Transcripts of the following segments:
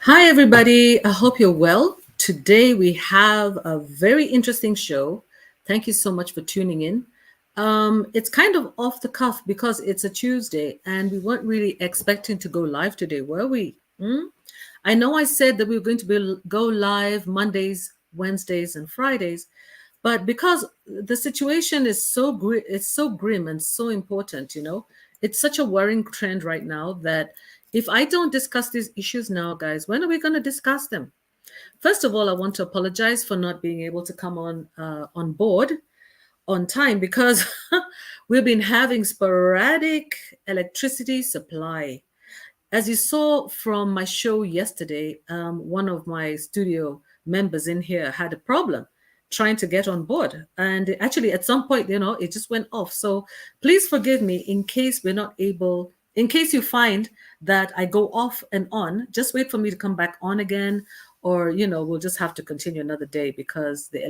Hi, everybody. I hope you're well. Today we have a very interesting show. Thank you so much for tuning in. It's kind of off the cuff because it's a Tuesday and we weren't really expecting to go live today, were we? I know I said that we were going to go live Mondays, Wednesdays, and Fridays, but because the situation is it's so grim and so important, it's such a worrying trend right now that if I don't discuss these issues now, guys, when are we going to discuss them? First of all, I want to apologize for not being able to come on board on time because we've been having sporadic electricity supply. As you saw from my show yesterday, one of my studio members in here had a problem trying to get on board. And actually, at some point, it just went off. So please forgive me in case we're not able, in case you find that I go off and on, just wait for me to come back on again. Or, we'll just have to continue another day because the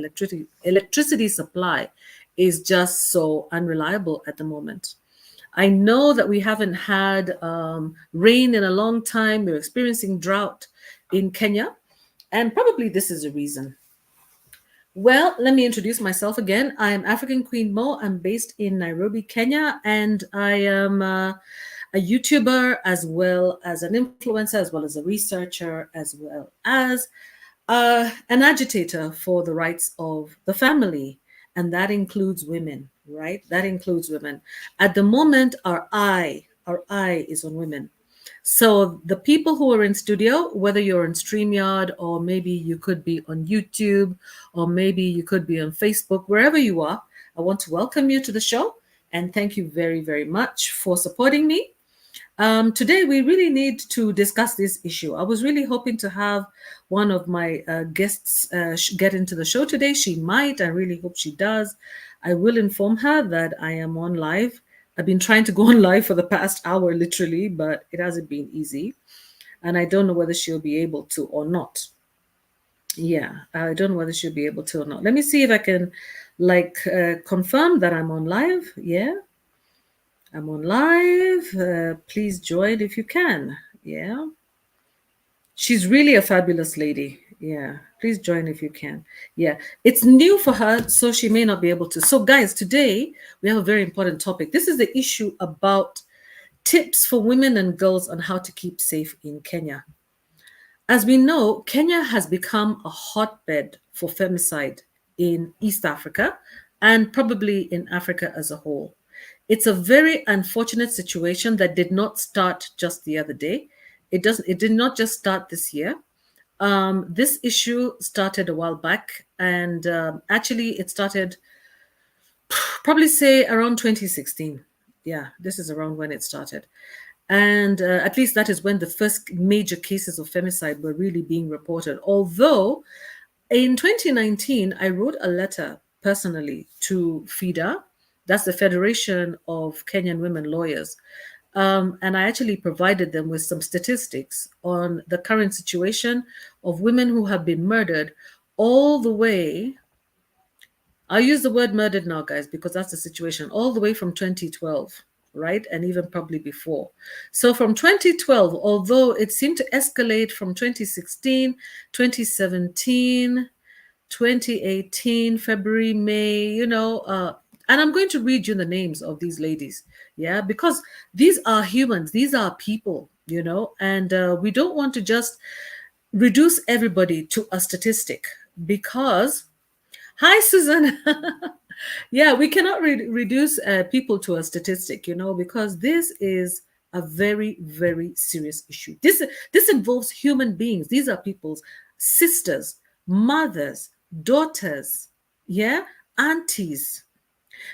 electricity supply is just so unreliable at the moment. I know that we haven't had rain in a long time. We're experiencing drought in Kenya, and probably this is a reason. Well, let me introduce myself again. I am African Queen Mo. I'm based in Nairobi, Kenya, and I am a YouTuber as well as an influencer, as well as a researcher, as well as an agitator for the rights of the family, and that includes women, right? That includes women. At the moment, our eye is on women. So the people who are in studio, whether you're in StreamYard or maybe you could be on YouTube or maybe you could be on Facebook, wherever you are, I want to welcome you to the show and thank you very, very much for supporting me. Today, we really need to discuss this issue. I was really hoping to have one of my guests get into the show today. She might. I really hope she does. I will inform her that I am on live. I've been trying to go on live for the past hour, literally, but it hasn't been easy. And I don't know whether she'll be able to or not. Yeah, I don't know whether she'll be able to or not. Let me see if I can confirm that I'm on live. Yeah. I'm on live. Please join if you can. Yeah. She's really a fabulous lady. Yeah. Please join if you can. Yeah. It's new for her, so she may not be able to. So, guys, today we have a very important topic. This is the issue about tips for women and girls on how to keep safe in Kenya. As we know, Kenya has become a hotbed for femicide in East Africa and probably in Africa as a whole. It's a very unfortunate situation that did not start just the other day. It did not just start this year. This issue started a while back, and actually, it started probably say around 2016. Yeah, this is around when it started. And at least that is when the first major cases of femicide were really being reported. Although in 2019, I wrote a letter personally to FIDA, that's the Federation of Kenyan Women Lawyers. And I actually provided them with some statistics on the current situation of women who have been murdered all the way. I'll use the word murdered now, guys, because that's the situation, all the way from 2012, right? And even probably before. So from 2012, although it seemed to escalate from 2016, 2017, 2018, February, May, and I'm going to read you the names of these ladies, yeah, because these are humans, these are people, and we don't want to just reduce everybody to a statistic because, hi, Susan. Yeah, we cannot reduce people to a statistic, because this is a very, very serious issue. This involves human beings. These are people's sisters, mothers, daughters, yeah, aunties.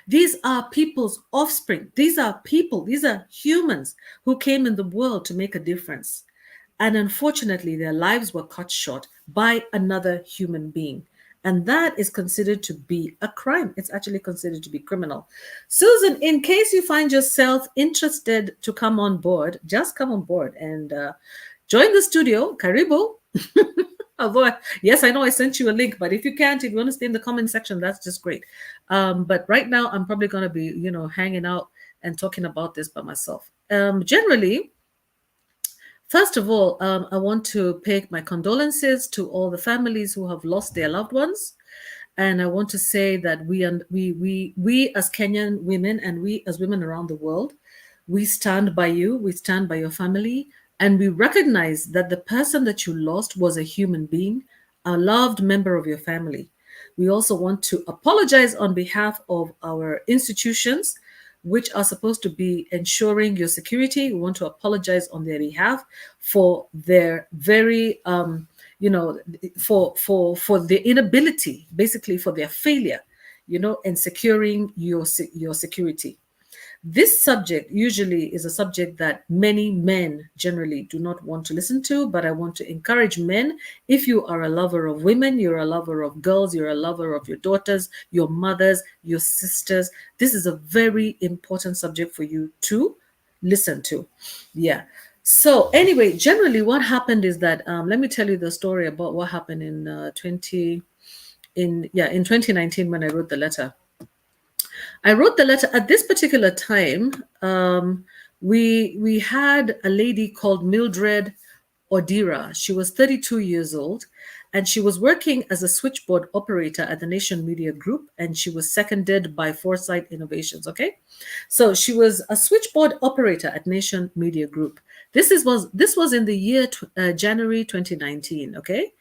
These are people's offspring. These are people, these are humans who came in the world to make a difference. And unfortunately, their lives were cut short by another human being. And that is considered to be a crime. It's actually considered to be criminal. Susan, in case you find yourself interested to come on board, just come on board and join the studio. Karibu. Although, yes, I know I sent you a link, but if you can't, if you want to stay in the comment section, that's just great. But right now, I'm probably going to be, hanging out and talking about this by myself. Generally, First of all, I want to pay my condolences to all the families who have lost their loved ones. And I want to say that we as Kenyan women and we as women around the world, we stand by you, we stand by your family, and we recognize that the person that you lost was a human being, a loved member of your family. We also want to apologize on behalf of our institutions, which are supposed to be ensuring your security. We want to apologize on their behalf for their very for their inability, basically for their failure, in securing your security. This subject usually is a subject that many men generally do not want to listen to, but I want to encourage men. If you are a lover of women, you're a lover of girls, you're a lover of your daughters, your mothers, your sisters, this is a very important subject for you to listen to. Yeah. So anyway, generally what happened is that let me tell you the story about what happened in 2019 when I wrote the letter. I wrote the letter at this particular time. We had a lady called Mildred Odira. She was 32 years old, and she was working as a switchboard operator at the Nation Media Group, and she was seconded by Foresight Innovations. Okay, so she was a switchboard operator at Nation Media Group. This was in the year January 2019. Okay.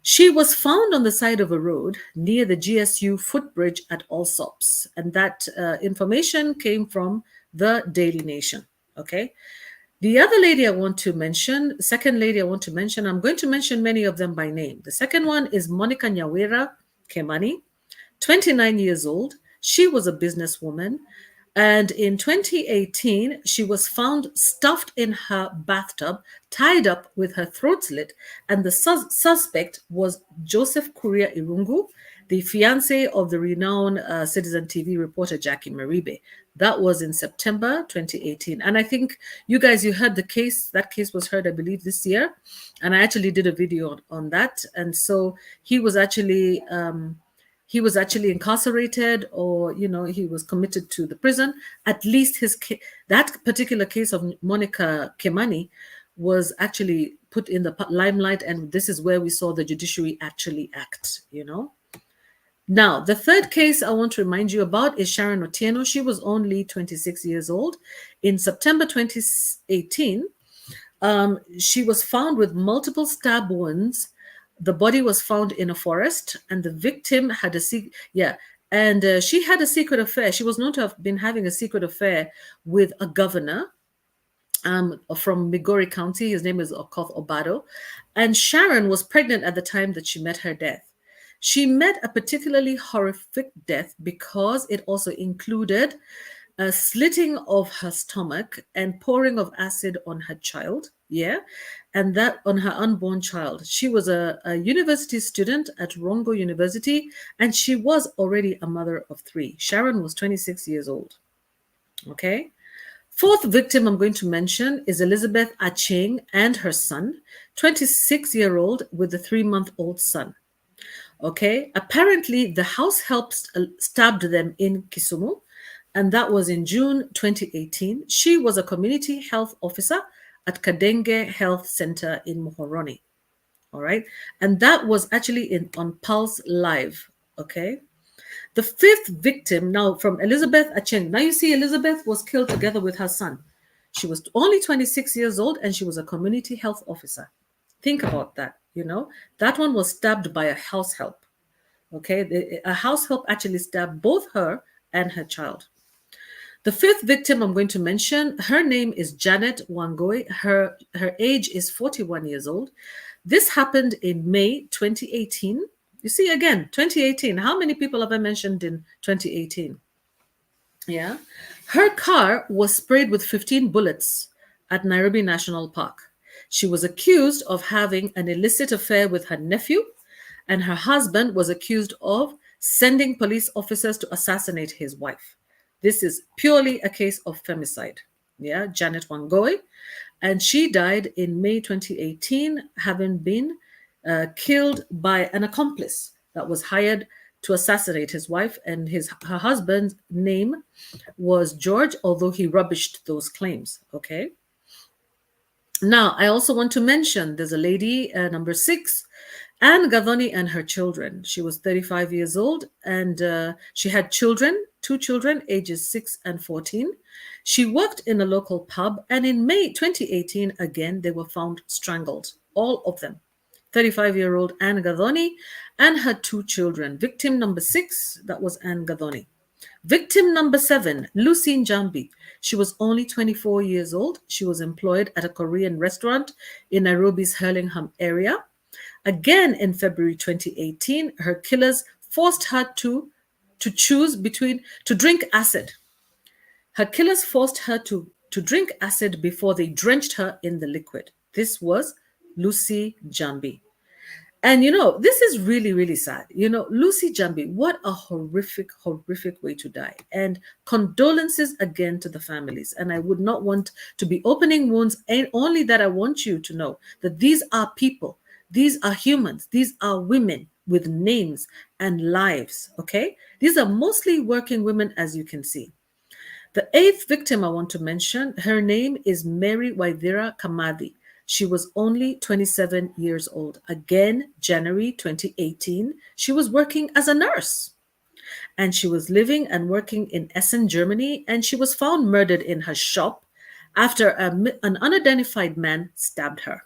She was found on the side of a road near the GSU footbridge at Allsops, and that information came from the Daily Nation. Okay. The other lady I want to mention, second lady I want to mention, I'm going to mention many of them by name. The second one is Monica Nyawera Kemani, 29 years old. She was a businesswoman. And in 2018, she was found stuffed in her bathtub, tied up with her throat slit. And the suspect was Joseph Kuria Irungu, the fiance of the renowned Citizen TV reporter Jackie Maribe. That was in September 2018. And I think you guys, you heard the case. That case was heard, I believe, this year. And I actually did a video on that. And so he was actually incarcerated, or he was committed to the prison. At least that particular case of Monica Kemani was actually put in the limelight, and this is where we saw the judiciary actually act. Now, the third case I want to remind you about is Sharon Otieno. She was only 26 years old. In September 2018, she was found with multiple stab wounds. The body was found in a forest, and the victim had she had a secret affair. She was known to have been having a secret affair with a governor from Migori County. His name is Okoth Obado. And Sharon was pregnant at the time that she met her death. She met a particularly horrific death because it also included a slitting of her stomach and pouring of acid on her child. Yeah. And that on her unborn child. She was a university student at Rongo University, and she was already a mother of 3. Sharon was 26 years old. Okay. Fourth victim I'm going to mention is Elizabeth Acheng and her son, 26-year-old with a 3-month-old son. Okay. Apparently, the house help stabbed them in Kisumu, and that was in June 2018. She was a community health officer at Kadenge Health Center in Muhoroni. All right. And that was actually on Pulse Live. Okay. The fifth victim, now from Elizabeth Acheng. Now you see, Elizabeth was killed together with her son. She was only 26 years old, and she was a community health officer. Think about that. That one was stabbed by a house help. Okay. A house help actually stabbed both her and her child. The fifth victim I'm going to mention, her name is Janet Wangoi. Her age is 41 years old. This happened in May 2018. You see, again, 2018. How many people have I mentioned in 2018? Yeah. Her car was sprayed with 15 bullets at Nairobi National Park. She was accused of having an illicit affair with her nephew, and her husband was accused of sending police officers to assassinate his wife. This is purely a case of femicide. Yeah, Janet Wangoi. And she died in May 2018, having been killed by an accomplice that was hired to assassinate his wife. And her husband's name was George, although he rubbished those claims. Okay. Now, I also want to mention there's a lady, number six, Anne Gathoni and her children. She was 35 years old and she had children, two children, ages 6 and 14. She worked in a local pub, and in May 2018, again, they were found strangled, all of them. 35-year-old Anne Gathoni and her two children. Victim number six, that was Anne Gathoni. Victim number seven, Lucy Njambi. She was only 24 years old. She was employed at a Korean restaurant in Nairobi's Hurlingham area. Again, in February 2018, her killers forced her to choose between to drink acid. Her killers forced her to drink acid before they drenched her in the liquid. This was Lucy Jambi. And this is really, really sad. Lucy Jambi, what a horrific, horrific way to die. And condolences again to the families. And I would not want to be opening wounds, and only that I want you to know that these are people, these are humans, these are women with names and lives. Okay? These are mostly working women, as you can see. The eighth victim I want to mention, her name is Mary Waithira Kamadhi. She was only 27 years old. Again, January 2018, she was working as a nurse. And she was living and working in Essen, Germany, and she was found murdered in her shop after an unidentified man stabbed her.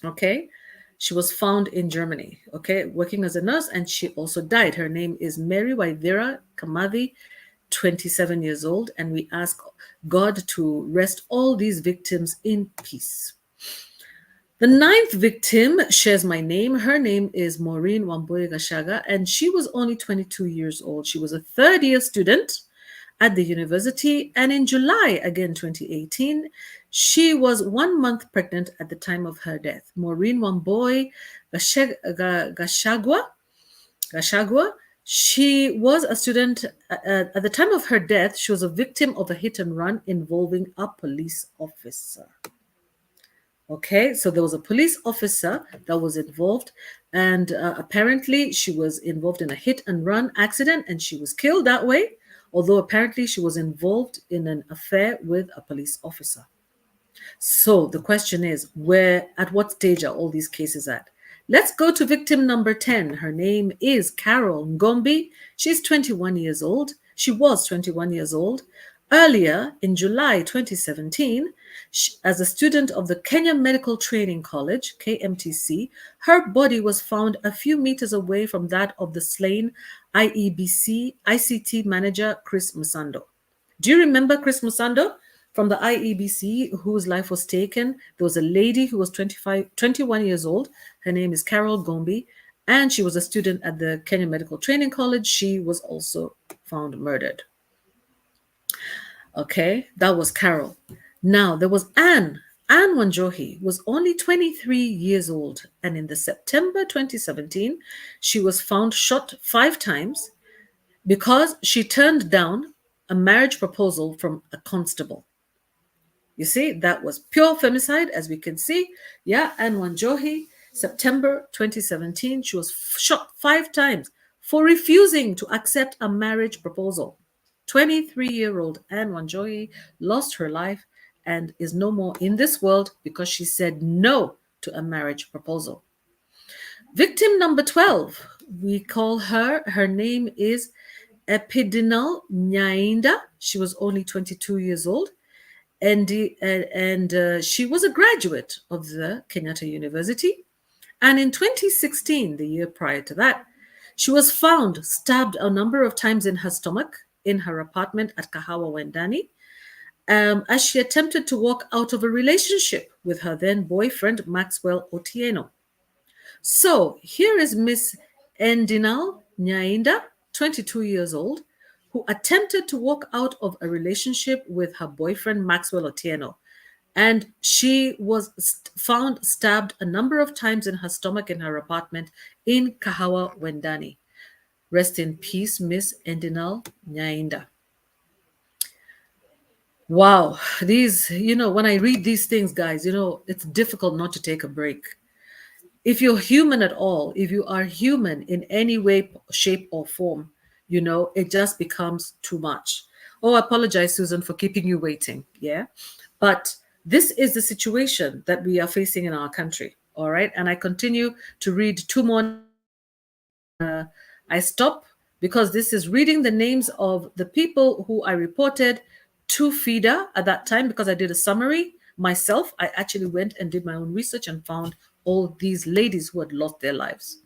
Okay? She was found in Germany, okay, working as a nurse, and she also died. Her name is Mary Waithira Kamadhi, 27 years old, and we ask God to rest all these victims in peace. The ninth victim shares my name. Her name is Maureen Wambui Gashaga, and she was only 22 years old. She was a third-year student at the university, and in July, again 2018, she was 1 month pregnant at the time of her death. Maureen Wambui Gashagwa, she was a student at the time of her death. She was a victim of a hit and run involving a police officer. Okay, so there was a police officer that was involved, and apparently she was involved in a hit and run accident, and she was killed that way, although apparently she was involved in an affair with a police officer. So the question is, at what stage are all these cases at? Let's go to victim number 10. Her name is Carol Ngombi. She's 21 years old. She was 21 years old. Earlier, in July 2017, as a student of the Kenyan Medical Training College, KMTC, her body was found a few meters away from that of the slain IEBC ICT manager, Chris Musando. Do you remember Chris Musando from the IEBC whose life was taken? There was a lady who was 21 years old. Her name is Carol Ngombi, and she was a student at the Kenyan Medical Training College. She was also found murdered. Okay, that was Carol. Now, there was Anne. Anne Wanjohi was only 23 years old, and in the September 2017, she was found shot 5 times because she turned down a marriage proposal from a constable. You see, that was pure femicide, as we can see. Yeah, Anne Wanjohi, September 2017, she was shot 5 times for refusing to accept a marriage proposal. 23-year-old Anne Wanjohi lost her life and is no more in this world because she said no to a marriage proposal. Victim number 12, we call her name is Epidinal Nyainda. She was only 22 years old, and she was a graduate of the Kenyatta University. And in 2016, the year prior to that, she was found stabbed a number of times in her stomach in her apartment at Kahawa Wendani, as she attempted to walk out of a relationship with her then boyfriend, Maxwell Otieno. So here is Miss Endinal Nyainda, 22 years old, who attempted to walk out of a relationship with her boyfriend, Maxwell Otieno. And she was found stabbed a number of times in her stomach in her apartment in Kahawa Wendani. Rest in peace, Miss Endinal Nyainda. Wow, these, when I read these things, guys, it's difficult not to take a break. If you're human at all, if you are human in any way, shape, or form, it just becomes too much. Oh, I apologize, Susan, for keeping you waiting. Yeah. But This is the situation that we are facing in our country. All right. And I continue to read two more names, and then I stop, because this is reading the names of the people who I reported to FIDA at that time, because I did a summary myself. I actually went and did my own research and found all these ladies who had lost their lives.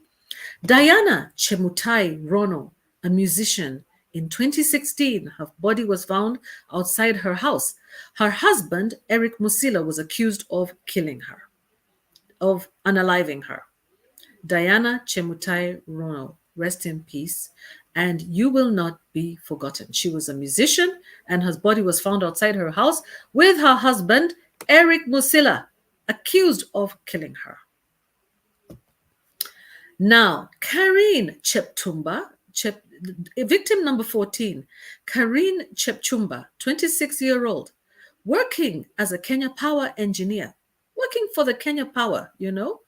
Diana Chemutai Rono, a musician, in 2016, her body was found outside her house. Her husband, Eric Musila, was accused of killing her, of unaliving her. Diana Chemutai Rono, rest in peace, and you will not be forgotten. She was a musician, and her body was found outside her house with her husband, Eric Musila, accused of killing her. Now, Karine Chepchumba, victim number 14, Karine Chepchumba, 26-year-old, working as a Kenya Power engineer, working for the Kenya Power, you know.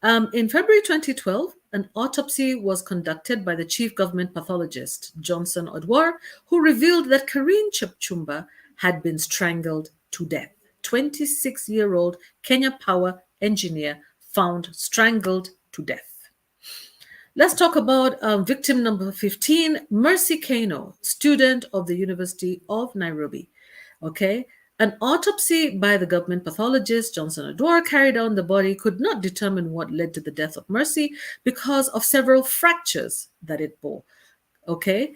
In February 2012, an autopsy was conducted by the chief government pathologist, Johnson Odwar, who revealed that Karine Chepchumba had been strangled to death. 26-year-old Kenya Power engineer found strangled to death. Let's talk about victim number 15, Mercy Kano, student of the University of Nairobi. Okay. An autopsy by the government pathologist, Johnson Odwar, carried on the body could not determine what led to the death of Mercy because of several fractures that it bore. Okay.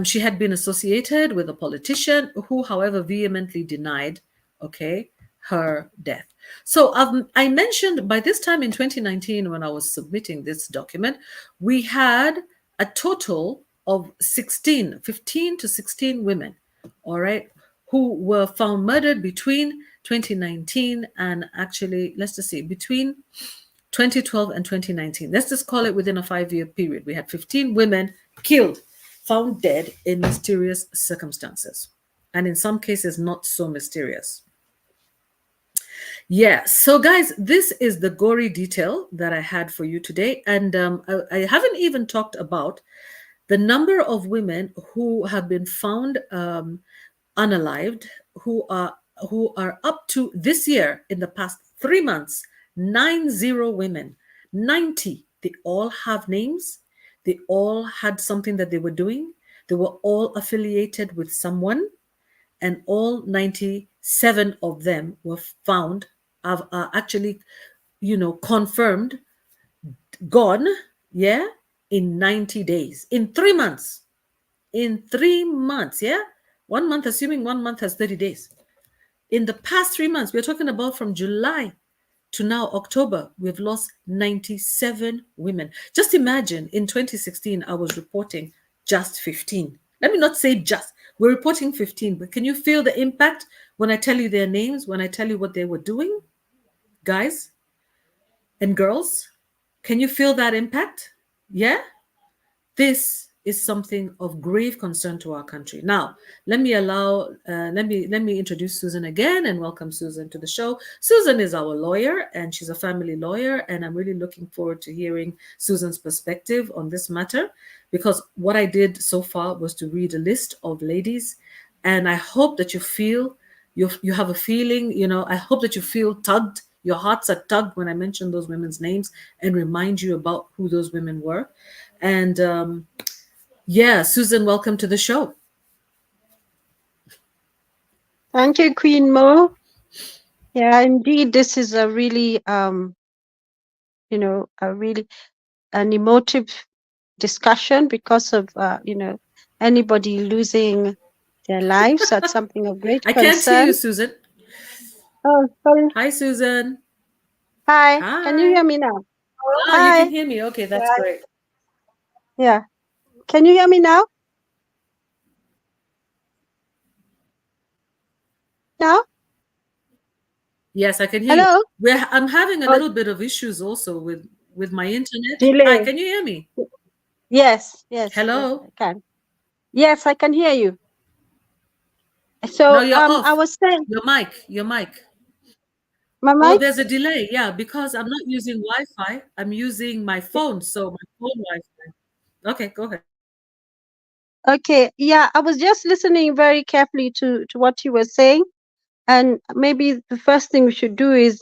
She had been associated with a politician who, however, vehemently denied, okay, her death. So I mentioned by this time in 2019, when I was submitting this document, we had a total of 15 to 16 women, all right, who were found murdered between 2019 and actually, let's just see, between 2012 and 2019. Let's just call it within a 5-year period. We had 15 women killed, found dead in mysterious circumstances, and in some cases, not so mysterious. Yeah, so guys, this is the gory detail that I had for you today. And I haven't even talked about the number of women who have been found unalived, who are up to this year, in the past 3 months, 90 women, 90. They all have names. They all had something that they were doing. They were all affiliated with someone, and all 97 of them were found, are actually, confirmed gone, yeah, in 90 days, in 3 months. In 3 months, yeah? 1 month, assuming 1 month has 30 days. In the past 3 months, we're talking about from July to now October, we've lost 97 women. Just imagine, in 2016, I was reporting just 15. Let me not say just, we're reporting 15, but can you feel the impact when I tell you their names, when I tell you what they were doing? Guys and girls, can you feel that impact? Yeah? This is something of grave concern to our country. Now, let me introduce Susan again and welcome Susan to the show. Susan is our lawyer, and she's a family lawyer, and I'm really looking forward to hearing Susan's perspective on this matter, because what I did so far was to read a list of ladies, and I hope that you have a feeling, I hope that you feel tugged. Your hearts are tugged when I mention those women's names and remind you about who those women were. And yeah, Susan, welcome to the show. Thank you, Queen Mo. Yeah, indeed, this is a really, an emotive discussion because of, anybody losing their lives. That's something of great I can't hear concern. you, Susan. Oh, sorry. Hi, Susan. Hi. Can you Hi. hear me now? Ah, you Hi. can hear me. Okay, that's great. Yeah. Can you hear me now? Now? Yes, I can hear you. Hello? I'm having a Oh, little bit of issues also with my internet. Hi, delay. can you hear me? Yes, I Hello? can. Yes, I can hear you. No, So, you're I off. was saying, Your mic. my Oh, mic? there's a delay. Yeah, because I'm not using Wi-Fi. I'm using my phone. So my phone Wi-Fi. Okay, go ahead. Okay, yeah, I was just listening very carefully to what you were saying. And maybe the first thing we should do is,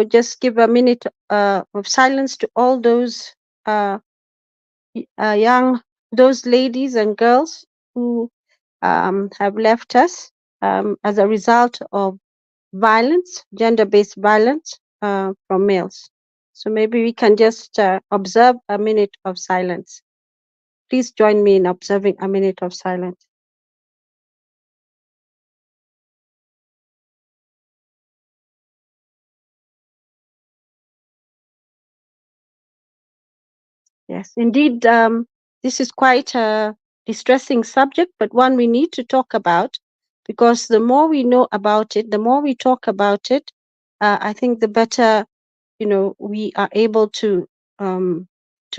just give a minute of silence to all those uh, young, those ladies and girls who have left us as a result of violence, gender-based violence from males. So maybe we can just observe a minute of silence. Please join me in observing a minute of silence. Yes, indeed, this is quite a distressing subject, but one we need to talk about, because the more we know about it, the more we talk about it, I think the better, we are able to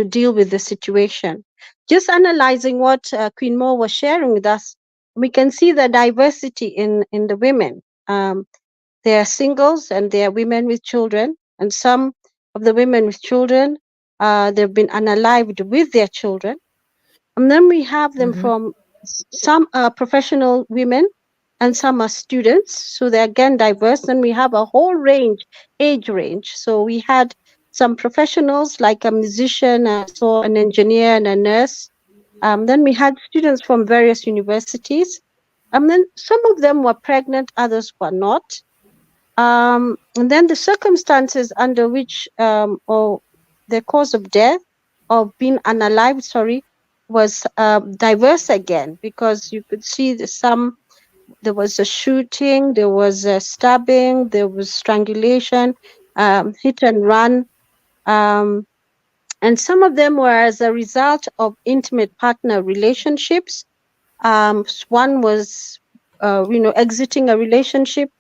deal with the situation. Just analyzing what Queen Mo was sharing with us, we can see the diversity in the women. They are singles and they are women with children, and some of the women with children, they've been unalived with their children. And then we have them Mm-hmm. from some are professional women and some are students. So they're again diverse. Then we have a whole range, age range. So we had some professionals like a musician, I saw an engineer and a nurse. Then we had students from various universities. And then some of them were pregnant, others were not. And then the circumstances under which, or the cause of death, of being unalived, sorry, was diverse again, because you could see there was a shooting, there was a stabbing, there was strangulation, hit and run, um, and some of them were as a result of intimate partner relationships. One was, exiting a relationship,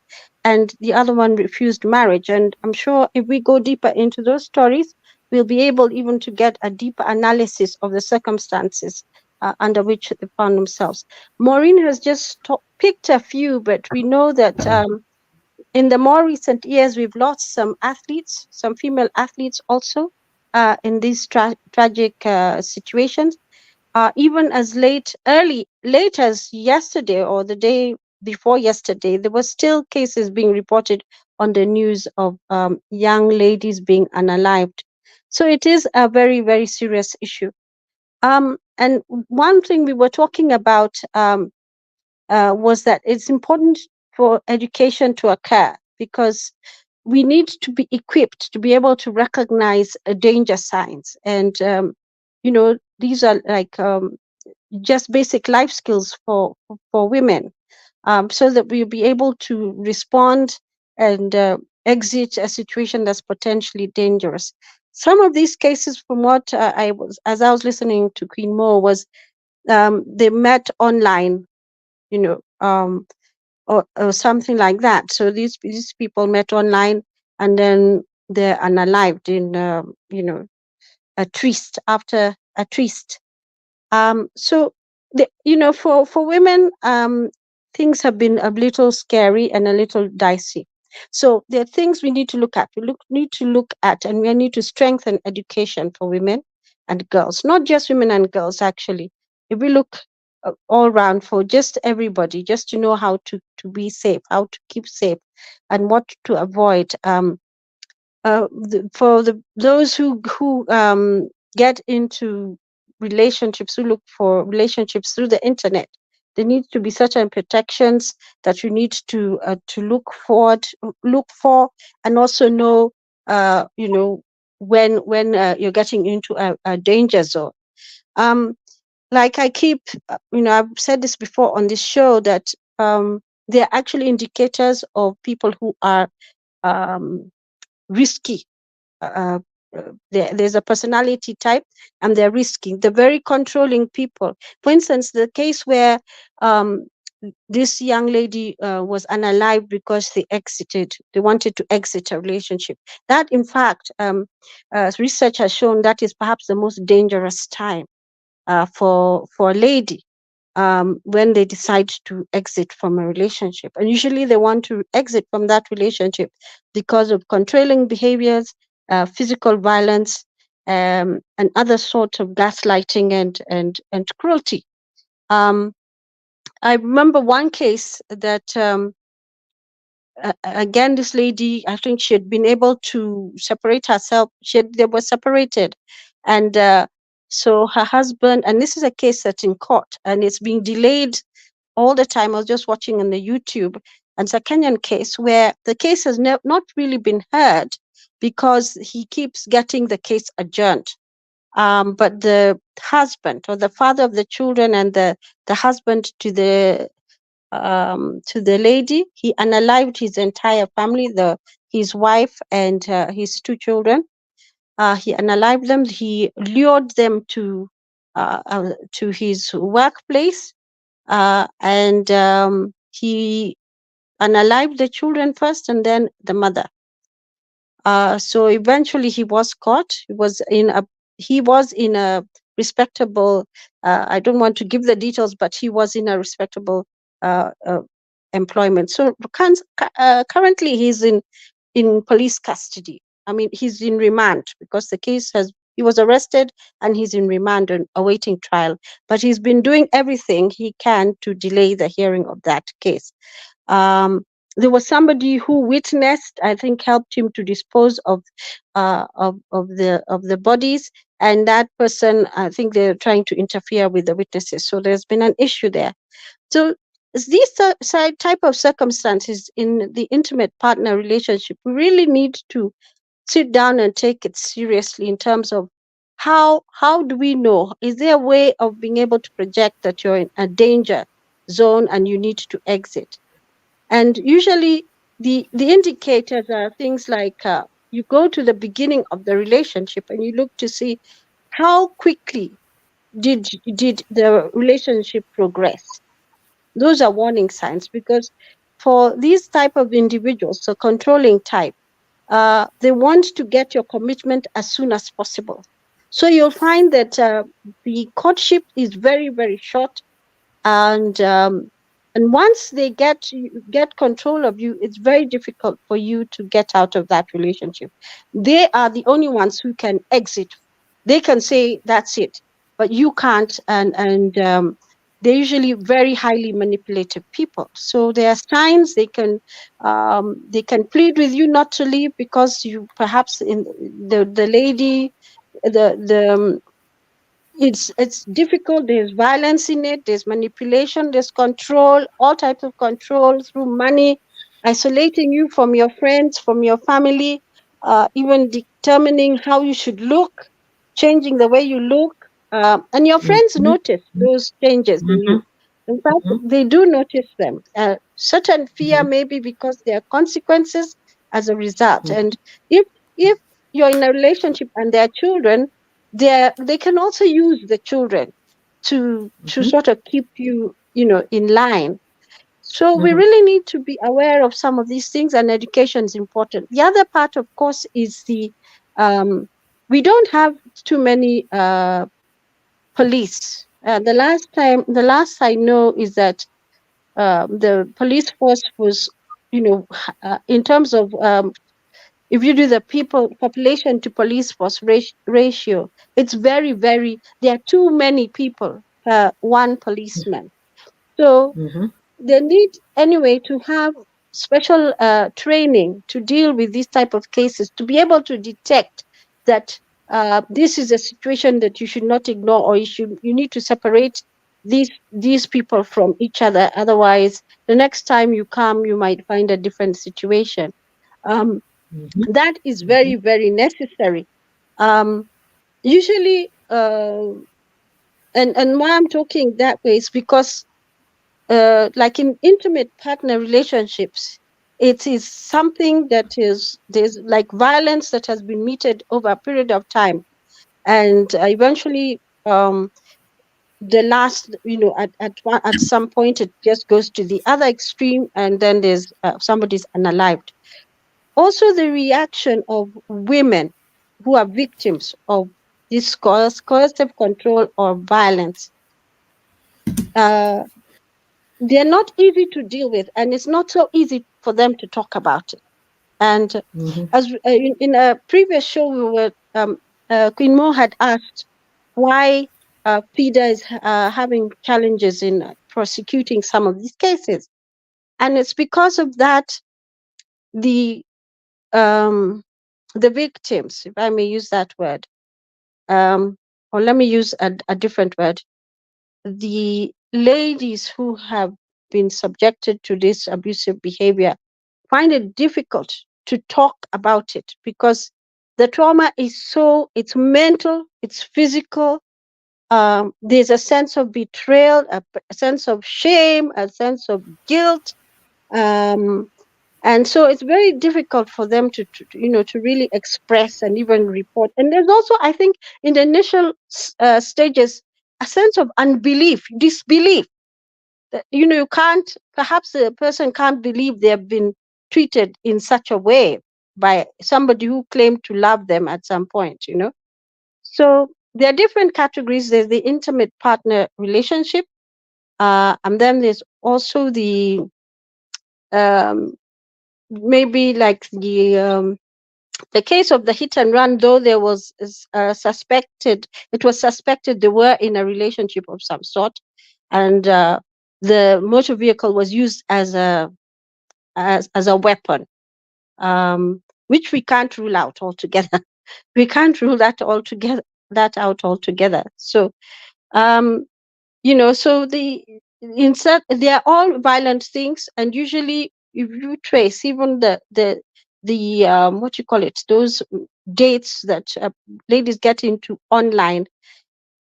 and the other one refused marriage. And I'm sure if we go deeper into those stories, we'll be able even to get a deeper analysis of the circumstances under which they found themselves. Maureen has just picked a few, but we know that in the more recent years, we've lost some athletes, some female athletes also in these tragic situations. Even as late as yesterday or the day before yesterday, there were still cases being reported on the news of young ladies being unalived. So it is a very, very serious issue. And one thing we were talking about was that it's important for education to occur, because we need to be equipped to be able to recognize danger signs. And, these are like just basic life skills for women, so that we'll be able to respond and exit a situation that's potentially dangerous. Some of these cases, from what as I was listening to Queen Mo, was they met online, you know, or something like that. So these people met online, and then they're unalived in, a tryst, after a tryst. So for women, things have been a little scary and a little dicey. So there are things we need to look at. Need to look at, and we need to strengthen education for women and girls, not just women and girls. Actually, if we look all around, for just everybody, just to know how to be safe, how to keep safe, and what to avoid. For those who get into relationships, who look for relationships through the internet, there needs to be certain protections that you need to look for, and also know, when you're getting into a danger zone. Like I keep, I've said this before on this show, that they're actually indicators of people who are risky. uh, there's a personality type, and they're risky. The very controlling people. For instance, the case where this young lady was unalived because they wanted to exit a relationship. That, in fact, research has shown that is perhaps the most dangerous time for a lady, when they decide to exit from a relationship. And usually they want to exit from that relationship because of controlling behaviors, physical violence, and other sorts of gaslighting and cruelty. Um, I remember one case that again, this lady, I think she had been able to separate herself. They were separated, and so her husband. And this is a case that's in court, and it's being delayed all the time. I was just watching on the YouTube, and it's a Kenyan case where the case has not really been heard because he keeps getting the case adjourned. But the husband, or the father of the children, and the husband to the lady, he unalived his entire family, his wife and his two children. He unalived them. He lured them to his workplace, and he unalived the children first, and then the mother. So eventually he was caught. He was in a respectable. I don't want to give the details, but he was in a respectable uh, uh, employment. So currently he's in police custody. I mean, he's in remand because he was arrested and he's in remand and awaiting trial. But he's been doing everything he can to delay the hearing of that case. There was somebody who witnessed, I think, helped him to dispose of the bodies, and that person, I think, they're trying to interfere with the witnesses. So there's been an issue there. So these type of circumstances in the intimate partner relationship, we really need to sit down and take it seriously in terms of how do we know? Is there a way of being able to project that you're in a danger zone and you need to exit? And usually the indicators are things like you go to the beginning of the relationship and you look to see how quickly did the relationship progress. Those are warning signs, because for these type of individuals, so controlling type, they want to get your commitment as soon as possible. So you'll find that the courtship is very, very short, and once they get control of you, it's very difficult for you to get out of that relationship. They are the only ones who can exit. They can say that's it, but you can't. And they're usually very highly manipulative people. So there are signs they can plead with you not to leave because you perhaps in the lady the it's difficult. There's violence in it, there's manipulation, there's control, all types of control through money, isolating you from your friends, from your family, even determining how you should look, changing the way you look, and your friends Mhm, notice those changes in you. mhm, In fact, mhm, they do notice them. Certain fear, mhm, maybe because there are consequences as a result. mhm, And if you're in a relationship and there are children, they can also use the children to mhm, sort of keep you, in line. So we mhm, really need to be aware of some of these things, and education is important. The other part, of course, is um, we don't have too many police. The last I know is that the police force was, in terms of if you do the population to police force ratio, it's very, very, there are too many people per one policeman. So mhm, they need anyway to have special training to deal with these type of cases, to be able to detect that this is a situation that you should not ignore, or you need to separate these people from each other. Otherwise, the next time you come, you might find a different situation. Um, mhm, that is mhm, very, very necessary. Usually, and why I'm talking that way is because, like in intimate partner relationships, it is something that there's like violence that has been meted over a period of time, and eventually, the last, at some point, it just goes to the other extreme, and then there's somebody's unalived. Also, the reaction of women who are victims of this coercive control or violence, uh, they're not easy to deal with, and it's not so easy for them to talk about it. And mhm, as in a previous show, Queen Mo had asked why PIDA is having challenges in prosecuting some of these cases, and it's because of that. the um, the victims, if I may use that word, um, or let me use a different word, the ladies who have been subjected to this abusive behavior find it difficult to talk about it because the trauma is it's mental, it's physical. There's a sense of betrayal, a sense of shame, a sense of guilt. Um, and so it's very difficult for them to really express and even report. And there's also, I think, in the initial stages, a sense of unbelief, disbelief. You can't, perhaps a person can't believe they have been treated in such a way by somebody who claimed to love them at some point. So there are different categories. There's the intimate partner relationship, and then there's also the um, maybe like the case of the hit and run. Though there was it was suspected they were in a relationship of some sort, and the motor vehicle was used as a weapon, which we can't rule out altogether. We can't rule that out altogether. So um, so they are all violent things, and usually if you trace even the what you call it, those dates that ladies get into online,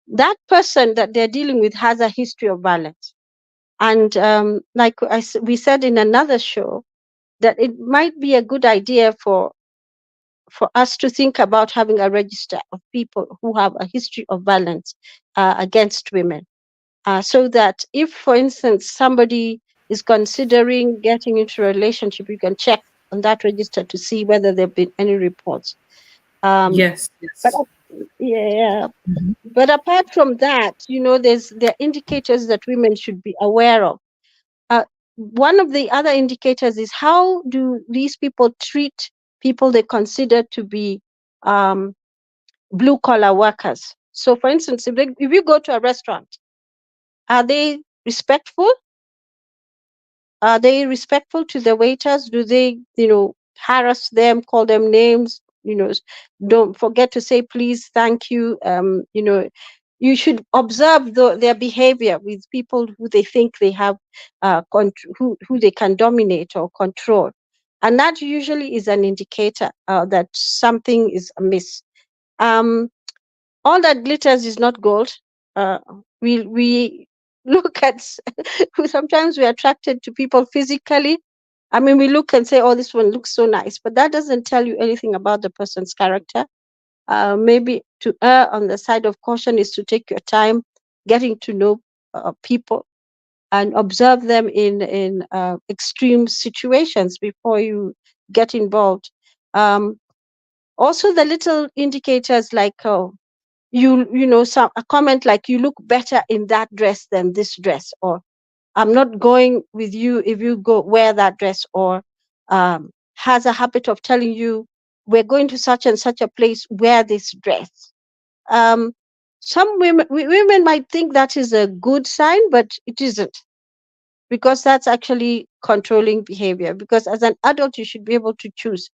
that person that they're dealing with has a history of violence. And like we said in another show, that it might be a good idea for us to think about having a register of people who have a history of violence against women, so that if, for instance, somebody is considering getting into a relationship, you can check on that register to see whether there have been any reports. Um, Yes, but yes. yeah, Mhm. but apart from that, there are indicators that women should be aware of. Uh, One of the other indicators is, how do these people treat people they consider to be um, blue collar workers? So, for instance, if you go to a restaurant, are they respectful? Are they respectful to the waiters? Do they, harass them, call them names? Don't forget to say please, thank you. You should observe their behavior with people who they think they have, who they can dominate or control, and that usually is an indicator that something is amiss. Um, all that glitters is not gold. Uh, we look at sometimes we're attracted to people physically. I mean, we look and say, "Oh, this one looks so nice," but that doesn't tell you anything about the person's character. Maybe to err on the side of caution is to take your time getting to know people and observe them in extreme situations before you get involved. Um, Also, the little indicators like some a comment like, "You look better in that dress than this dress," or "I'm not going with you if you go wear that dress," or has a habit of telling you, "We're going to such and such a place, wear this dress." Um, some women might think that is a good sign, but it isn't, because that's actually controlling behavior. Because as an adult, you should be able to choose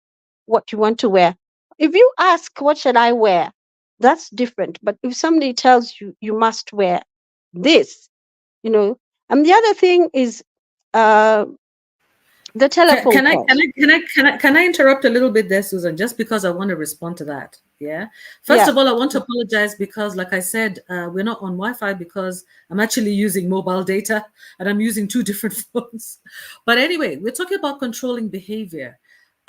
what you want to wear. If you ask, "What should I wear?" that's different. But if somebody tells you you must wear this, you know. And the other thing is uh, the Can, telephone can I can calls. I can I can I can I interrupt a little bit there, Susan? Just because I want to respond to that. Yeah. First Yeah. of all, I want to apologize because, like I said, we're not on Wi-Fi because I'm actually using mobile data and I'm using two different phones. But anyway, we're talking about controlling behavior.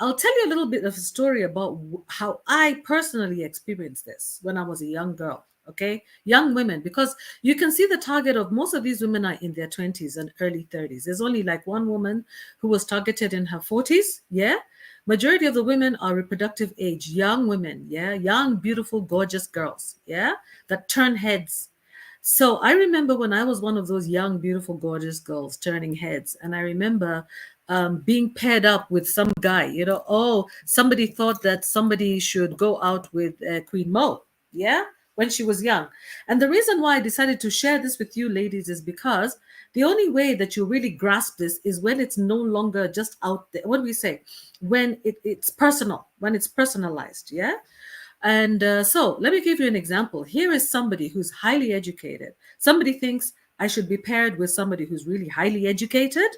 I'll tell you a little bit of a story about how I personally experienced this when I was a young girl. Okay, young women, because you can see the target of most of these women are in their 20s and early 30s. There's only like one woman who was targeted in her 40s. Yeah. Majority of the women are reproductive age, young women. Yeah. Young, beautiful, gorgeous girls. Yeah. That turn heads. So I remember when I was one of those young, beautiful, gorgeous girls turning heads. And I remember being paired up with some guy, oh, somebody thought that somebody should go out with Queen Mo. Yeah. When she was young. And the reason why I decided to share this with you ladies is because The only way that you really grasp this is when it's no longer just out there. What do we say? When it's personal, when it's personalized. Yeah. And so let me give you an example. Here is somebody who's highly educated. Somebody thinks I should be paired with somebody who's really highly educated.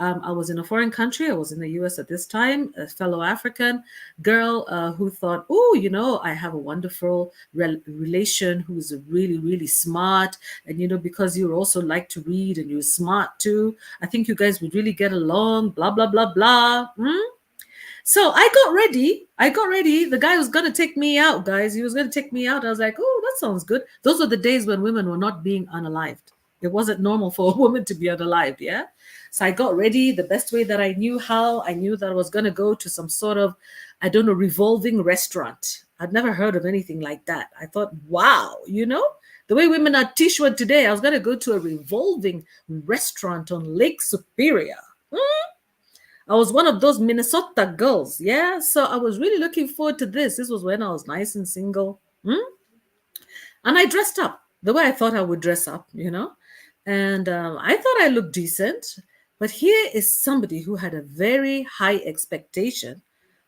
I was in a foreign country. I was in the US at this time, a fellow African girl who thought, oh, I have a wonderful relation who's really, really smart. And, because you also like to read and you're smart too, I think you guys would really get along, blah, blah, blah, blah. So I got ready. I got ready. The guy was going to take me out, guys. He was going to take me out. I was like, oh, that sounds good. Those were the days when women were not being unalived. It wasn't normal for a woman to be unalived. Yeah. So I got ready the best way that I knew how. I knew that I was going to go to some sort of, I don't know, revolving restaurant. I'd never heard of anything like that. I thought, wow, the way women are t-shirt today, I was going to go to a revolving restaurant on Lake Superior. I was one of those Minnesota girls. Yeah. So I was really looking forward to this. This was when I was nice and single. And I dressed up the way I thought I would dress up, And I thought I looked decent. But here is somebody who had a very high expectation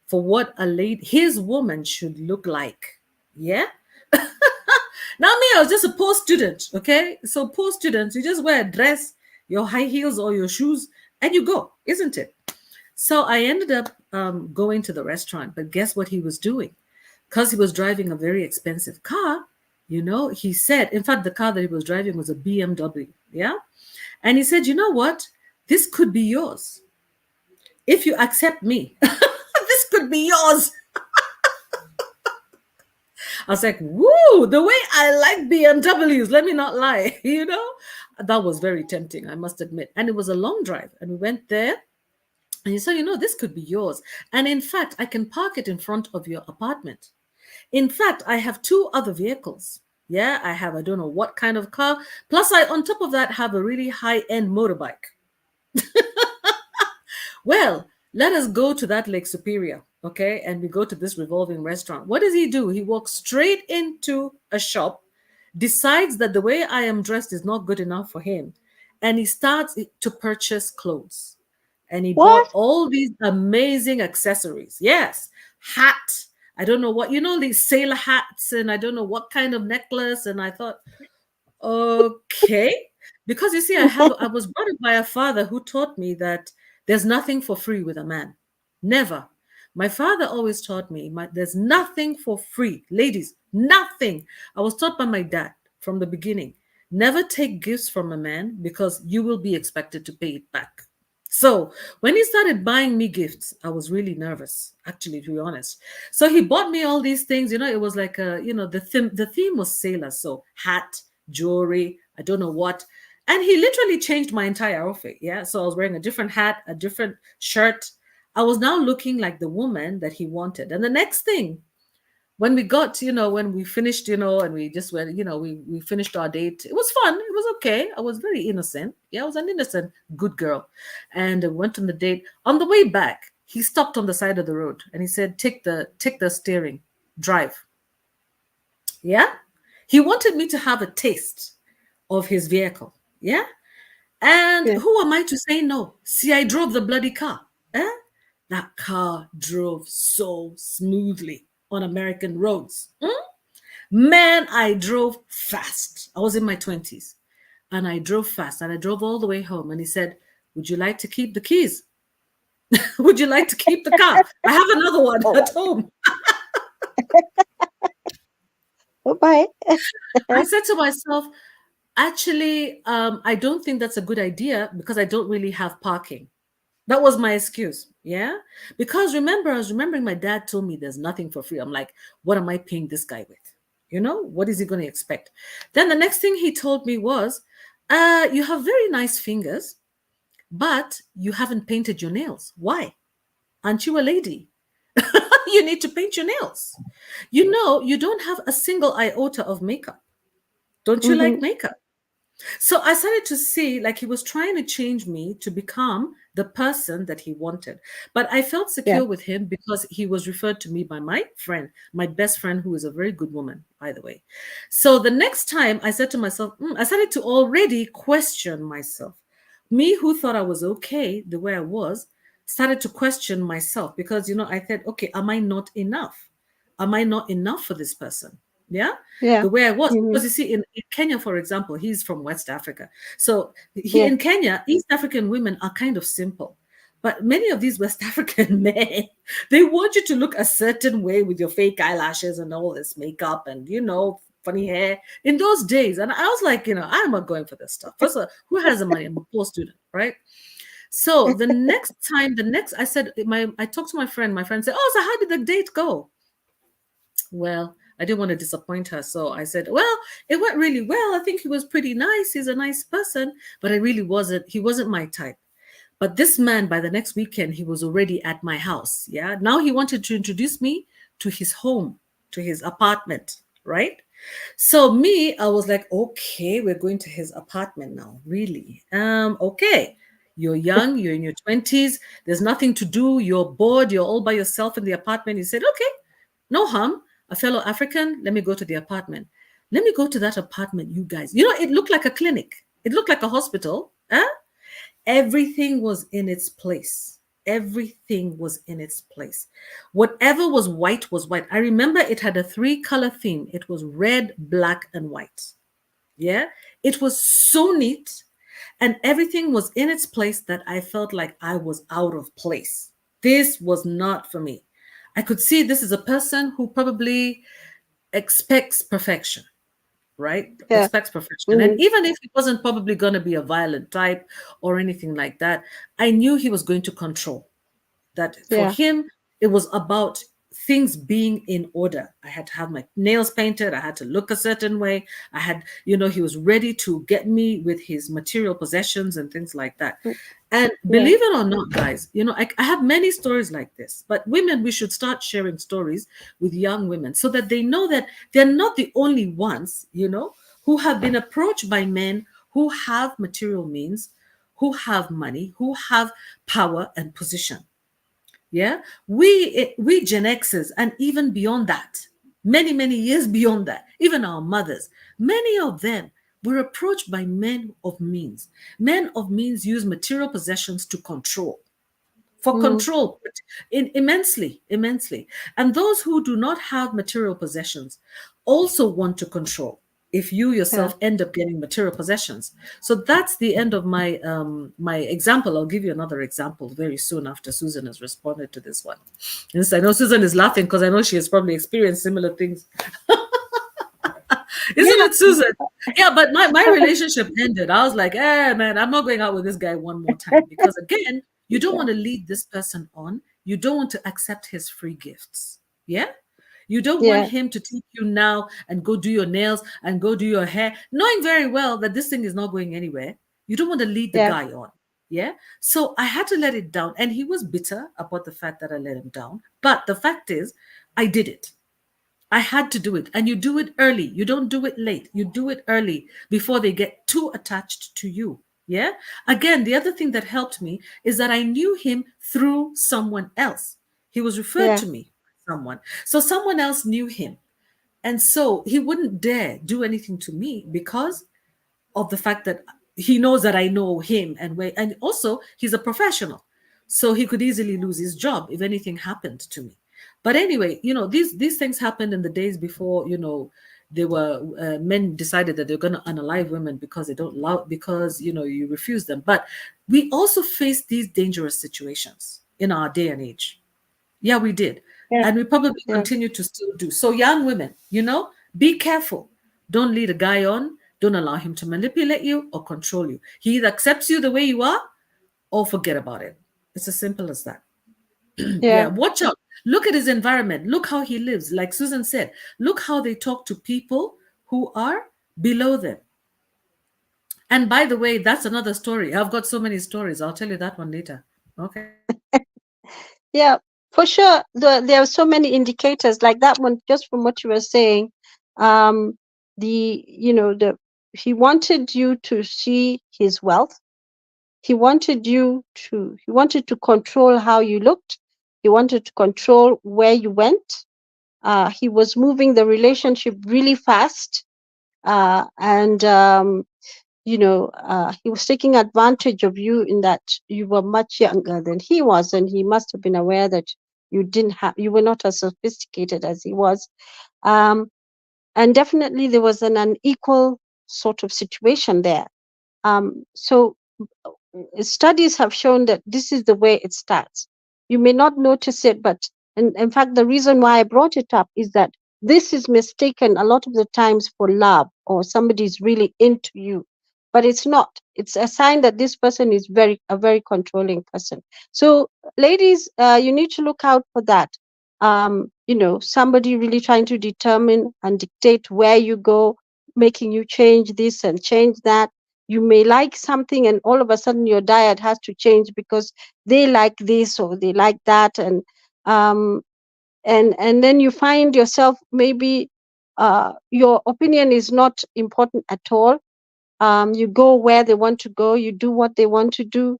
for what his woman should look like. Yeah. Now me, I was just a poor student. Okay. So poor students, you just wear a dress, your high heels or your shoes, and you go, isn't it? So I ended up going to the restaurant, but guess what he was doing? Because he was driving a very expensive car, he said, in fact, the car that he was driving was a BMW. Yeah. And he said, you know what? This could be yours. If you accept me, this could be yours. I was like, woo, the way I like BMWs, let me not lie, that was very tempting, I must admit. And it was a long drive. And we went there. And he said, this could be yours. And in fact, I can park it in front of your apartment. In fact, I have 2 other vehicles. Yeah, I have, I don't know what kind of car. Plus, I, on top of that, have a really high-end motorbike. Well, let us go to that Lake Superior, okay? And we go to this revolving restaurant. What does he do? He walks straight into a shop, decides that the way I am dressed is not good enough for him, and he starts to purchase clothes. And he bought What? all these amazing accessories. Yes, hat. I don't know what, these sailor hats, and I don't know what kind of necklace. And I thought, okay. Because you see, I was brought up by a father who taught me that there's nothing for free with a man. Never. My father always taught me there's nothing for free. Ladies, nothing. I was taught by my dad from the beginning. Never take gifts from a man because you will be expected to pay it back. So when he started buying me gifts, I was really nervous, actually, to be honest. So he bought me all these things. It was like the theme was sailor. So hat, jewelry, I don't know what. And he literally changed my entire outfit. Yeah. So I was wearing a different hat, a different shirt. I was now looking like the woman that he wanted. And the next thing, when we got, when we finished, and we just went, we finished our date. It was fun. It was okay. I was very innocent. Yeah, I was an innocent, good girl. And went on the date. On the way back, he stopped on the side of the road and he said, take the steering, drive. Yeah. He wanted me to have a taste of his vehicle. Yeah. And Yeah. who am I to say no? See, I drove the bloody car. Eh? That car drove so smoothly on American roads. Man, I drove fast. I was in my 20s and I drove fast and I drove all the way home. And he said, would you like to keep the keys? Would you like to keep the car? I have another one Oh, at home. bye. I said to myself, actually, I don't think that's a good idea because I don't really have parking. That was my excuse. Yeah. Because remember, I was remembering my dad told me there's nothing for free. I'm like, what am I paying this guy with? What is he going to expect? Then the next thing he told me was, you have very nice fingers, but you haven't painted your nails. Why? Aren't you a lady? You need to paint your nails. You don't have a single iota of makeup. Don't you like Mm-hmm. makeup? So I started to see like he was trying to change me to become the person that he wanted. But I felt Yeah. secure with him because he was referred to me by my friend, my best friend, who is a very good woman, by the way. So the next time I said to myself, I started to already question myself. Me, who thought I was okay the way I was, started to question myself because, I said, okay, am I not enough? Am I not enough for this person? Yeah, Yeah. the way I was. Mm-hmm. Because you see, in Kenya, for example, he's from West Africa. So he Yeah. in Kenya, East African women are kind of simple. But many of these West African men, they want you to look a certain way with your fake eyelashes and all this makeup and funny hair in those days. And I was like, I'm not going for this stuff. First of all, who has the money? I'm a poor student, right? So the next time, I said, I talked to my friend. My friend said, "Oh, so how did the date go?" Well, I didn't want to disappoint her. So I said, well, it went really well. I think he was pretty nice. He's a nice person, but he wasn't my type. But this man, by the next weekend, he was already at my house. Yeah. Now he wanted to introduce me to his home, to his apartment, right? So me, I was like, okay, we're going to his apartment now. Really? Okay. You're young, you're in your 20s, there's nothing to do, you're bored, you're all by yourself in the apartment. He said, okay, no harm. A fellow African, let me go to the apartment. Let me go to that apartment, you guys. It looked like a clinic. It looked like a hospital. Huh? Everything was in its place. Everything was in its place. Whatever was white was white. I remember it had a three-color theme. It was red, black, and white. Yeah. It was so neat. And everything was in its place that I felt like I was out of place. This was not for me. I could see this is a person who probably expects perfection, right? Yeah. Expects perfection. And Mm-hmm. even if he wasn't probably going to be a violent type or anything like that, I knew he was going to control. That for Yeah. him, it was about things being in order. I had to have my nails painted. I had to look a certain way. He was ready to get me with his material possessions and things like that. Mm. And Yeah. believe it or not, guys, I have many stories like this, but women, we should start sharing stories with young women so that they know that they're not the only ones, who have been approached by men who have material means, who have money, who have power and position. Yeah, we Gen Xers, and even beyond that, many years beyond that, even our mothers, many of them were approached by men of means. Men of means use material possessions to control, for Mm-hmm. control immensely. And those who do not have material possessions also want to control if you Yeah. yourself end up getting material possessions. So that's the end of my example. I'll give you another example very soon after Susan has responded to this one. Yes, I know Susan is laughing because I know she has probably experienced similar things. Isn't Yeah. it, Susan? Yeah, but my relationship ended. I was like, man, I'm not going out with this guy one more time. Because again, you don't Yeah. want to lead this person on. You don't want to accept his free gifts. Yeah? You don't want Yeah. him to take you now and go do your nails and go do your hair, knowing very well that this thing is not going anywhere. You don't want to lead the Yeah. guy on. Yeah. So I had to let it down. And he was bitter about the fact that I let him down. But the fact is, I did it. I had to do it. And you do it early. You don't do it late. You do it early before they get too attached to you. Yeah. Again, the other thing that helped me is that I knew him through someone else. He was referred Yeah. to me by someone. So someone else knew him. And so he wouldn't dare do anything to me because of the fact that he knows that I know him and also he's a professional. So he could easily lose his job if anything happened to me. But anyway, these things happened in the days before, they were men decided that they're going to unalive women because they don't love because you refuse them. But we also face these dangerous situations in our day and age. Yeah, we did. Yeah. And we probably Yeah. continue to still do. So, young women, be careful. Don't lead a guy on. Don't allow him to manipulate you or control you. He either accepts you the way you are or forget about it. It's as simple as that. Yeah, Yeah. watch out. Look at his environment. Look how he lives. Like Susan said, look how they talk to people who are below them. And by the way, that's another story. I've got so many stories. I'll tell you that one later. Okay. Yeah, for sure. There are so many indicators like that one, just from what you were saying. The he wanted you to see his wealth. He wanted to control how you looked. He wanted to control where you went. He was moving the relationship really fast. And he was taking advantage of you in that you were much younger than he was, and he must have been aware that you were not as sophisticated as he was. Um, and definitely there was an unequal sort of situation there. So studies have shown that this is the way it starts. You may not notice it, but in fact, the reason why I brought it up is that this is mistaken a lot of the times for love, or somebody is really into you, but it's not. It's a sign that this person is a very controlling person. So, ladies, you need to look out for that. Somebody really trying to determine and dictate where you go, making you change this and change that. You may like something, and all of a sudden your diet has to change because they like this or they like that, um, and then you find yourself, maybe your opinion is not important at all. You go where they want to go, you do what they want to do.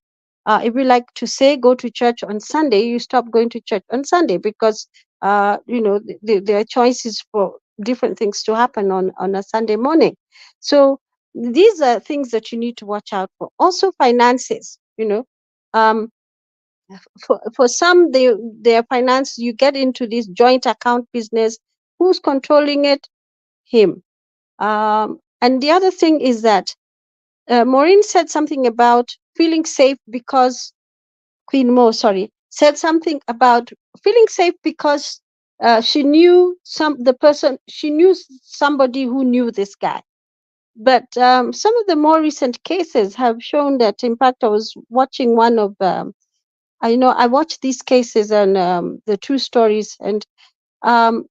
If we like to say go to church on Sunday, you stop going to church on Sunday because there are choices for different things to happen on a Sunday morning. So these are things that you need to watch out for. Also finances, um, for some, their finance, you get into this joint account business. Who's controlling it? Him. And the other thing is that Maureen said something about feeling safe because Queen Mo, sorry, said something about feeling safe because she knew she knew somebody who knew this guy. But some of the more recent cases have shown that. In fact, I was watching one of, I watched these cases and the true stories, and um,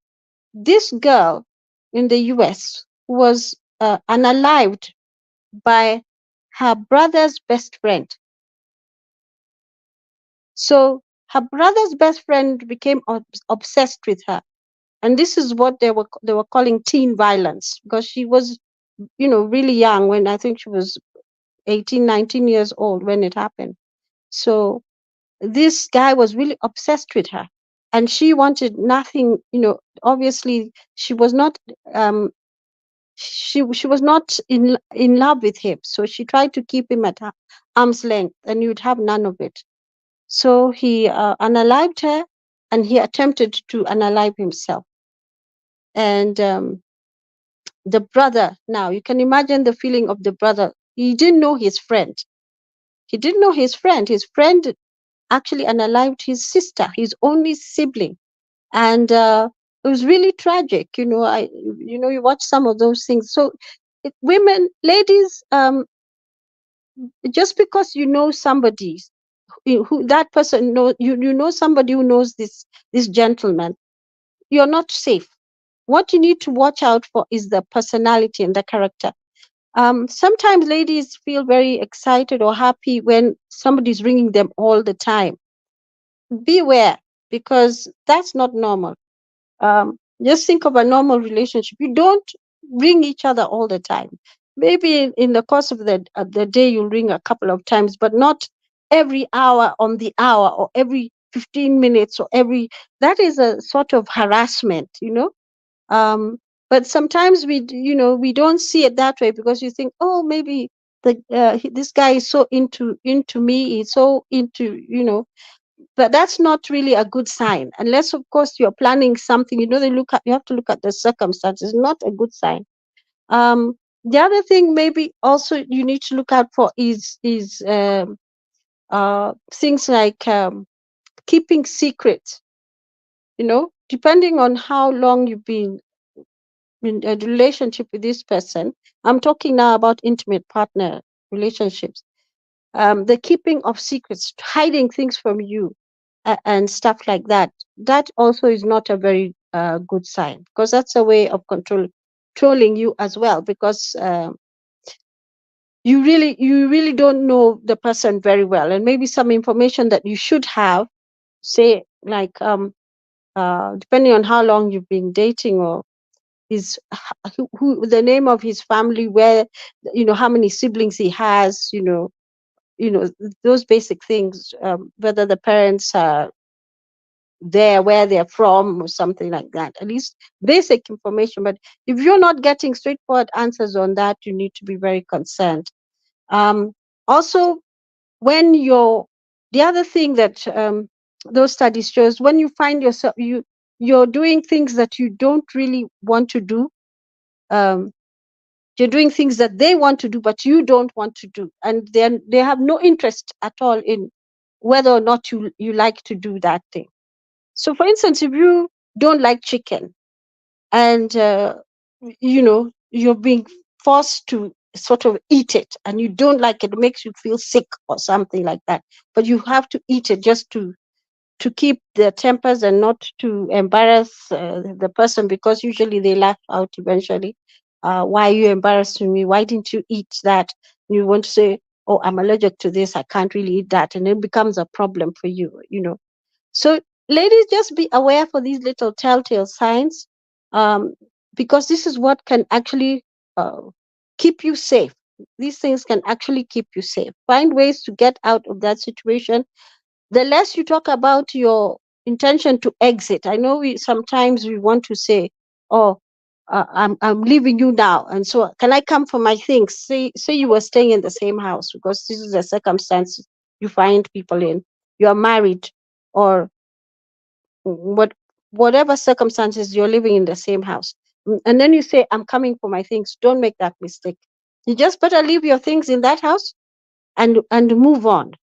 this girl in the US was unalived by her brother's best friend. So her brother's best friend became obsessed with her, and this is what they were calling teen violence, because she was, really young, when I think she was 18, 19 years old when it happened. So this guy was really obsessed with her, and she wanted nothing. Obviously she was not. She was not in love with him, so she tried to keep him at arm's length, and you'd have none of it. So he unalived her, and he attempted to unalive himself. And the brother, now you can imagine the feeling of the brother. He didn't know his friend. He didn't know his friend. His friend actually unalived his sister, his only sibling. And it was really tragic. You watch some of those things. So women, ladies, just because you know somebody who that person know, you know somebody who knows this gentleman, you're not safe. What you need to watch out for is the personality and the character. Sometimes ladies feel very excited or happy when somebody's ringing them all the time. Beware, because that's not normal. Just think of a normal relationship. You don't ring each other all the time. Maybe in the course of the day you'll ring a couple of times, but not every hour on the hour, or every 15 minutes, or that is a sort of harassment. But sometimes we don't see it that way, because you think, oh, maybe this guy is so into me, he's so into, but that's not really a good sign, unless of course you're planning something. You have to look at the circumstances. Not a good sign. The other thing maybe also you need to look out for is things like keeping secrets. Depending on how long you've been in a relationship with this person. I'm talking now about intimate partner relationships. The keeping of secrets, hiding things from you, and stuff like that. That also is not a very good sign, because that's a way of controlling you as well. Because you really don't know the person very well, and maybe some information that you should have, say like depending on how long you've been dating, or his who the name of his family, where, how many siblings he has, those basic things, whether the parents are there, where they're from, or something like that. At least basic information. But if you're not getting straightforward answers on that, you need to be very concerned. Also, when the other thing that those studies shows, when you find yourself, you're doing things that you don't really want to do. um, you're doing things that they want to do but you don't want to do, and then they have no interest at all in whether or not you like to do that thing. So for instance, if you don't like chicken, and you're being forced to sort of eat it, and you don't like it, it makes you feel sick or something like that, but you have to eat it just to keep their tempers and not to embarrass the person, because usually they laugh out eventually. Why are you embarrassing me? Why didn't you eat that? You want to say, oh, I'm allergic to this, I can't really eat that, and it becomes a problem for you. So ladies, just be aware for these little telltale signs, um, because this is what can actually uh, keep you safe. These things can actually keep you safe. Find ways to get out of that situation. The less you talk about your intention to exit. I know we sometimes we want to say, oh, I'm leaving you now, and so can I come for my things? Say you were staying in the same house, because this is the circumstance you find people in. You are married, or what whatever circumstances, you're living in the same house. And then you say, I'm coming for my things. Don't make that mistake. You just better leave your things in that house and move on.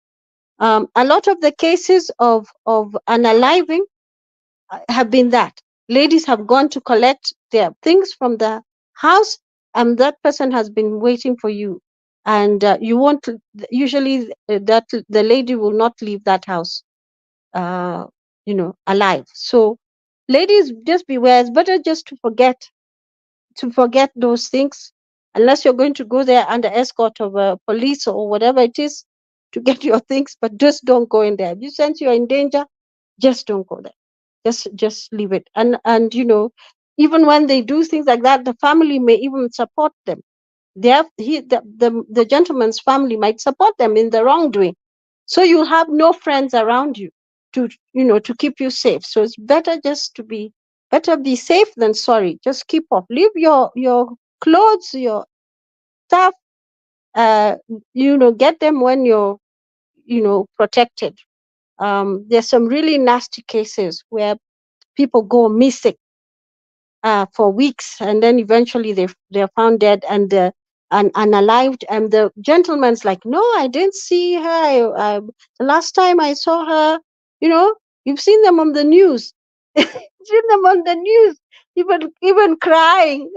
A lot of the cases of unaliving have been that ladies have gone to collect their things from the house, and that person has been waiting for you, and you won't usually that the lady will not leave that house alive. So ladies, just beware. It's better just to forget those things, unless you're going to go there under escort of police or whatever it is to get your things. But just don't go in there. If you sense you're in danger, just don't go there. Just leave it. And even when they do things like that, the family may even support them. The gentleman's family might support them in the wrongdoing, so you have no friends around you to keep you safe. So it's better be safe than sorry. Just keep off. Leave your clothes, your stuff, uh get them when you're protected. There's some really nasty cases where people go missing for weeks, and then eventually they're found dead and unalived, and the gentleman's like, no, I didn't see her. The last time I saw her, you know you've seen them on the news. Seen them on the news, even crying.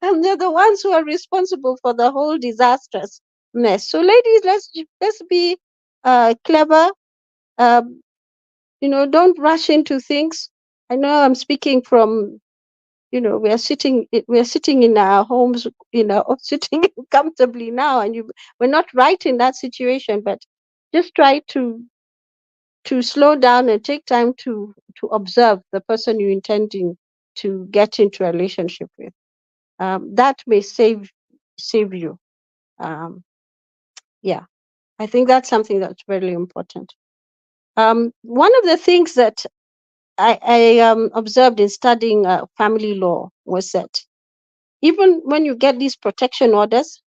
And they're the ones who are responsible for the whole disastrous mess. So ladies, let's be clever. um, don't rush into things. I know I'm speaking from, we are sitting in our homes, sitting comfortably now, and we're not right in that situation, but just try to slow down and take time to observe the person you're intending to get into a relationship with. That may save you. um, yeah, I think that's something that's very important. One of the things that I observed in studying family law was that even when you get these protection orders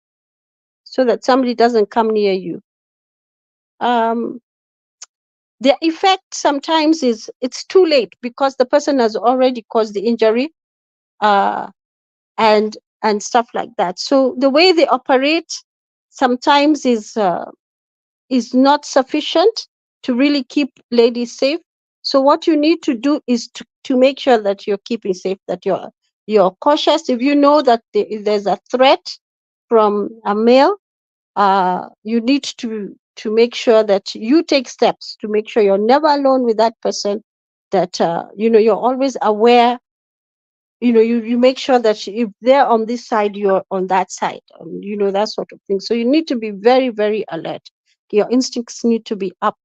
so that somebody doesn't come near you, um, the effect sometimes is it's too late, because the person has already caused the injury, uh, and stuff like that. So the way they operate sometimes is not sufficient to really keep ladies safe. So what you need to do is to make sure that you're keeping safe, that you're cautious. If you know that there's a threat from a male, you need to make sure that you take steps to make sure you're never alone with that person, that you're always aware. You make sure that if they're on this side, you're on that side, that sort of thing. So you need to be very, very alert. Your instincts need to be up.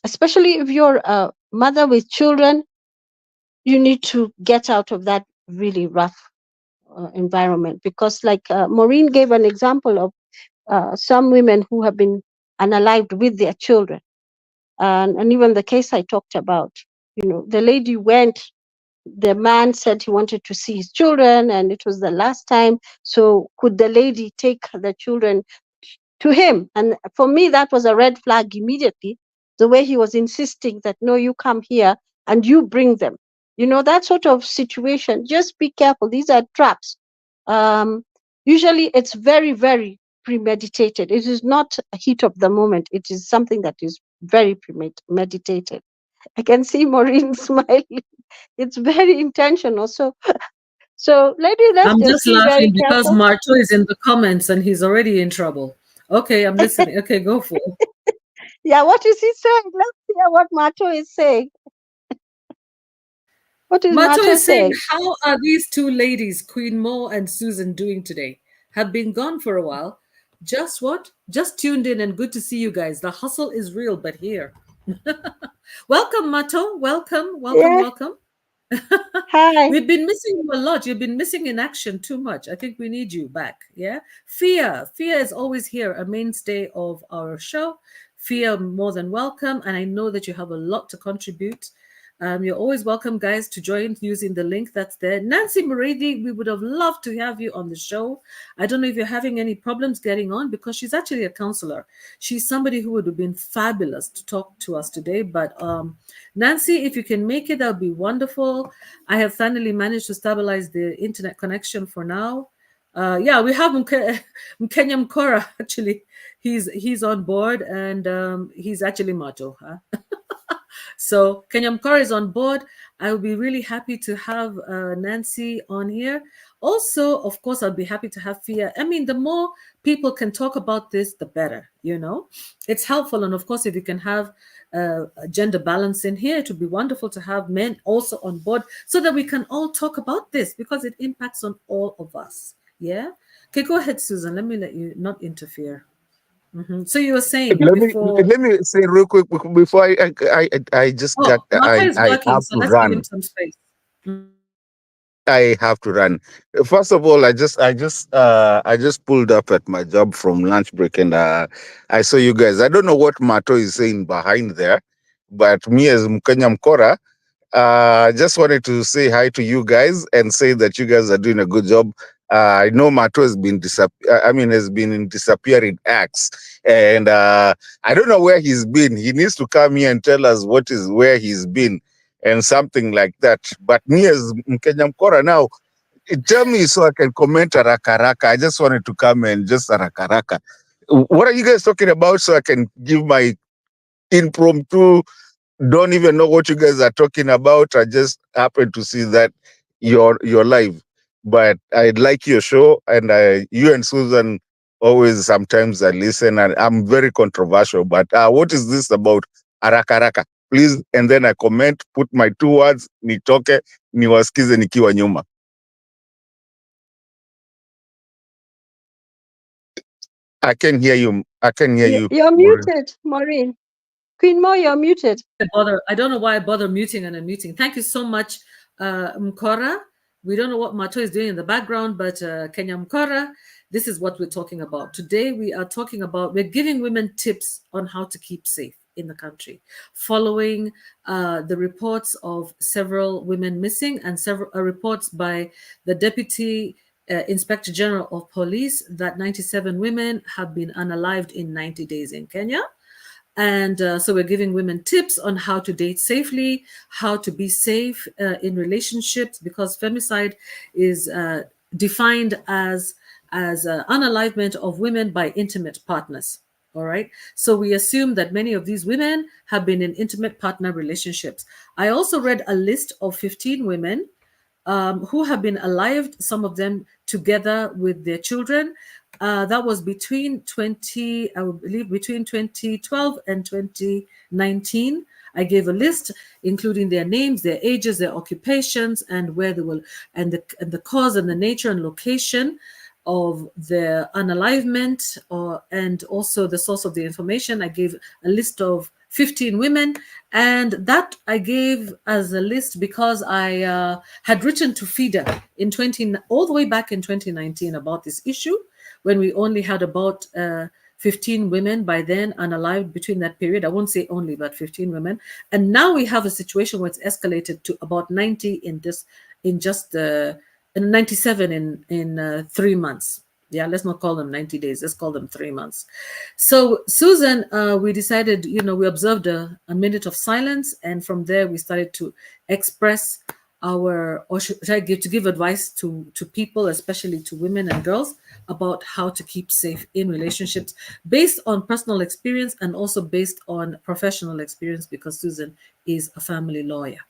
Especially if you're a mother with children, you need to get out of that really rough environment. Because, like Maureen gave an example of some women who have been unalived with their children, and even the case I talked about, the lady went. The man said he wanted to see his children, and it was the last time. So, could the lady take the children to him? And for me, that was a red flag immediately. The way he was insisting that, no, you come here and you bring them. That sort of situation. Just be careful. These are traps. Usually, it's very, very premeditated. It is not a heat of the moment. It is something that is very premeditated. I can see Maureen smiling. It's very intentional. So ladies, let's I'm just just be very laughing because careful. Marto is in the comments and he's already in trouble. Okay, I'm listening. Okay, go for it. Yeah, what is he saying? Let's hear what Mato is saying. What is Mato Mato is saying, saying? how are these two ladies, Queen Mo and Susan, doing today? Have been gone for a while. Just what? Just tuned in and good to see you guys. The hustle is real, but here. Welcome, Mato. Welcome, welcome, Yeah. welcome. Hi. We've been missing you a lot. You've been missing in action too much. I think we need you back. Yeah. Fia is always here, a mainstay of our show. Fia, more than welcome. And I know that you have a lot to contribute. You're always welcome, guys, to join using the link that's there. Nancy Moradi, we would have loved to have you on the show. I don't know if you're having any problems getting on because she's actually a counselor. She's somebody who would have been fabulous to talk to us today. But Nancy, if you can make it, that would be wonderful. I have finally managed to stabilize the internet connection for now. Yeah, we have Mkenya Mkora actually. He's on board and he's actually Mato. Huh? So Kenyam Kaur is on board. I will be really happy to have Nancy on here. Also, of course, I'll be happy to have Fia. I mean, the more people can talk about this, the better, It's helpful. And of course, if you can have a gender balance in here, it would be wonderful to have men also on board so that we can all talk about this because it impacts on all of us. Yeah? Okay, go ahead, Susan. Let me let you not interfere. So you were saying Let me before. let me say real quick before I just Oh, got Martha is I working, have so to let's give him run. some space. I have to run. First of all, I just pulled up at my job from lunch break, and I saw you guys. I don't know what Mato is saying behind there, but me as Mkenya Mkora, I just wanted to say hi to you guys and say that you guys are doing a good job. I know Mato has been in disappearing acts, and I don't know where he's been. He needs to come here and tell us where he's been and something like that. But me as Mkenya Mkora now, tell me so I can comment arakaraka. I just wanted to come and just arakaraka. What are you guys talking about so I can give my impromptu, don't even know what you guys are talking about. I just happen to see that you're live. But I like your show, and you and Susan always sometimes I listen, and I'm very controversial. But what is this about arakaraka? Please, and then I comment, put my 2 words, nitoke, niwasikize nikiwa nyuma. I can hear you. I can hear you. You're Maureen. muted, Maureen. Queen Mo, you're muted. I don't know why I bother muting and unmuting. Thank you so much, Mkora. We don't know what Mato is doing in the background, but Kenya Mkora, this is what we're talking about. Today we're giving women tips on how to keep safe in the country, following the reports of several women missing and several reports by the Deputy Inspector General of Police that 97 women have been unalived in 90 days in Kenya. And so we're giving women tips on how to date safely, how to be safe in relationships, because femicide is defined as unalivement of women by intimate partners. All right. So we assume that many of these women have been in intimate partner relationships. I also read a list of 15 women who have been alive, some of them together with their children. That was between 2012 and 2019. I gave a list, including their names, their ages, their occupations, and where they will, and the cause and the nature and location of their unalivement, and also the source of the information. I gave a list of 15 women. And that I gave as a list because I had written to FIDA in 20, all the way back in 2019 about this issue, when we only had about 15 women by then unalived between that period. I won't say only, but 15 women. And now we have a situation where it's escalated to about 90 in this, in just in 97 in 3 months. Yeah, let's not call them 90 days. Let's call them 3 months. So, Susan, we decided, we observed a minute of silence. And from there, we started to express our, or should I give, to give advice to people, especially to women and girls, about how to keep safe in relationships based on personal experience and also based on professional experience, because Susan is a family lawyer.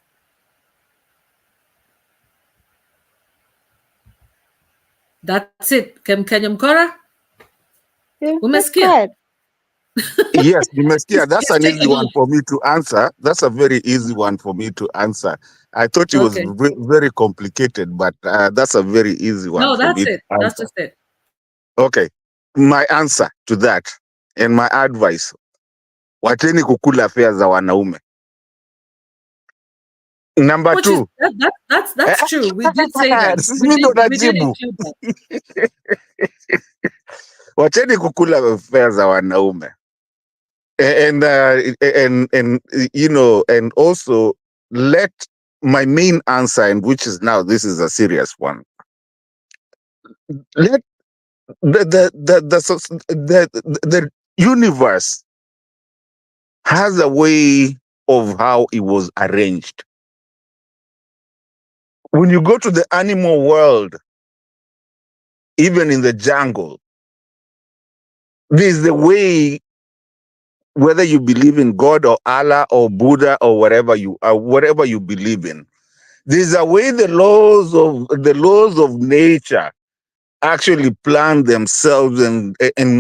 That's it. Kenya Mkora, Yeah, that's umesikia? good. Yes, nimesikia. That's He's an easy taking one off. for me to answer. That's a very easy one for me to answer. I thought it was Okay. very complicated, but that's a very easy one No, for that's me to it. That's answer. just it. Okay. My answer to that and my advice, wacheni kukula fea za wanaume. Number Which is two, that's true. We did say that. sisi mimi ndo We did najibu. include that. Wacheni kukula fea za wanaume. And and also let my main answer, and which is now, this is a serious one. Let the universe has a way of how it was arranged. When you go to the animal world, even in the jungle, there's the way, whether you believe in God or Allah or Buddha or whatever you believe in, there's a way the laws of nature actually plan themselves, and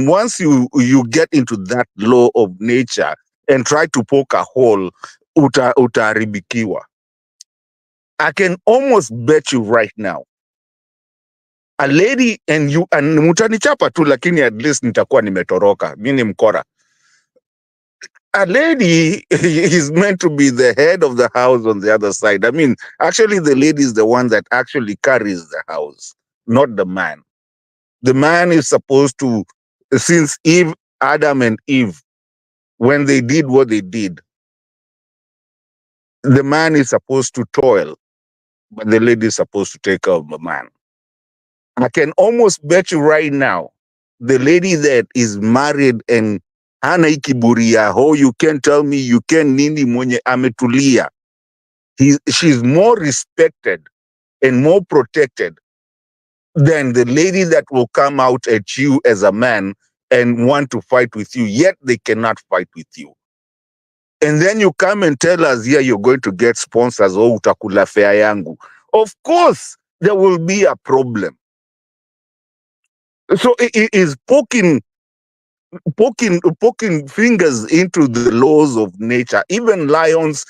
once you get into that law of nature and try to poke a hole, utaharibikiwa. I can almost bet you right now, a lady, and mutanichapa tu, lakini at least nitakuwa nimetoroka, mimi ni mkora. A lady is meant to be the head of the house on the other side. I mean, actually the lady is the one that actually carries the house, not the man. The man is supposed to, since Adam and Eve, when they did what they did, the man is supposed to toil, but the lady is supposed to take care of the man. I can almost bet you right now, the lady that is married and hana ikiburia, oh, you can tell me, you can nini mwenye ametulia. She's more respected and more protected than the lady that will come out at you as a man and want to fight with you, yet they cannot fight with you. And then you come and tell us, yeah, you're going to get sponsors, oh, utakula fea yangu. Of course, there will be a problem. So it is poking fingers into the laws of nature. Even lions,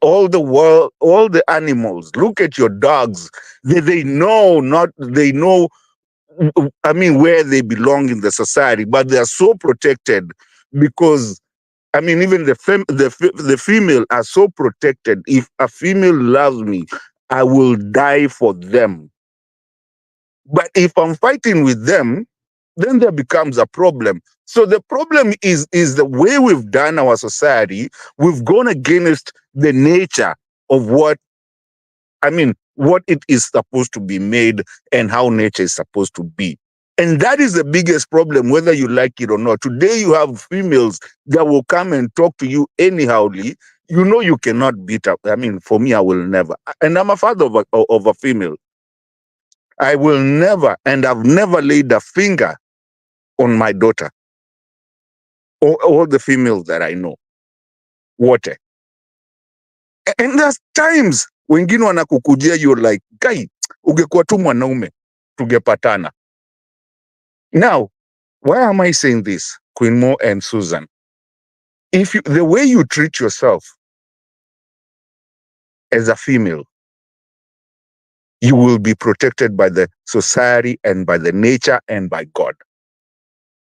all the world, all the animals. Look at your dogs. They know not. They know. I mean, where they belong in the society, but they are so protected because, I mean, even the female are so protected. If a female loves me, I will die for them. But if I'm fighting with them, then there becomes a problem. So the problem is the way we've done our society. We've gone against the nature of what it is supposed to be made and how nature is supposed to be. And that is the biggest problem, whether you like it or not. Today you have females that will come and talk to you anyhowly. You know you cannot beat up. I mean, for me, I will never. And I'm a father of a female. I will never, and I've never laid a finger on my daughter or all the females that I know. Water. And there's times wengine wanakukujia, you're like, guy, ungekuwa tu mwanaume, tungepatana. Now, why am I saying this, Queen Mo and Susan? The way you treat yourself as a female, you will be protected by the society and by the nature and by God.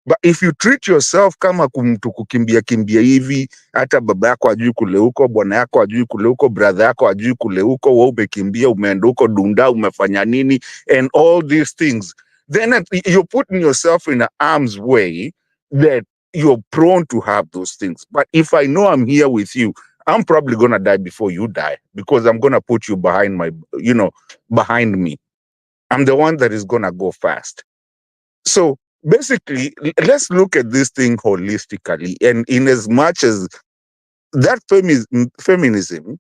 But if you treat yourself kama mtu kukimbia kimbia hivi, hata baba yako ajui kule huko, bwana yako ajui kule huko, brother yako ajui kule huko, wewe umekimbia umeenda huko Dunda, umefanya nini, and all these things, then you're putting yourself in an arm's way that you're prone to have those things. But if I know I'm here with you, I'm probably gonna die before you die, because I'm gonna put you behind behind me. I'm the one that is gonna go fast. So basically, let's look at this thing holistically. And in as much as that feminism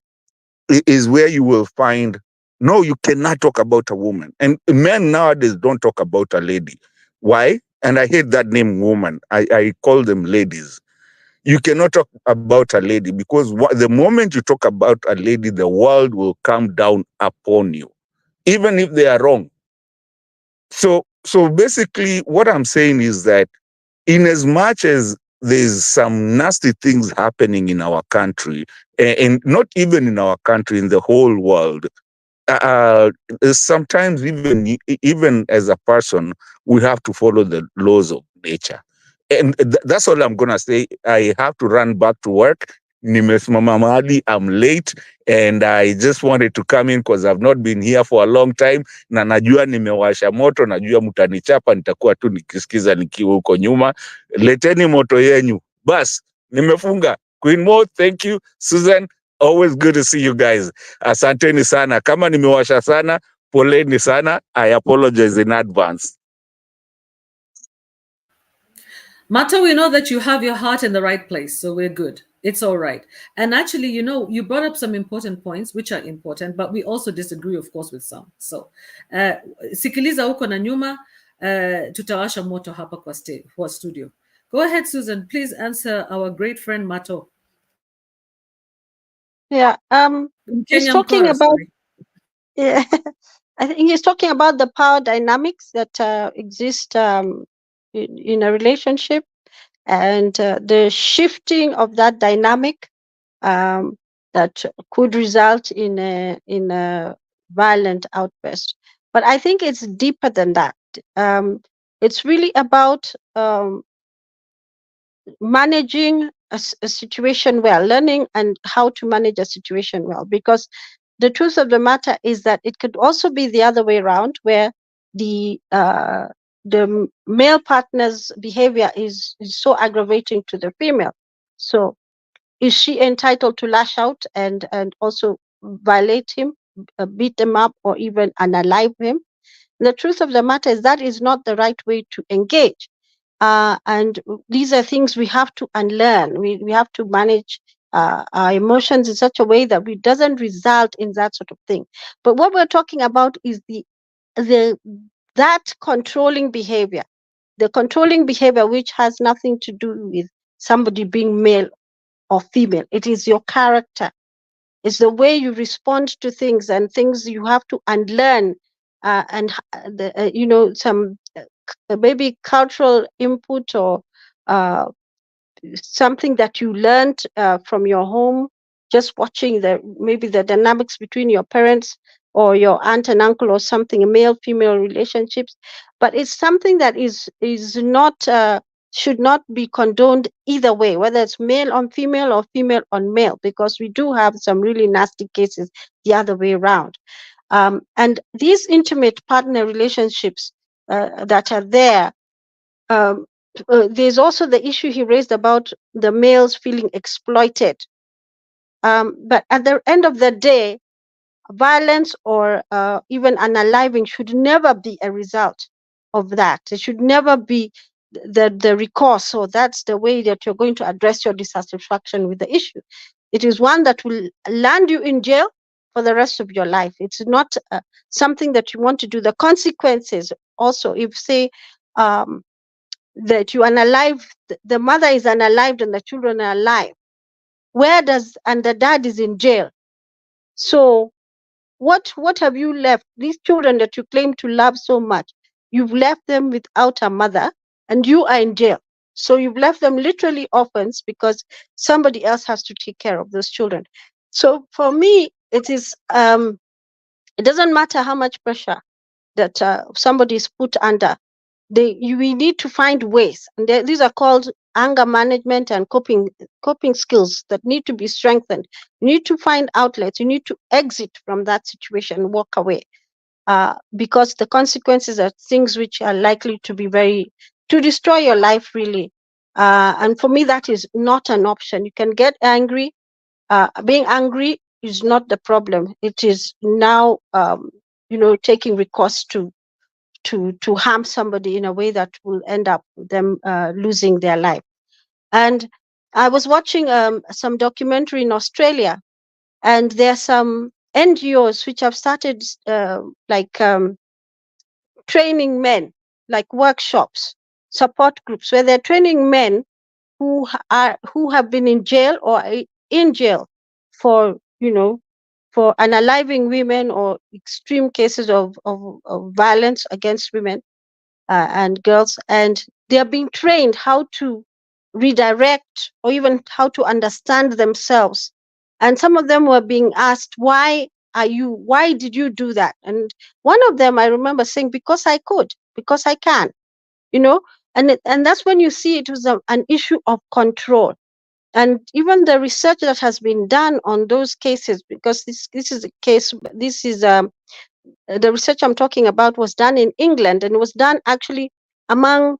is where you will find, no, you cannot talk about a woman. And men nowadays don't talk about a lady. Why? And I hate that name woman. I call them ladies. You cannot talk about a lady, because the moment you talk about a lady, the world will come down upon you, even if they are wrong. So basically, what I'm saying is that in as much as there's some nasty things happening in our country, and not even in our country, in the whole world, uh, sometimes even as a person, we have to follow the laws of nature. And that's all I'm gonna say. I have to run back to work. Nimesimama mahali, I'm late, and I just wanted to come in because I've not been here for a long time, na najua nimewasha moto, najua mtanichapa, nitakuwa tu nikisikiza nikiwa huko nyuma. Leteni moto yenyu. Bas, nimefunga. Queen Mo, thank you. Susan, always good to see you guys. Asanteni sana. Kama nimewasha sana, poleni sana. I apologize in advance. Mato, we know that you have your heart in the right place, so we're good. It's all right. And actually, you brought up some important points, which are important, but we also disagree, of course, with some. So, sikiliza huko na nyuma, tutawasha moto hapa kwa studio. Go ahead, Susan. Please answer our great friend Mato. Yeah. He's Kenyan talking Kora, about. sorry. Yeah, I think he's talking about the power dynamics that exist in a relationship, and the shifting of that dynamic um, that could result in a violent outburst. But I think it's deeper than that. It's really about managing a situation well, learning and how to manage a situation well. Because the truth of the matter is that it could also be the other way around, where the male partner's behavior is so aggravating to the female. So is she entitled to lash out and also violate him, beat him up, or even unalive him? The truth of the matter is that is not the right way to engage. And these are things we have to unlearn. We have to manage our emotions in such a way that it doesn't result in that sort of thing. But what we're talking about is the that controlling behavior, the controlling behavior which has nothing to do with somebody being male or female. It is your character. It's the way you respond to things, and things you have to unlearn, some maybe cultural input or uh, something that you learned from your home, just watching maybe the dynamics between your parents or your aunt and uncle or something, male female relationships. But it's something that is not should not be condoned either way, whether it's male on female or female on male, because we do have some really nasty cases the other way around. And these intimate partner relationships that are there, um, there's also the issue he raised about the males feeling exploited. But at the end of the day, violence or even unaliving should never be a result of that. It should never be the recourse. So that's the way that you're going to address your dissatisfaction with the issue. It is one that will land you in jail for the rest of your life. It's not something that you want to do. The consequences also, if say that you unalive, the mother is unalived and the children are alive, and the dad is in jail. So what have you left? These children that you claim to love so much, you've left them without a mother, and you are in jail. So you've left them literally orphans because somebody else has to take care of those children. So for me, it doesn't matter how much pressure that somebody is put under. we need to find ways, and these are called anger management and coping skills that need to be strengthened. You need to find outlets. You need to exit from that situation, walk away, because the consequences are things which are likely to be to destroy your life, really. And for me, that is not an option. You can get angry. Being angry is not the problem. It is now, taking recourse to harm somebody in a way that will end up them losing their life. And I was watching some documentary in Australia, and there are some NGOs which have started training men, like workshops, support groups, where they're training men who have been in jail or in jail for for unaliving women or extreme cases of violence against women and girls, and they are being trained how to redirect or even how to understand themselves. And some of them were being asked, why did you do that? And one of them, I remember saying, because I could, because I can, you know. And that's when you see it was an issue of control. And even the research that has been done on those cases, because this is a case, this is the research I'm talking about was done in England, and it was done actually among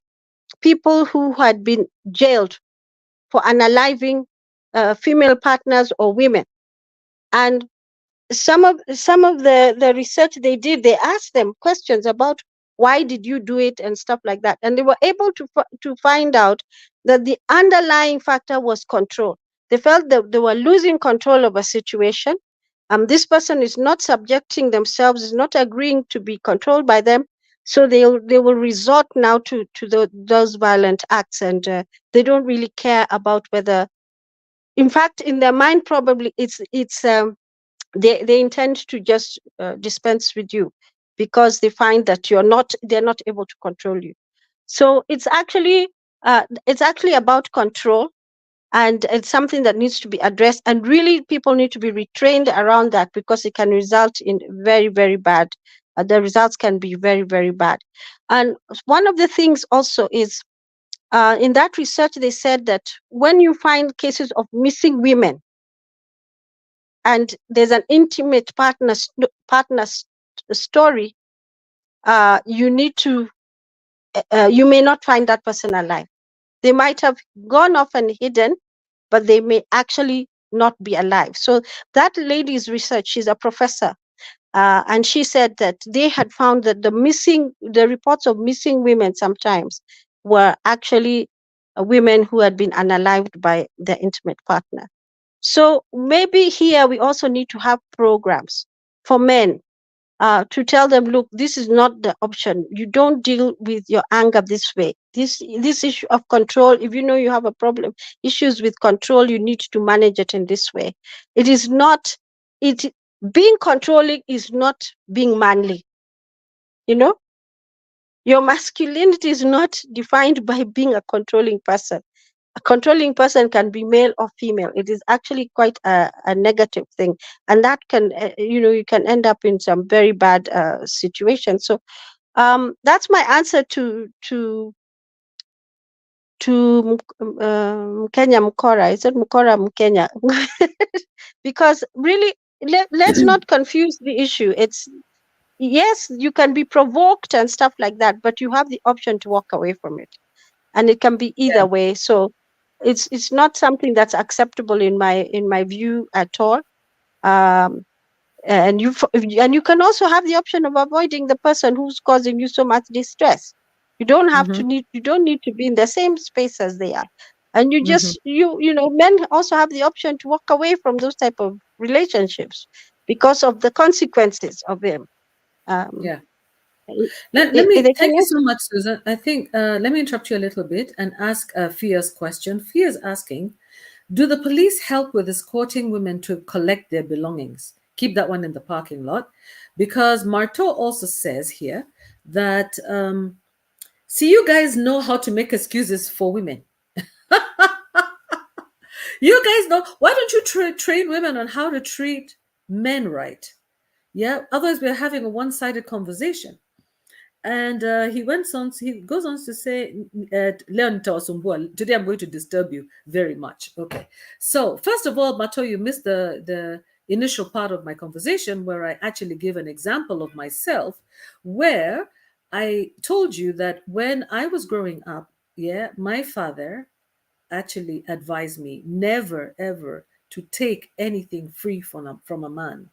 people who had been jailed for unaliving female partners or women. And some of the research they did, they asked them questions about why did you do it and stuff like that, and they were able to find out that the underlying factor was control. They felt that they were losing control of a situation. This person is not subjecting themselves, is not agreeing to be controlled by them, so they will resort now to those violent acts, and they don't really care about whether, in fact, in their mind, probably it's they intend to just dispense with you, because they find that they're not able to control you. So it's actually about control, and it's something that needs to be addressed, and really people need to be retrained around that, because it can result in very, very bad, the results can be very, very bad. And one of the things also is, in that research they said that when you find cases of missing women, and there's an intimate story, you need to you may not find that person alive. They might have gone off and hidden, but they may actually not be alive. So that lady's research, she's a professor, and she said that they had found that the reports of missing women sometimes were actually women who had been unalived by their intimate partner. So maybe here we also need to have programs for men, to tell them, look, this is not the option. You don't deal with your anger this way. This issue of control, if you know you have a problem, issues with control, you need to manage it in this way. It is not, it being controlling is not being manly. You know, your masculinity is not defined by being a controlling person. A controlling person can be male or female. It is actually quite a negative thing, and that can, you can end up in some very bad situations. So that's my answer to Kenya Mkora. Is it Mkora Mkenya? Because really, let's not confuse the issue. It's, yes, you can be provoked and stuff like that, but you have the option to walk away from it, and it can be either way. So it's not something that's acceptable in my view at all. And you can also have the option of avoiding the person who's causing you so much distress. You don't have Mm-hmm. you don't need to be in the same space as they are, and you Mm-hmm. just men also have the option to walk away from those type of relationships because of the consequences of them. um Yeah. Let me anything thank you else? so much, Susan. I think let me interrupt you a little bit and ask Fia's question. Fia is asking, do the police help with escorting women to collect their belongings? Keep that one in the parking lot, because Marteau also says here that see, you guys know how to make excuses for women. You guys know. Why don't you train women on how to treat men right? Yeah. Otherwise, we're having a one-sided conversation. And he goes on to say, Leon Tawasumbua, today I'm going to disturb you very much. Okay. So, first of all, Mato, you missed the initial part of my conversation where I actually give an example of myself, where I told you that when I was growing up, yeah, my father actually advised me never, ever to take anything free from a man,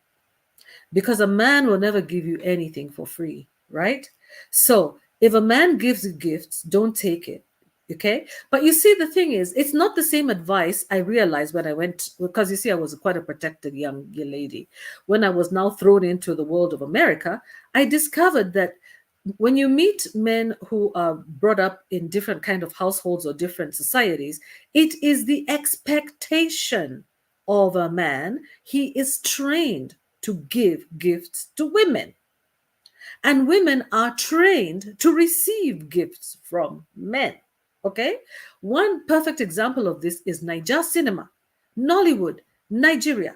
because a man will never give you anything for free, right? So if a man gives you gifts, don't take it. Okay. But you see, the thing is, it's not the same advice. I realized when I went, because you see, I was quite a protected young lady. When I was now thrown into the world of America, I discovered that when you meet men who are brought up in different kind of households or different societies, it is the expectation of a man. He is trained to give gifts to women, and women are trained to receive gifts from men. Okay. One perfect example of this is Niger cinema, Nollywood, Nigeria.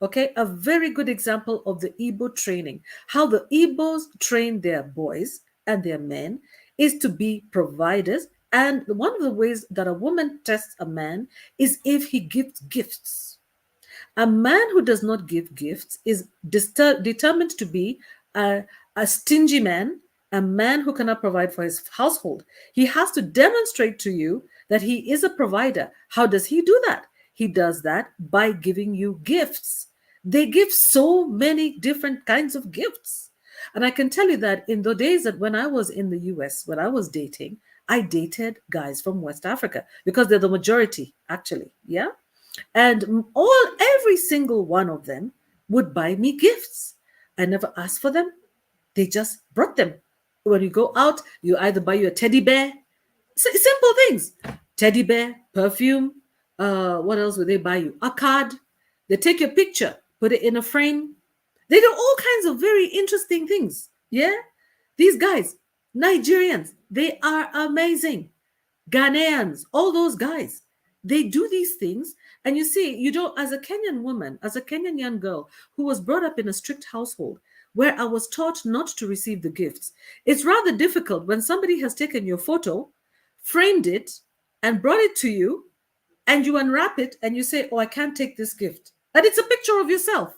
Okay. A very good example of the Igbo training. How the Igbos train their boys and their men is to be providers. And one of the ways that a woman tests a man is if he gives gifts. A man who does not give gifts is determined to be a stingy man, a man who cannot provide for his household. He has to demonstrate to you that he is a provider. How does he do that? He does that by giving you gifts. They give so many different kinds of gifts. And I can tell you that in the days that when I was in the US, when I was dating, I dated guys from West Africa because they're the majority, actually. Yeah. And every single one of them would buy me gifts. I never asked for them. They just brought them. When you go out, you either buy you a teddy bear, simple things, teddy bear, perfume. What else would they buy you? A card. They take your picture, put it in a frame. They do all kinds of very interesting things. Yeah. These guys, Nigerians, they are amazing. Ghanaians, all those guys, they do these things. And you see, you don't, as a Kenyan woman, as a Kenyan young girl who was brought up in a strict household where I was taught not to receive the gifts, it's rather difficult when somebody has taken your photo, framed it, and brought it to you, and you unwrap it and you say, oh, I can't take this gift. And it's a picture of yourself.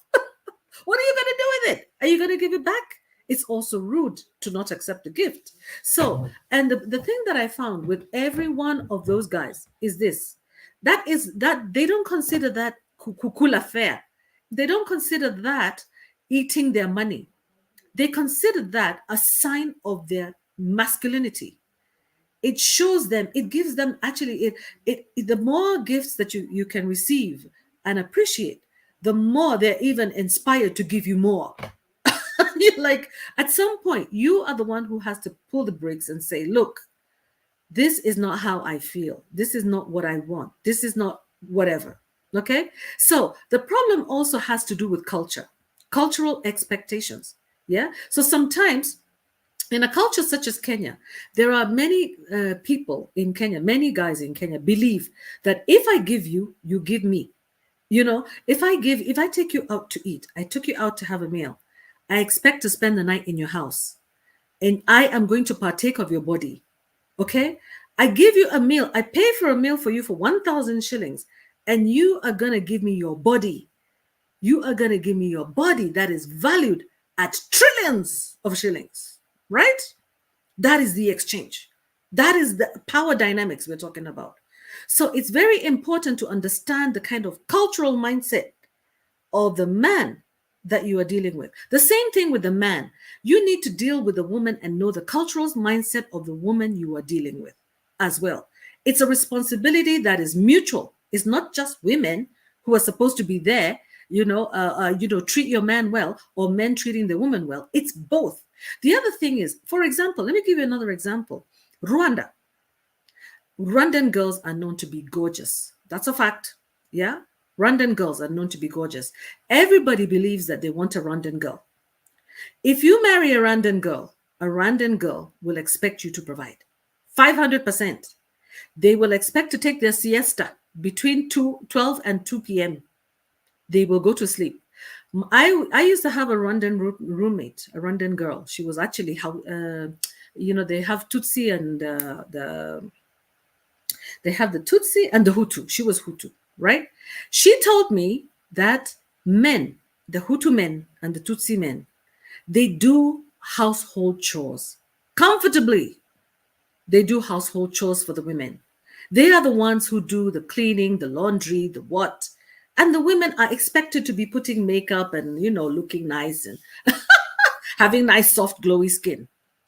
What are you going to do with it? Are you going to give it back? It's also rude to not accept the gift. So, and the thing that I found with every one of those guys is this, that they don't consider that cool affair. They don't consider that eating their money. They consider that a sign of their masculinity. It shows them, it gives them actually, the more gifts that you can receive and appreciate, the more they're even inspired to give you more. You're like, at some point, you are the one who has to pull the brakes and say, look, this is not how I feel. This is not what I want. This is not whatever. Okay. So the problem also has to do with culture, cultural expectations. Yeah. So sometimes in a culture such as Kenya, there are many people in Kenya, many guys in Kenya believe that if I give you, you give me. You know, if I take you out to eat, I took you out to have a meal, I expect to spend the night in your house and I am going to partake of your body. Okay. I give you a meal. I pay for a meal for you for 1,000 shillings and you are going to give me your body. You are going to give me your body that is valued at trillions of shillings, right? That is the exchange. That is the power dynamics we're talking about. So it's very important to understand the kind of cultural mindset of the man that you are dealing with. The same thing with the man. You need to deal with the woman and know the cultural mindset of the woman you are dealing with as well. It's a responsibility that is mutual. It's not just women who are supposed to be there, treat your man well, or men treating the woman well. It's both. The other thing is, for example, let me give you another example. Rwanda. Rwandan girls are known to be gorgeous. That's a fact. Yeah. Rwandan girls are known to be gorgeous. Everybody believes that they want a Rwandan girl. If you marry a Rwandan girl will expect you to provide 500%. They will expect to take their siesta between 12 and 2 p.m. They will go to sleep. I used to have a Rwandan roommate, a Rwandan girl. She was actually They have Tutsi and they have the Tutsi and the Hutu. She was Hutu, right? She told me that men, the Hutu men and the Tutsi men, they do household chores comfortably. They do household chores for the women. They are the ones who do the cleaning, the laundry, the what. And the women are expected to be putting makeup and, looking nice and having nice, soft, glowy skin.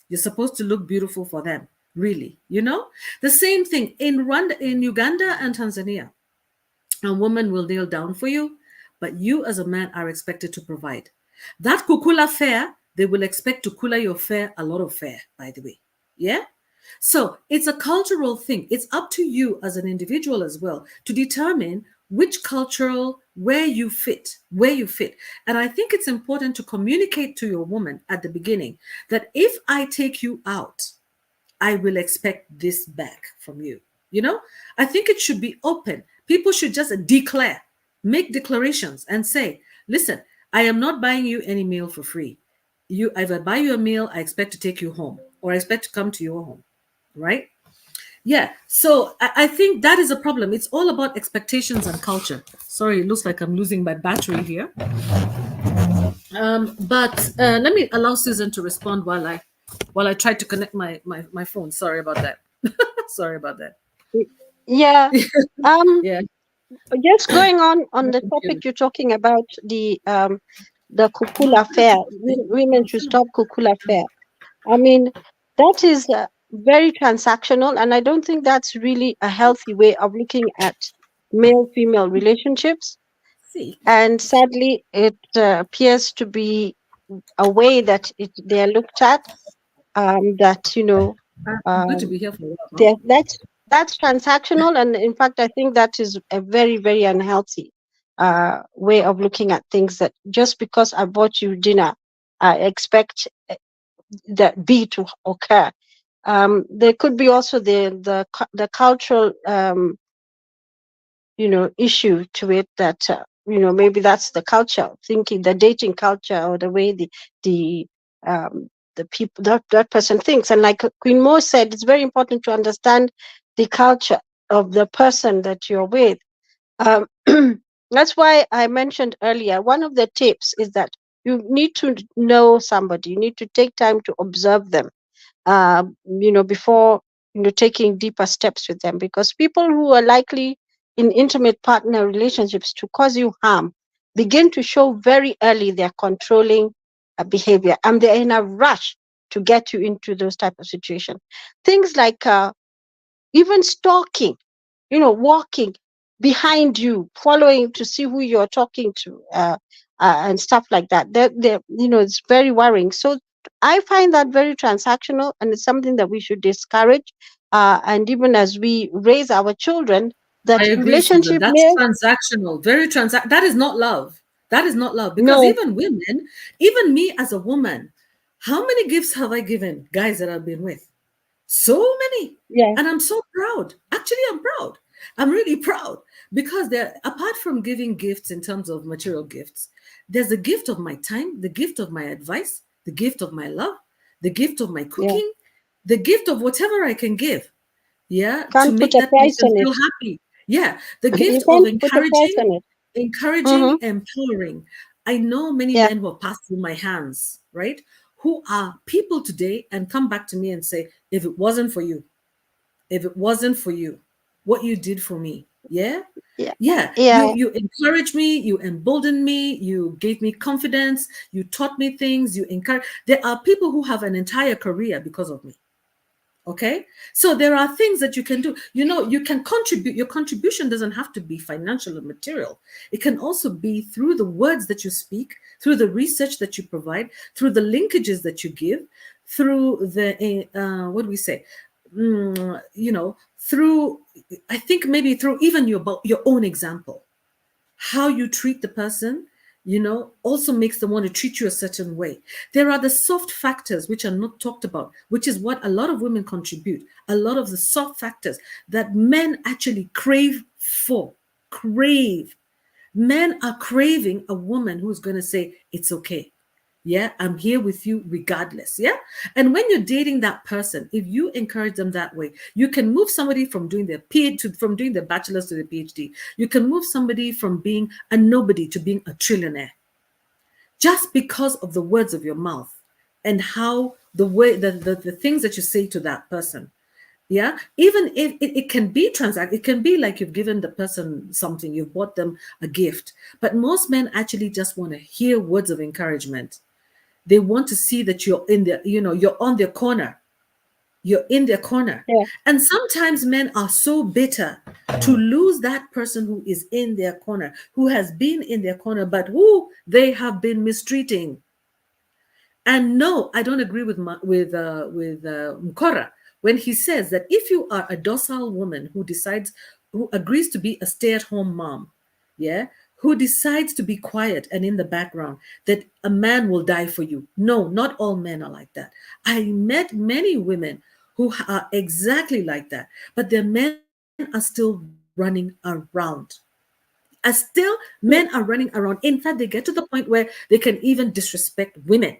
You're supposed to look beautiful for them, really. The same thing in Rwanda, in Uganda and Tanzania. A woman will kneel down for you, but you as a man are expected to provide. That kukula fare, they will expect to kula your fare, a lot of fare, by the way. Yeah? So it's a cultural thing. It's up to you as an individual as well to determine which cultural, where you fit. And I think it's important to communicate to your woman at the beginning that if I take you out, I will expect this back from you. I think it should be open. People should just make declarations and say, listen, I am not buying you any meal for free. If I buy you a meal, I expect to take you home or I expect to come to your home, right? Yeah. So I think that is a problem. It's all about expectations and culture. Sorry, it looks like I'm losing my battery here. But let me allow Susan to respond while I try to connect my phone. Sorry about that. Sorry about that. Yeah. Yeah. Just going on the topic you're talking about, the kukula fair. Women should stop kukula fair. I mean, that is very transactional, and I don't think that's really a healthy way of looking at male-female relationships. See, And sadly, it appears to be a way that they are looked at. That I'm going to um, be here for a while. Huh? that's transactional, and in fact I think that is a very, very unhealthy way of looking at things, that just because I bought you dinner I expect that B to occur. There could be also the cultural issue to it, that maybe that's the culture thinking, the dating culture, or the way the um, the people, that person thinks. And like Queen Mo said, it's very important to understand the culture of the person that you're with. um, that's why I mentioned earlier, one of the tips is that you need to know somebody, you need to take time to observe them, before taking deeper steps with them, because people who are likely in intimate partner relationships to cause you harm begin to show very early their controlling behavior, and they're in a rush to get you into those type of situations. Things like even stalking, walking behind you, following to see who you're talking to, and stuff like that. It's very worrying. So I find that very transactional, and it's something that we should discourage. And even as we raise our children, I that agree, Susan. relationship That's may transactional. Very That is not love. That is not love. Because no, even women, even me as a woman, how many gifts have I given guys that I've been with? So many. yeah, And I'm so proud. Actually, I'm proud. I'm really proud because apart from giving gifts in terms of material gifts, there's the gift of my time, the gift of my advice, the gift of my love, the gift of my yeah, cooking, the gift of whatever I can give. Yeah, to can't put make a that price person on feel it. happy. Yeah, the You gift of can't put a price encouraging, on it. encouraging, Mm-hmm. empowering. I know many Yeah, men who have passed through my hands, right? Who are people today and come back to me and say, if it wasn't for you, if it wasn't for you, what you did for me, yeah, yeah, yeah, yeah. you encouraged me, you emboldened me, you gave me confidence, you taught me things, you encourage. There are people who have an entire career because of me. Okay, so there are things that you can do. You can contribute. Your contribution doesn't have to be financial or material. It can also be through the words that you speak, through the research that you provide, through the linkages that you give, through the what do we say, through, I think maybe through even your own example. How you treat the person, also makes them want to treat you a certain way. There are the soft factors which are not talked about, which is what a lot of women contribute. A lot of the soft factors that men actually crave for. Crave. Men are craving a woman who's going to say, it's okay. Yeah, I'm here with you regardless. Yeah. And when you're dating that person, if you encourage them that way, you can move somebody from doing their from doing their bachelor's to the PhD. You can move somebody from being a nobody to being a trillionaire just because of the words of your mouth and how the way the things that you say to that person. Yeah, even if it can be transact, it can be like you've given the person something, you've bought them a gift, but most men actually just want to hear words of encouragement. They want to see that you're in their, you're on their corner. You're in their corner. Yeah. And sometimes men are so bitter to lose that person who is in their corner, who has been in their corner, but who they have been mistreating. And no, I don't agree with Mkora when he says that if you are a docile woman who agrees to be a stay-at-home mom, yeah, who decides to be quiet and in the background, that a man will die for you. No, not all men are like that. I met many women who are exactly like that, but their men are still running around. As still, men are running around. In fact, they get to the point where they can even disrespect women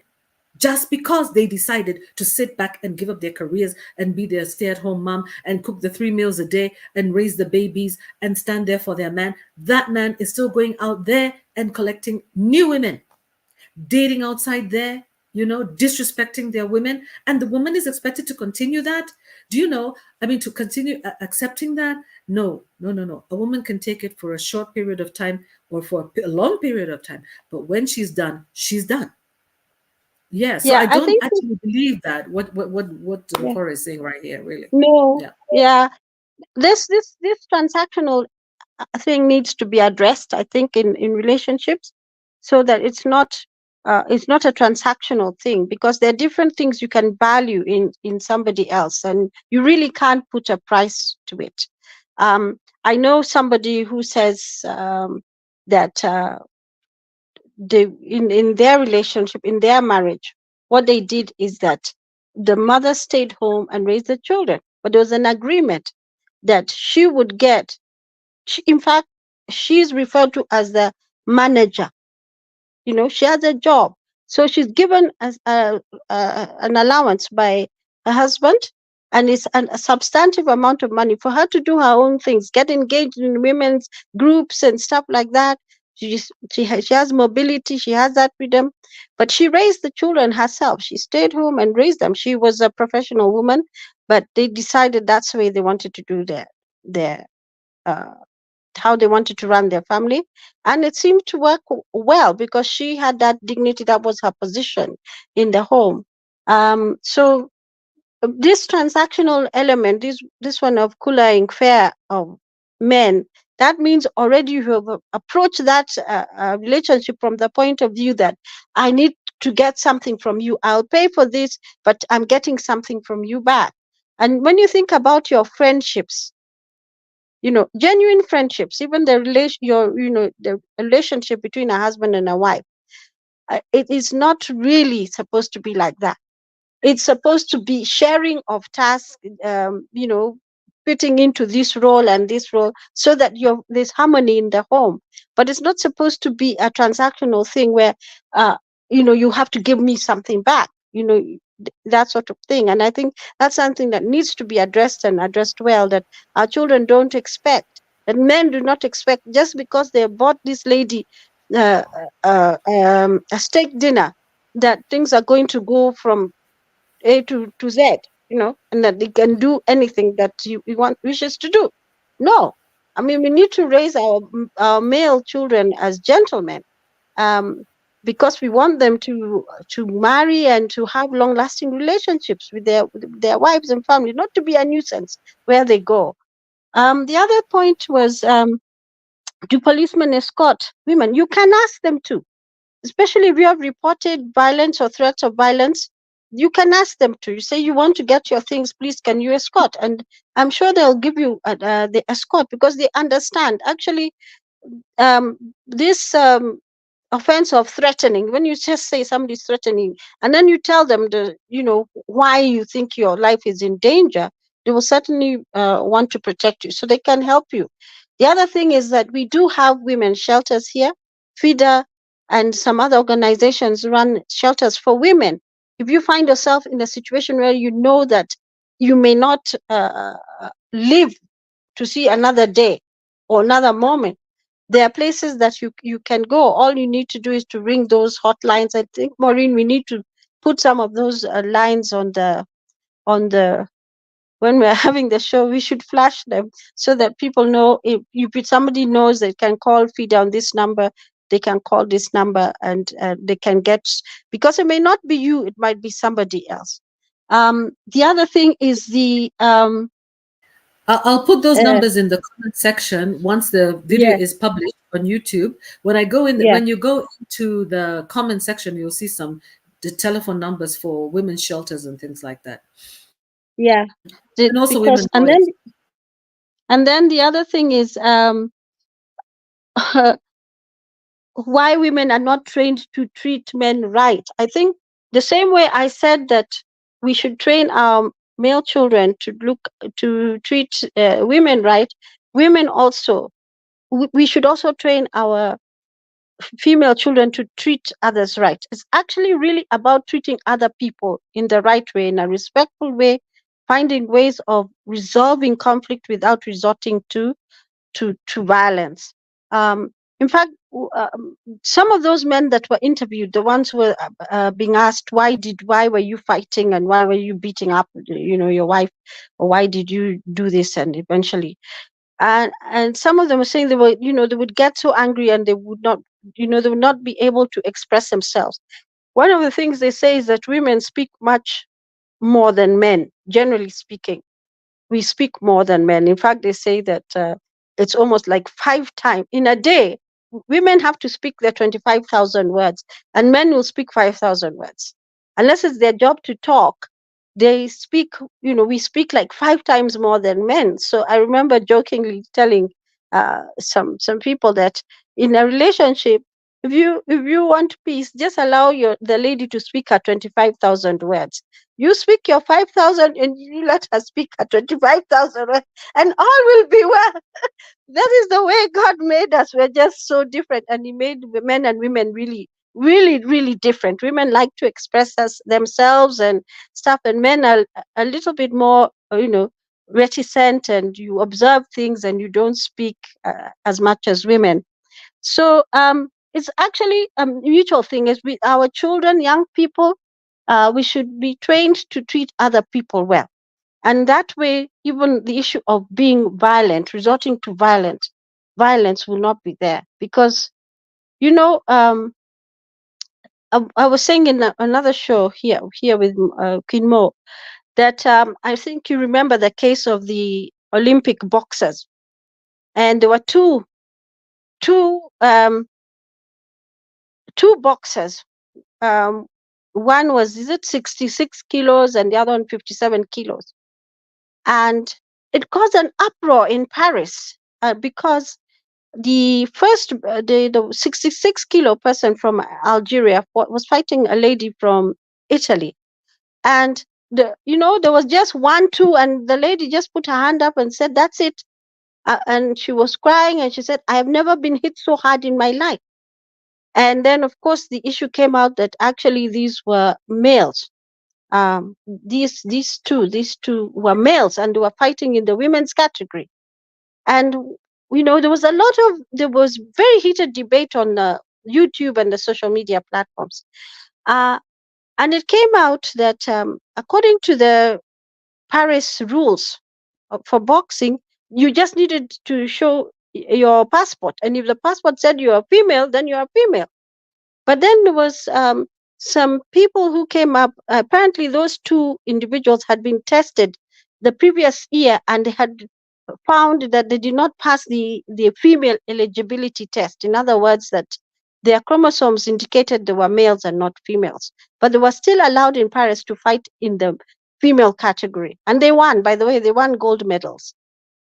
just because they decided to sit back and give up their careers and be their stay-at-home mom and cook the 3 meals a day and raise the babies and stand there for their man. That man is still going out there and collecting new women, dating outside there, disrespecting their women. And the woman is expected to continue that. Do you know? I mean, to continue accepting that? No, no, no, no. A woman can take it for a short period of time or for a long period of time. But when she's done, she's done. Yeah, so Yeah, I I don't think actually believe that what yeah. Cora is saying right here, really. No, Yeah. yeah. This transactional thing needs to be addressed, I think, in relationships, so that it's not a transactional thing, because there are different things you can value in somebody else, and you really can't put a price to it. I know somebody who says that they in their relationship, in their marriage, what they did is that the mother stayed home and raised the children, but there was an agreement that she would get, in fact, she's referred to as the manager. She has a job, so she's given as an allowance by her husband, and it's a substantive amount of money for her to do her own things, get engaged in women's groups and stuff like that. She has mobility, she has that freedom, but she raised the children herself. She stayed home and raised them. She was a professional woman, but they decided that's the way they wanted to do their uh, how they wanted to run their family. And it seemed to work well, because she had that dignity. That was her position in the home. So this transactional element, this one of cooling fair of men, that means already you have approached that relationship from the point of view that I need to get something from you. I'll pay for this, but I'm getting something from you back. And when you think about your friendships, genuine friendships, even the relationship between a husband and a wife, it is not really supposed to be like that. It's supposed to be sharing of tasks, fitting into this role and this role, so that there's harmony in the home. But it's not supposed to be a transactional thing where you have to give me something back, that sort of thing. And I think that's something that needs to be addressed, and addressed well, that our children don't expect, that men do not expect, just because they bought this lady a steak dinner, that things are going to go from A to Z, and that they can do anything that you want wishes to do. No, I mean, we need to raise our male children as gentlemen, um, because we want them to marry and to have long lasting relationships with their wives and family, not to be a nuisance where they go. The other point was, do policemen escort women? You can ask them to, especially if you have reported violence or threats of violence. You can ask them to. You say you want to get your things, please, can you escort? And I'm sure they'll give you the escort, because they understand. Actually, this offense of threatening, when you just say somebody's threatening, and then you tell them why you think your life is in danger, they will certainly want to protect you, so they can help you. The other thing is that we do have women's shelters here, feeder and some other organizations run shelters for women. If you find yourself in a situation where you know that you may not live to see another day or another moment, there are places that you can go. All you need to do is to ring those hotlines. I think, Maureen, we need to put some of those lines on the when we're having the show. We should flash them so that people know, if somebody knows they can call FIDA on this number, they can call this number, and they can get, because it may not be you, it might be somebody else. The other thing is I'll put those uh, numbers in the comment section once the video yeah, is published on YouTube. When I go in, yeah, when you go into the comment section, you'll see the telephone numbers for women's shelters and things like that, yeah. and also Because women lawyers. and then the other thing is why women are not trained to treat men right. I think the same way I said that we should train our male children to treat women right, women also, we should also train our female children to treat others right. It's actually really about treating other people in the right way, in a respectful way, finding ways of resolving conflict without resorting to violence. In fact, some of those men that were interviewed, the ones who were being asked, why were you fighting and why were you beating up, your wife, or why did you do this? And eventually, and some of them were saying they would get so angry and they would not be able to express themselves. One of the things they say is that women speak much more than men, generally speaking. We speak more than men. In fact, they say that it's almost like 5 times in a day. Women have to speak their 25,000 words, and men will speak 5,000 words. Unless it's their job to talk, they speak, we speak like 5 times more than men. So I remember jokingly telling some people that in a relationship, if you want peace, just allow the lady to speak her 25,000 words. You speak your 5,000 and you let her speak her 25,000 words, and all will be well. That is the way God made us. We're just so different. And He made men and women really, really, really different. Women like to express themselves and stuff, and men are a little bit more, reticent, and you observe things and you don't speak as much as women. So it's actually a mutual thing. As with our children, young people, we should be trained to treat other people well. And that way, even the issue of being violent, resorting to violence will not be there. Because, I was saying in another show here with Queen Mo, that I think you remember the case of the Olympic boxers. And there were two boxers. One was, is it 66 kilos, and the other one 57 kilos. And it caused an uproar in Paris because the first, the 66 kilo person from Algeria was fighting a lady from Italy. And there was just 1-2, and the lady just put her hand up and said, "That's it." And she was crying, and she said, "I have never been hit so hard in my life." And then, of course, the issue came out that actually these were males. These two were males, and they were fighting in the women's category. And there was very heated debate on YouTube and the social media platforms. And it came out that according to the Paris rules for boxing, you just needed to show your passport, and if the passport said you're a female, then you're a female. But then there was some people who came up. Apparently, those two individuals had been tested the previous year, and they had found that they did not pass the female eligibility test. In other words, that their chromosomes indicated they were males and not females. But they were still allowed in Paris to fight in the female category. And they won, by the way, they won gold medals.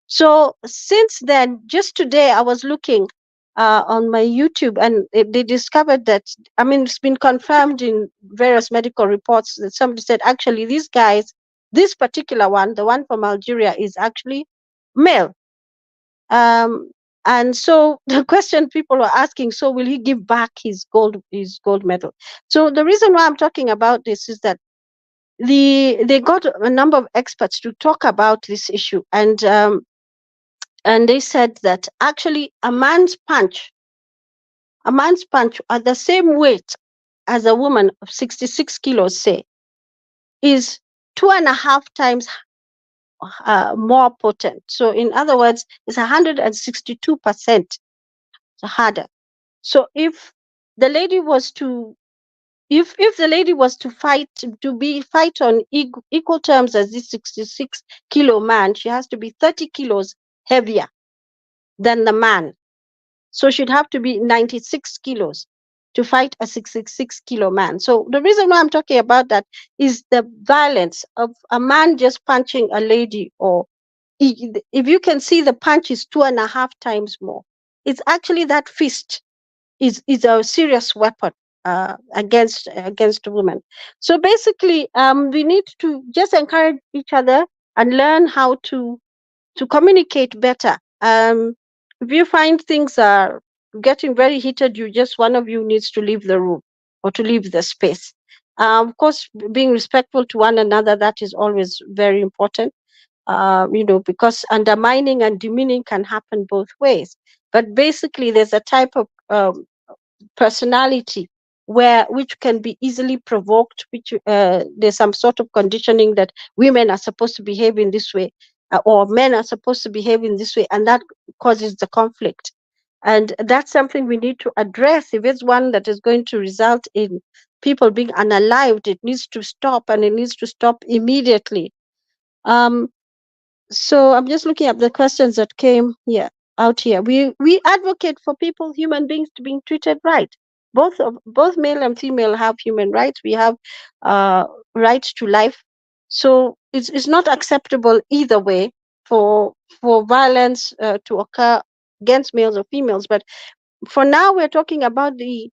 So since then, just today, I was looking on my YouTube, and they discovered that, it's been confirmed in various medical reports that somebody said, actually, these guys, this particular one, the one from Algeria, is actually male. And so the question people were asking, so will he give back his gold medal? So the reason why I'm talking about this is that they got a number of experts to talk about this issue, and they said that actually a man's punch at the same weight as a woman of 66 kilos, say, is 2.5 times more potent. So in other words, it's 162% harder. So if the lady was to fight on equal terms as this 66-kilo man, she has to be 30 kilos heavier than the man. So she'd have to be 96 kilos to fight a 66-kilo man. So the reason why I'm talking about that is the violence of a man just punching a lady, or if you can see, the punch is 2.5 times more. It's actually that fist is a serious weapon against women. So basically, we need to just encourage each other and learn how to communicate better. If you find things are getting very heated, one of you needs to leave the room or to leave the space. Of course, being respectful to one another, that is always very important. Because undermining and demeaning can happen both ways. But basically, there's a type of personality which can be easily provoked, which there's some sort of conditioning that women are supposed to behave in this way, or men are supposed to behave in this way, and that causes the conflict. And that's something we need to address. If it's one that is going to result in people being unalived, it needs to stop, and it needs to stop immediately. So I'm just looking at the questions that came here out here. We advocate for human beings, to being treated right. Both male and female have human rights. We have rights to life. So it's not acceptable either way for violence to occur against males or females. But for now, we're talking about the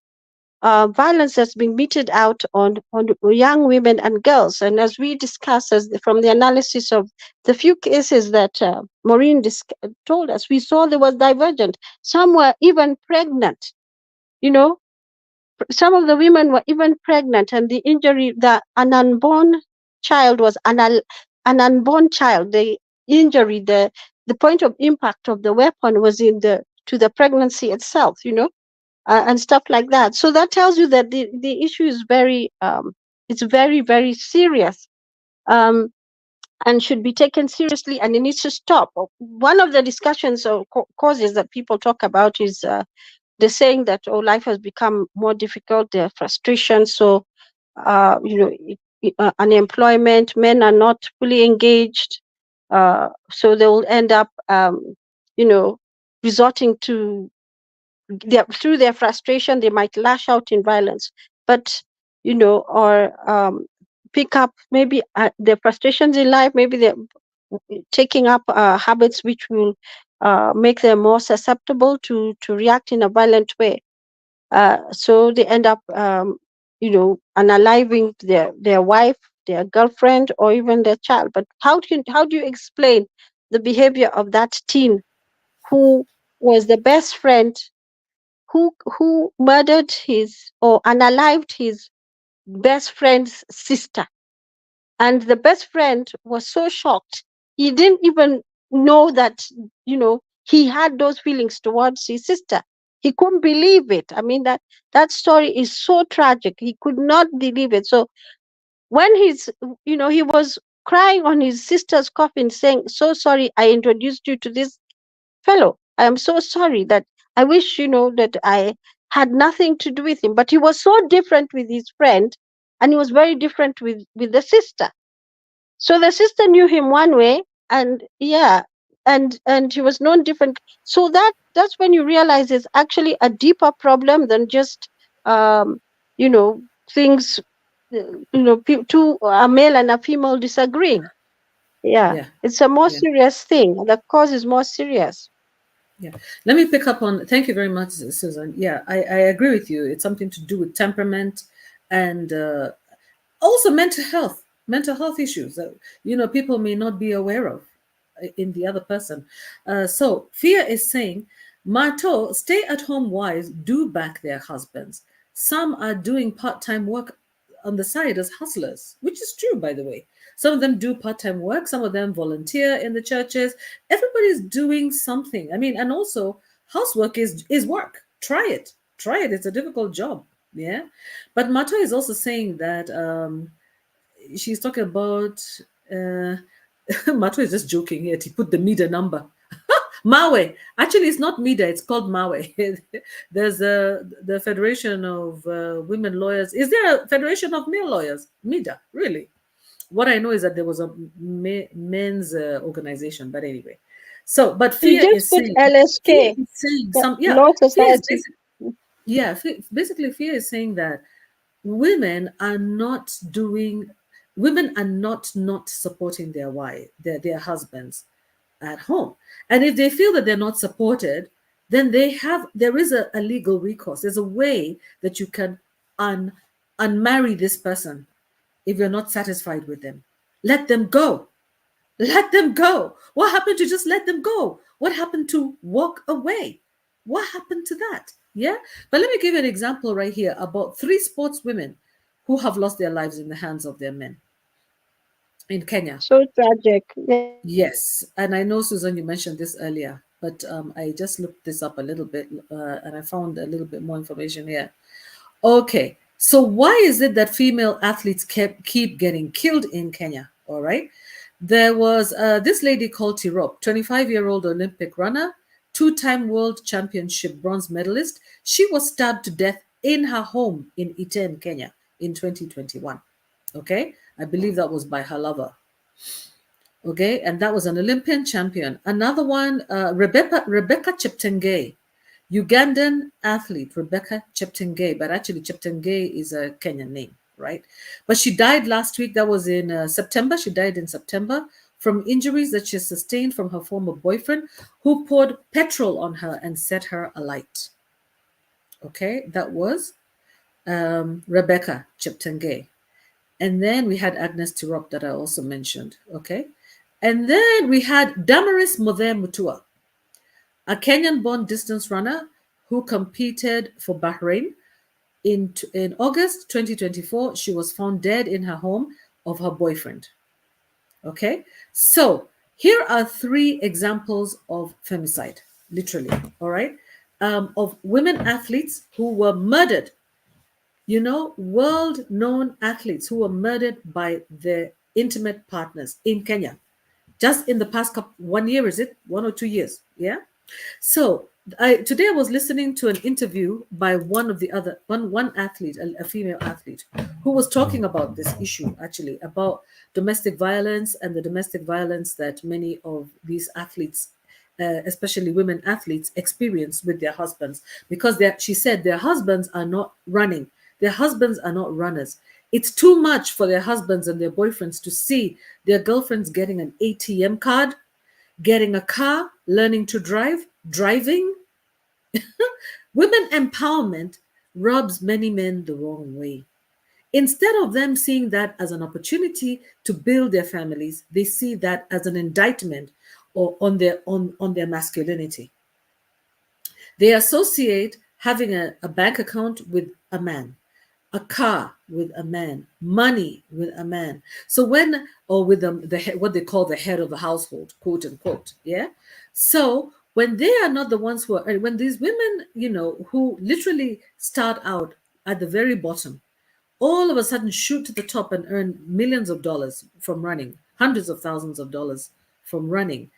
violence that's been meted out on young women and girls. And as we discuss, from the analysis of the few cases that Maureen told us, we saw there was divergent. Some were even pregnant. Some of the women were even pregnant, and the injury, an unborn child was an unborn child. The injury, the point of impact of the weapon was to the pregnancy itself. And stuff like that. So that tells you that the issue is it's very, very serious, and should be taken seriously, and it needs to stop. One of the discussions or causes that people talk about is they're saying that, life has become more difficult, there are frustrations, so unemployment, men are not fully engaged, so they will end up resorting to through their frustration, they might lash out in violence, but or pick up maybe their frustrations in life. Maybe they're taking up habits which will make them more susceptible to react in a violent way. So they end up, unaliving their wife, their girlfriend, or even their child. But how do you explain the behavior of that teen who was the best friend, who murdered or unalived his best friend's sister? And the best friend was so shocked, he didn't even know that he had those feelings towards his sister. He couldn't believe it. I mean, that story is so tragic. He could not believe it. So when he was crying on his sister's coffin, saying, "So sorry I introduced you to this fellow. I am so sorry, that I wish, that I had nothing to do with him." But he was so different with his friend, and he was very different with the sister. So the sister knew him one way, and and he was known different. So that's when you realize it's actually a deeper problem than just you know things, two, a male and a female disagreeing. Yeah. It's a more Yeah. serious thing. The cause is more serious. Yeah. Let me pick up on, thank you very much, Susan. Yeah, I agree with you. It's something to do with temperament and also mental health issues that, people may not be aware of in the other person. So Fia is saying Mato, stay-at-home wives do back their husbands. Some are doing part-time work on the side as hustlers, which is true, by the way. Some of them do part-time work. Some of them volunteer in the churches. Everybody's doing something. I mean, and also housework is work. Try it. Try it. It's a difficult job. Yeah. But Mato is also saying that she's talking about uh, Mato is just joking here. He put the meter number. Mawe. Actually, it's not MIDA. It's called Mawe. There's the Federation of Women Lawyers. Is there a Federation of Male Lawyers? MIDA, really? What I know is that there was a men's organization. But anyway, so but You Fear just is put saying, Fear LSK, is saying the some, yeah. Law Fear is Society. basically, yeah. Basically, Fear is saying that women are not doing, women are not supporting their wife, their husbands at home. And if they feel that they're not supported, then there is a legal recourse. There's a way that you can unmarry this person if you're not satisfied with them. Let them go. Let them go. What happened to just let them go? What happened to walk away? What happened to that? Yeah. But let me give you an example right here about 3 sportswomen who have lost their lives in the hands of their men in Kenya. So tragic. Yeah. Yes, and I know, Susan, you mentioned this earlier, but I just looked this up a little bit and I found a little bit more information here. Okay, so why is it that female athletes keep getting killed in Kenya? All right, there was this lady called Tirop, 25-year-old Olympic runner, two-time world championship bronze medalist. She was stabbed to death in her home in Iten, Kenya, in 2021. Okay, I believe that was by her lover. Okay, and that was an Olympian champion. Another one, Rebecca Cheptegei, Ugandan athlete Rebecca Cheptegei, but actually Cheptegei is a Kenyan name, right? But she died last week. That was in September. She died in September from injuries that she sustained from her former boyfriend, who poured petrol on her and set her alight. Okay, that was Rebecca Cheptegei. And then we had Agnes Tirop that I also mentioned. Okay. And then we had Damaris Mothe Mutua, a Kenyan born distance runner who competed for Bahrain. In August 2024, she was found dead in her home of her boyfriend. Okay. So here are 3 examples of femicide, literally. All right. Of women athletes who were murdered, world known athletes who were murdered by their intimate partners in Kenya. Just in the past 1 year, is it 1 or 2 years? Yeah. So today I was listening to an interview by one athlete, a female athlete, who was talking about this issue actually about domestic violence and the domestic violence that many of these athletes, especially women athletes, experience with their husbands because she said their husbands are not running, their husbands are not runners. It's too much for their husbands and their boyfriends to see their girlfriends getting an ATM card, getting a car, learning to drive, driving. Women empowerment rubs many men the wrong way. Instead of them seeing that as an opportunity to build their families, they see that as an indictment or on their masculinity. They associate having a bank account with a man, a car with a man, money with a man. So or with what they call the head of the household, quote unquote. Yeah. So when they are not the ones when these women, who literally start out at the very bottom, all of a sudden shoot to the top and earn millions of dollars from running, hundreds of thousands of dollars from running.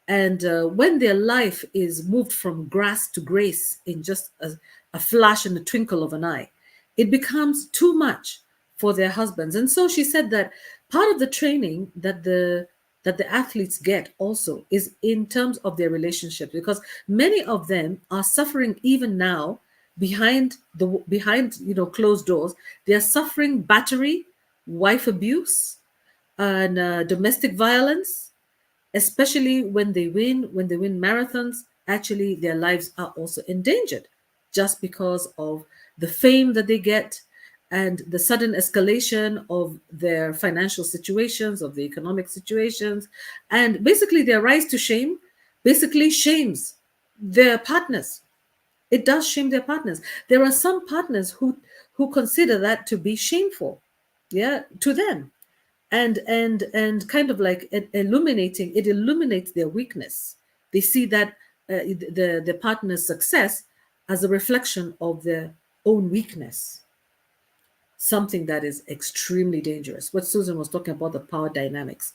And when their life is moved from grass to grace in just a flash and a twinkle of an eye, it becomes too much for their husbands. And so she said that part of the training that the athletes get also is in terms of their relationships, because many of them are suffering even now behind closed doors. They are suffering battery, wife abuse, and domestic violence, especially when they win marathons. Actually, their lives are also endangered just because of the fame that they get and the sudden escalation of their financial situations, of the economic situations, and basically their rise to shame basically shames their partners. It does shame their partners. There are some partners who consider that to be shameful, yeah, to them, and kind of like it illuminates their weakness. They see that the partner's success as a reflection of their own weakness, something that is extremely dangerous. What Susan was talking about, the power dynamics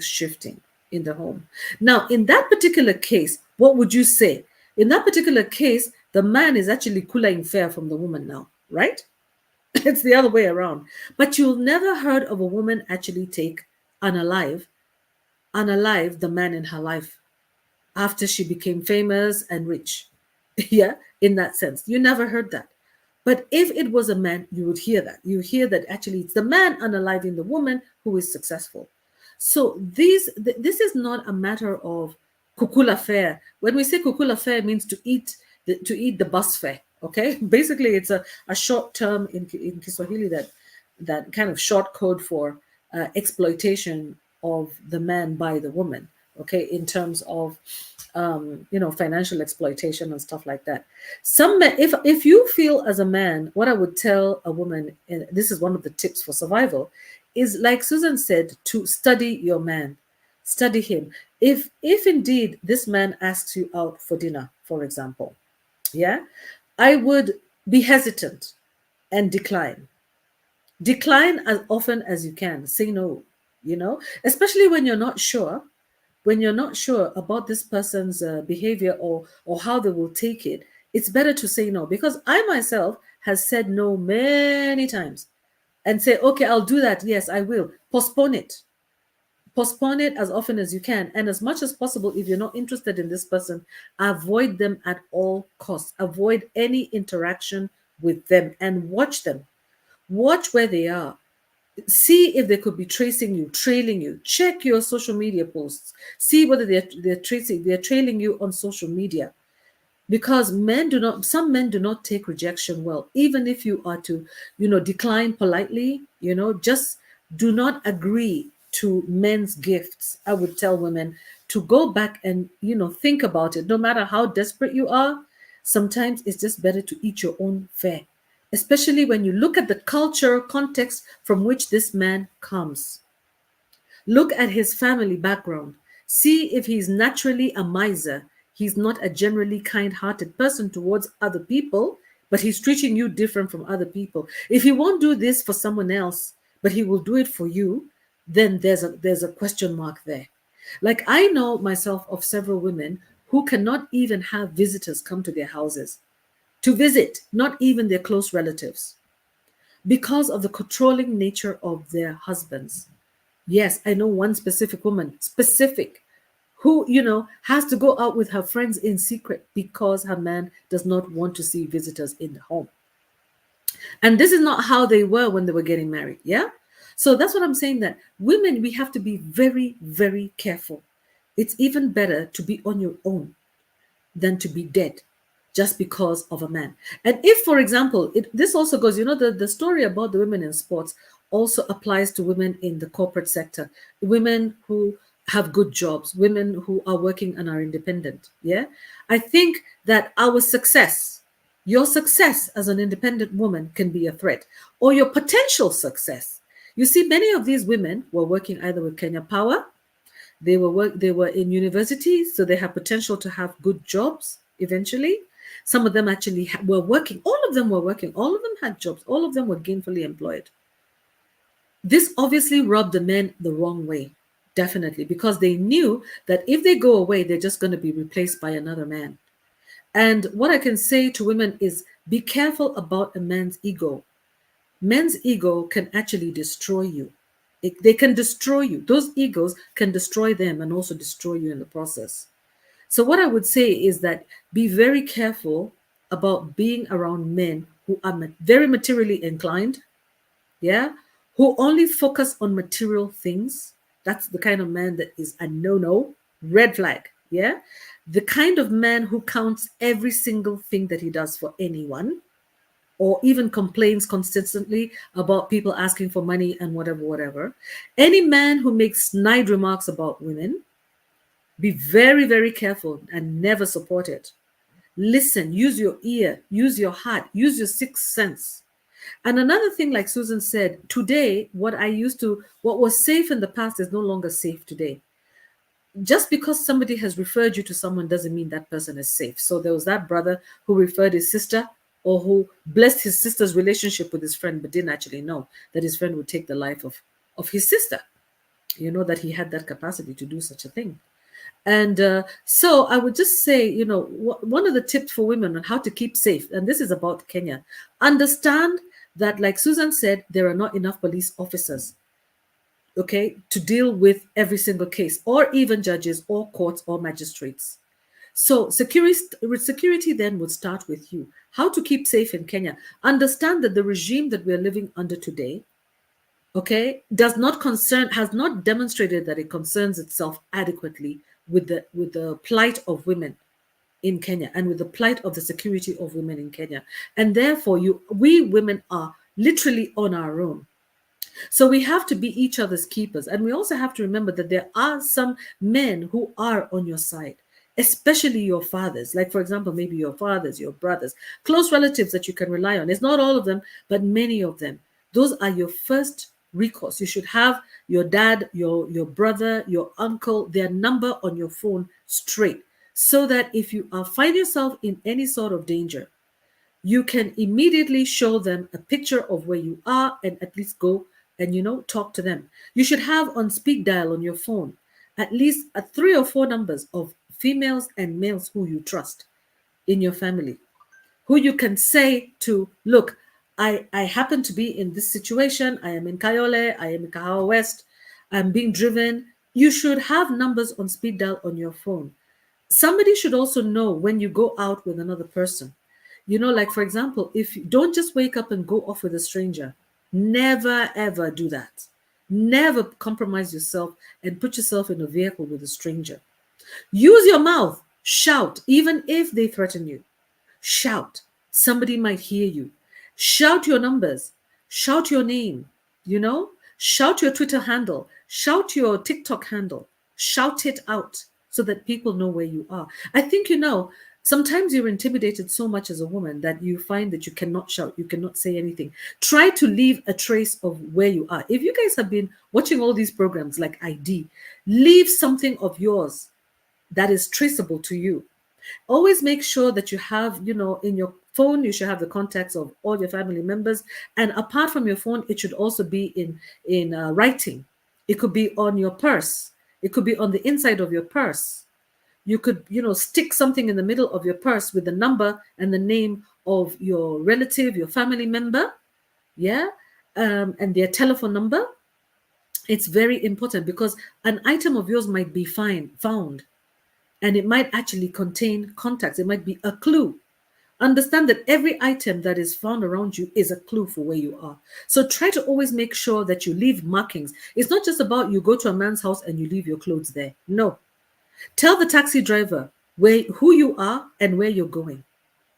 shifting in the home. Now, in that particular case, what would you say? In that particular case, the man is actually cooler in fair from the woman now, right? It's the other way around. But you'll never heard of a woman actually take unalive, unalive the man in her life after she became famous and rich. Yeah, in that sense. You never heard that. But if it was a man, you would hear that. You hear that actually it's the man unaliving the woman who is successful. So this is not a matter of kukula fare. When we say kukula fare, it means to eat the bus fare. Okay, basically it's a short term in Kiswahili that kind of short code for exploitation of the man by the woman. Okay, in terms of financial exploitation and stuff like that. Some men, if you feel as a man, what I would tell a woman, and this is one of the tips for survival, is like Susan said, to study your man, study him. If indeed this man asks you out for dinner, for example, yeah, I would be hesitant and decline as often as you can. Say no, especially when you're not sure about this person's behavior or how they will take it. It's better to say no, because I myself has said no many times and say, okay, I'll do that, yes, I will. Postpone it as often as you can, and as much as possible. If you're not interested in this person, avoid them at all costs. Avoid any interaction with them and watch them. Watch where they are. See if they could be tracing you, trailing you. Check your social media posts. See whether they're trailing you on social media. Because some men do not take rejection well. Even if you are to, decline politely, just do not agree to men's gifts. I would tell women to go back and, think about it. No matter how desperate you are, sometimes it's just better to eat your own fare, especially when you look at the culture context from which this man comes. Look at his family background. See if he's naturally a miser. He's not a generally kind-hearted person towards other people, but he's treating you different from other people. If he won't do this for someone else, but he will do it for you, then there's a question mark there. Like, I know myself of several women who cannot even have visitors come to their houses to visit, not even their close relatives, because of the controlling nature of their husbands. Yes, I know one specific woman, who, has to go out with her friends in secret because her man does not want to see visitors in the home. And this is not how they were when they were getting married. Yeah. So that's what I'm saying, that women, we have to be very, very careful. It's even better to be on your own than to be dead just because of a man. And if, for example, this also goes, the story about the women in sports also applies to women in the corporate sector, women who have good jobs, women who are working and are independent. Yeah. I think that your success as an independent woman can be a threat, or your potential success. You see, many of these women were working either with Kenya Power, they were in universities, so they have potential to have good jobs eventually. Some of them actually were working. All of them were working. All of them had jobs. All of them were gainfully employed. This obviously rubbed the men the wrong way, definitely, because they knew that if they go away, they're just going to be replaced by another man. And what I can say to women is, be careful about a man's ego. Men's ego can actually destroy you. They can destroy you. Those egos can destroy them and also destroy you in the process. So what I would say is that be very careful about being around men who are very materially inclined, yeah, who only focus on material things. That's the kind of man that is a no-no, red flag, yeah. The kind of man who counts every single thing that he does for anyone, or even complains consistently about people asking for money and whatever. Any man who makes snide remarks about women, Be very, very careful and never support it. Listen, use your ear, use your heart, use your sixth sense. And another thing, like Susan said, today, what was safe in the past is no longer safe today. Just because somebody has referred you to someone doesn't mean that person is safe. So there was that brother who referred his sister, or who blessed his sister's relationship with his friend, but didn't actually know that his friend would take the life of his sister. You know, that he had that capacity to do such a thing. And so I would just say, one of the tips for women on how to keep safe, and this is about Kenya, understand that, like Susan said, there are not enough police officers, okay, to deal with every single case, or even judges or courts or magistrates. So security then would start with you. How to keep safe in Kenya. Understand that the regime that we are living under today, okay, has not demonstrated that it concerns itself adequately with the plight of women in Kenya, and with the plight of the security of women in Kenya. And therefore we women are literally on our own. So we have to be each other's keepers. And we also have to remember that there are some men who are on your side, especially your fathers. Like, for example, maybe your fathers, your brothers, close relatives that you can rely on. It's not all of them, but many of them. Those are your first recourse. You should have your dad, your brother, your uncle, their number on your phone straight, so that if you find yourself in any sort of danger, you can immediately show them a picture of where you are, and at least go and talk to them. You should have on speed dial on your phone at least 3 or 4 numbers of females and males who you trust in your family, who you can say to, look, I happen to be in this situation. I am in Kayole, I am in Kahawa West, I'm being driven. You should have numbers on speed dial on your phone. Somebody should also know when you go out with another person. Like, for example, if you don't just wake up and go off with a stranger. Never ever do that. Never compromise yourself and put yourself in a vehicle with a stranger. Use your mouth. Shout, even if they threaten you. Shout. Somebody might hear you. Shout your numbers. Shout your name. Shout your Twitter handle. Shout your TikTok handle. Shout it out so that people know where you are. I think, sometimes you're intimidated so much as a woman that you find that you cannot shout, you cannot say anything. Try to leave a trace of where you are. If you guys have been watching all these programs like ID, leave something of yours that is traceable to you. Always make sure that you have, in your phone, you should have the contacts of all your family members. And apart from your phone, it should also be in writing. It could be on your purse. It could be on the inside of your purse. You could, stick something in the middle of your purse with the number and the name of your relative, your family member, yeah, and their telephone number. It's very important because an item of yours might be found, and it might actually contain contacts. It might be a clue. Understand that every item that is found around you is a clue for where you are. So try to always make sure that you leave markings. It's not just about you go to a man's house and you leave your clothes there. No. Tell the taxi driver who you are and where you're going.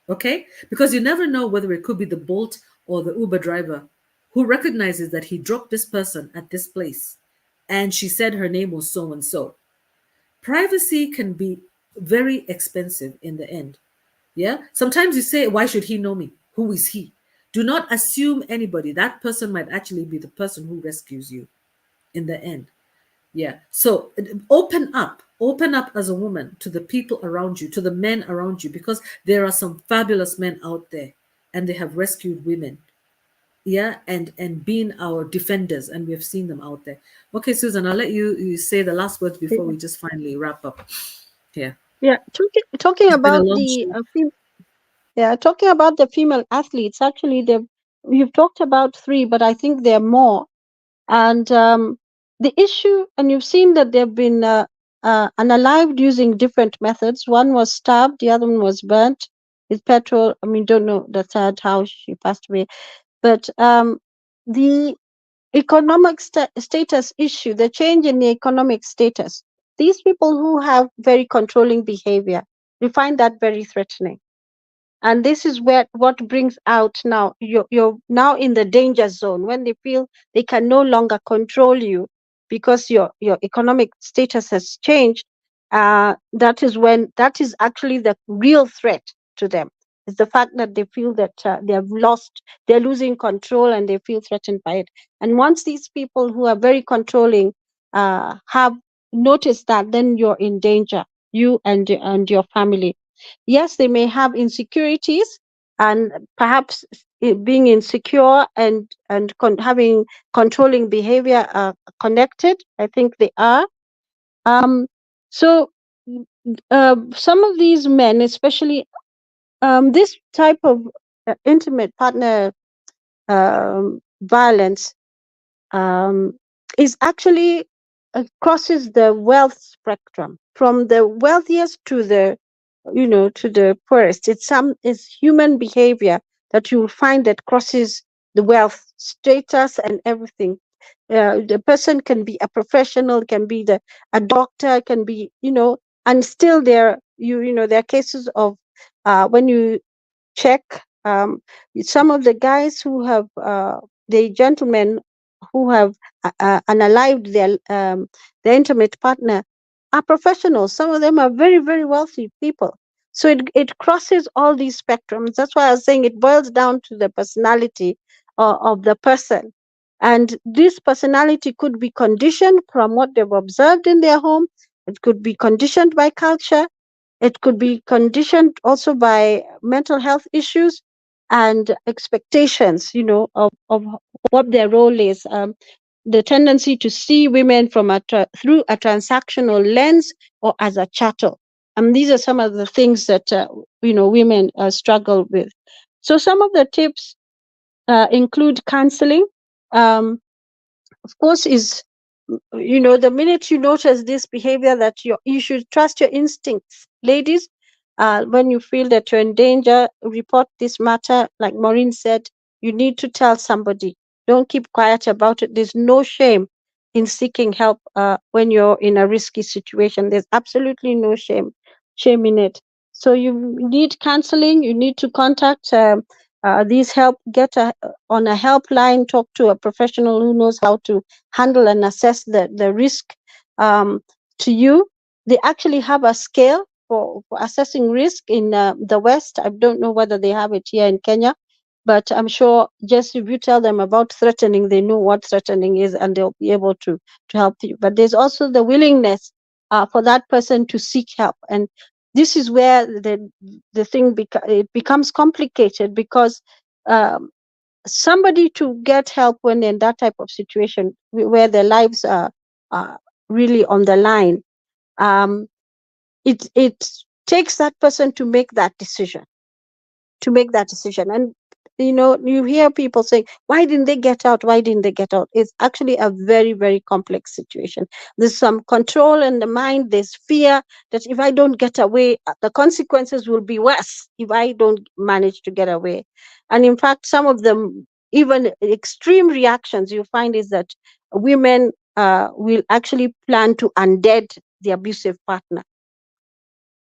Okay? Because you never know whether it could be the Bolt or the Uber driver who recognizes that he dropped this person at this place and she said her name was so and so. Privacy can be very expensive in the end. Yeah. Sometimes you say, why should he know me? Who is he? Do not assume anybody. That person might actually be the person who rescues you in the end. Yeah. So open up as a woman to the people around you, to the men around you, because there are some fabulous men out there and they have rescued women. Yeah. And been our defenders, and we have seen them out there. Okay, Susan, I'll let you say the last words before we just finally wrap up. Yeah. Yeah, talking It's been a about long the show. talking about the female athletes. Actually, you've talked about 3, but I think there are more. And the issue, and you've seen that they've been unalived using different methods. One was stabbed, the other one was burnt with petrol. I mean, don't know the third how she passed away, but the economic status issue, the change in the economic status. These people who have very controlling behavior, we find that very threatening. And this is what brings out now, you're now in the danger zone when they feel they can no longer control you because your economic status has changed. that is actually the real threat to them. Is the fact that they feel that they're losing control, and they feel threatened by it. And once these people who are very controlling have noticed that, then you're in danger, you and your family. Yes, they may have insecurities, and perhaps being insecure and having controlling behavior are connected. I think they are. So some of these men, especially this type of intimate partner violence, um, is actually crosses the wealth spectrum, from the wealthiest to the to the poorest. It's human behavior that you'll find that crosses the wealth status and everything. The person can be a professional, can be a doctor, can be and still there are cases of when you check, some of the guys who have the gentlemen who have unalived their intimate partner are professionals. Some of them are very, very wealthy people. So it crosses all these spectrums. That's why I was saying it boils down to the personality of the person. And this personality could be conditioned from what they've observed in their home. It could be conditioned by culture. It could be conditioned also by mental health issues and expectations, of what their role is. The tendency to see women through a transactional lens or as a chattel. And these are some of the things that women struggle with. So some of the tips include counseling. Of course, is the minute you notice this behavior, that you should trust your instincts, ladies. When you feel that you're in danger, report this matter. Like Maureen said, you need to tell somebody. Don't keep quiet about it. There's no shame in seeking help when you're in a risky situation. There's absolutely no shame in it. So you need counseling. You need to contact these help. On a helpline. Talk to a professional who knows how to handle and assess the risk to you. They actually have a scale for assessing risk in the West. I don't know whether they have it here in Kenya, but I'm sure just if you tell them about threatening, they know what threatening is, and they'll be able to help you. But there's also the willingness for that person to seek help. And this is where the thing it becomes complicated, because somebody to get help when in that type of situation where their lives are really on the line, it takes that person to make that decision. And you hear people saying, why didn't they get out? It's actually a very, very complex situation. There's some control in the mind. There's fear that if I don't get away, the consequences will be worse if I don't manage to get away. And in fact, some of them, even extreme reactions you find, is that women will actually plan to undead the abusive partner,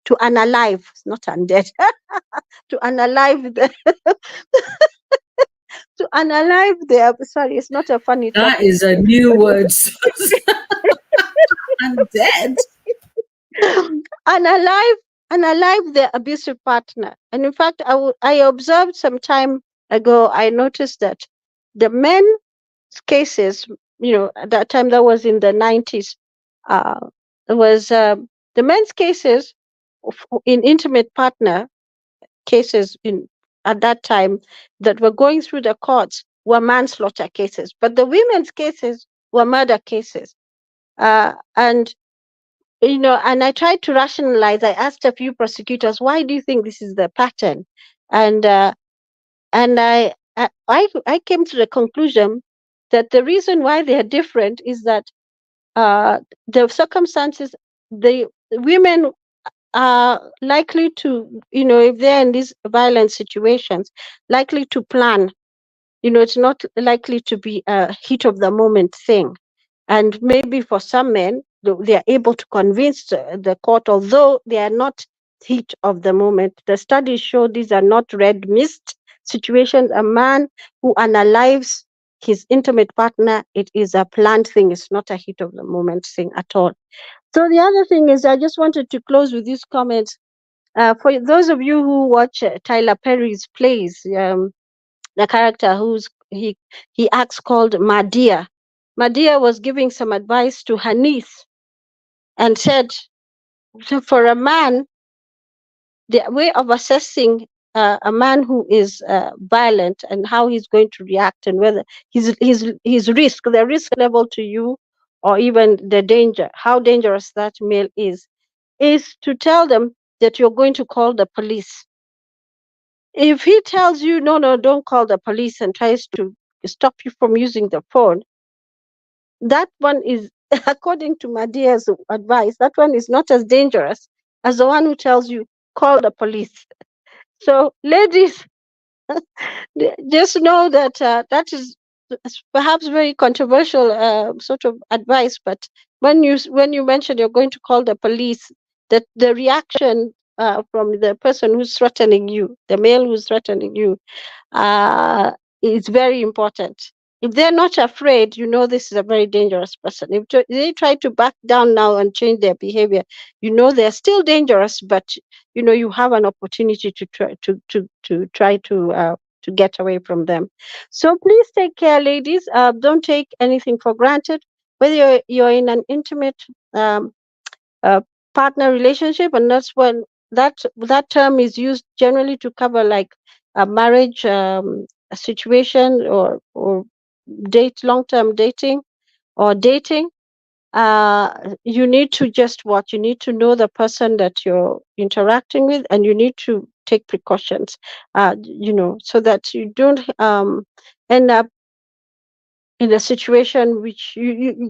to unalive, not undead, to unalive the to unalive the sorry, it's not a funny That topic. is a new word. I'm dead. unalive Unalive the abusive partner. And in fact, I observed some time ago, I noticed that the men's cases, at that time, that was in the 90s, it was the men's cases in intimate partner cases at that time that were going through the courts were manslaughter cases, but the women's cases were murder cases. And and I tried to rationalize. I asked a few prosecutors, why do you think this is the pattern? And I came to the conclusion that the reason why they are different is that the circumstances, the women are likely to, if they're in these violent situations, likely to plan. It's not likely to be a heat of the moment thing. And maybe for some men, they are able to convince the court, although they are not heat of the moment. The studies show these are not red mist situations. A man who unalives his intimate partner, it is a planned thing. It's not a heat of the moment thing at all. So the other thing is, I just wanted to close with these comments. For those of you who watch Tyler Perry's plays, the character he acts called Madia. Madia was giving some advice to her niece and said, so for a man, the way of assessing a man who is violent and how he's going to react, and whether his risk, the risk level to you, or even the danger, how dangerous that male is to tell them that you're going to call the police. If he tells you, no, no, don't call the police, and tries to stop you from using the phone, that one is, according to Madia's advice, that one is not as dangerous as the one who tells you, call the police. So, ladies, just know that that is perhaps very controversial sort of advice. But when you mention you're going to call the police, that the reaction from the person who's threatening you, the male who's threatening you, uh, is very important. If they're not afraid, you know this is a very dangerous person. If they try to back down now and change their behavior, you know they're still dangerous, but you know you have an opportunity to try to get away from them. So please take care, ladies. Don't take anything for granted. Whether you're in an intimate um, uh, partner relationship, and that's when that term is used generally to cover like a marriage a situation, or long-term dating or dating. You need to just what you need to know the person that you're interacting with, and you need to take precautions, so that you don't end up in a situation which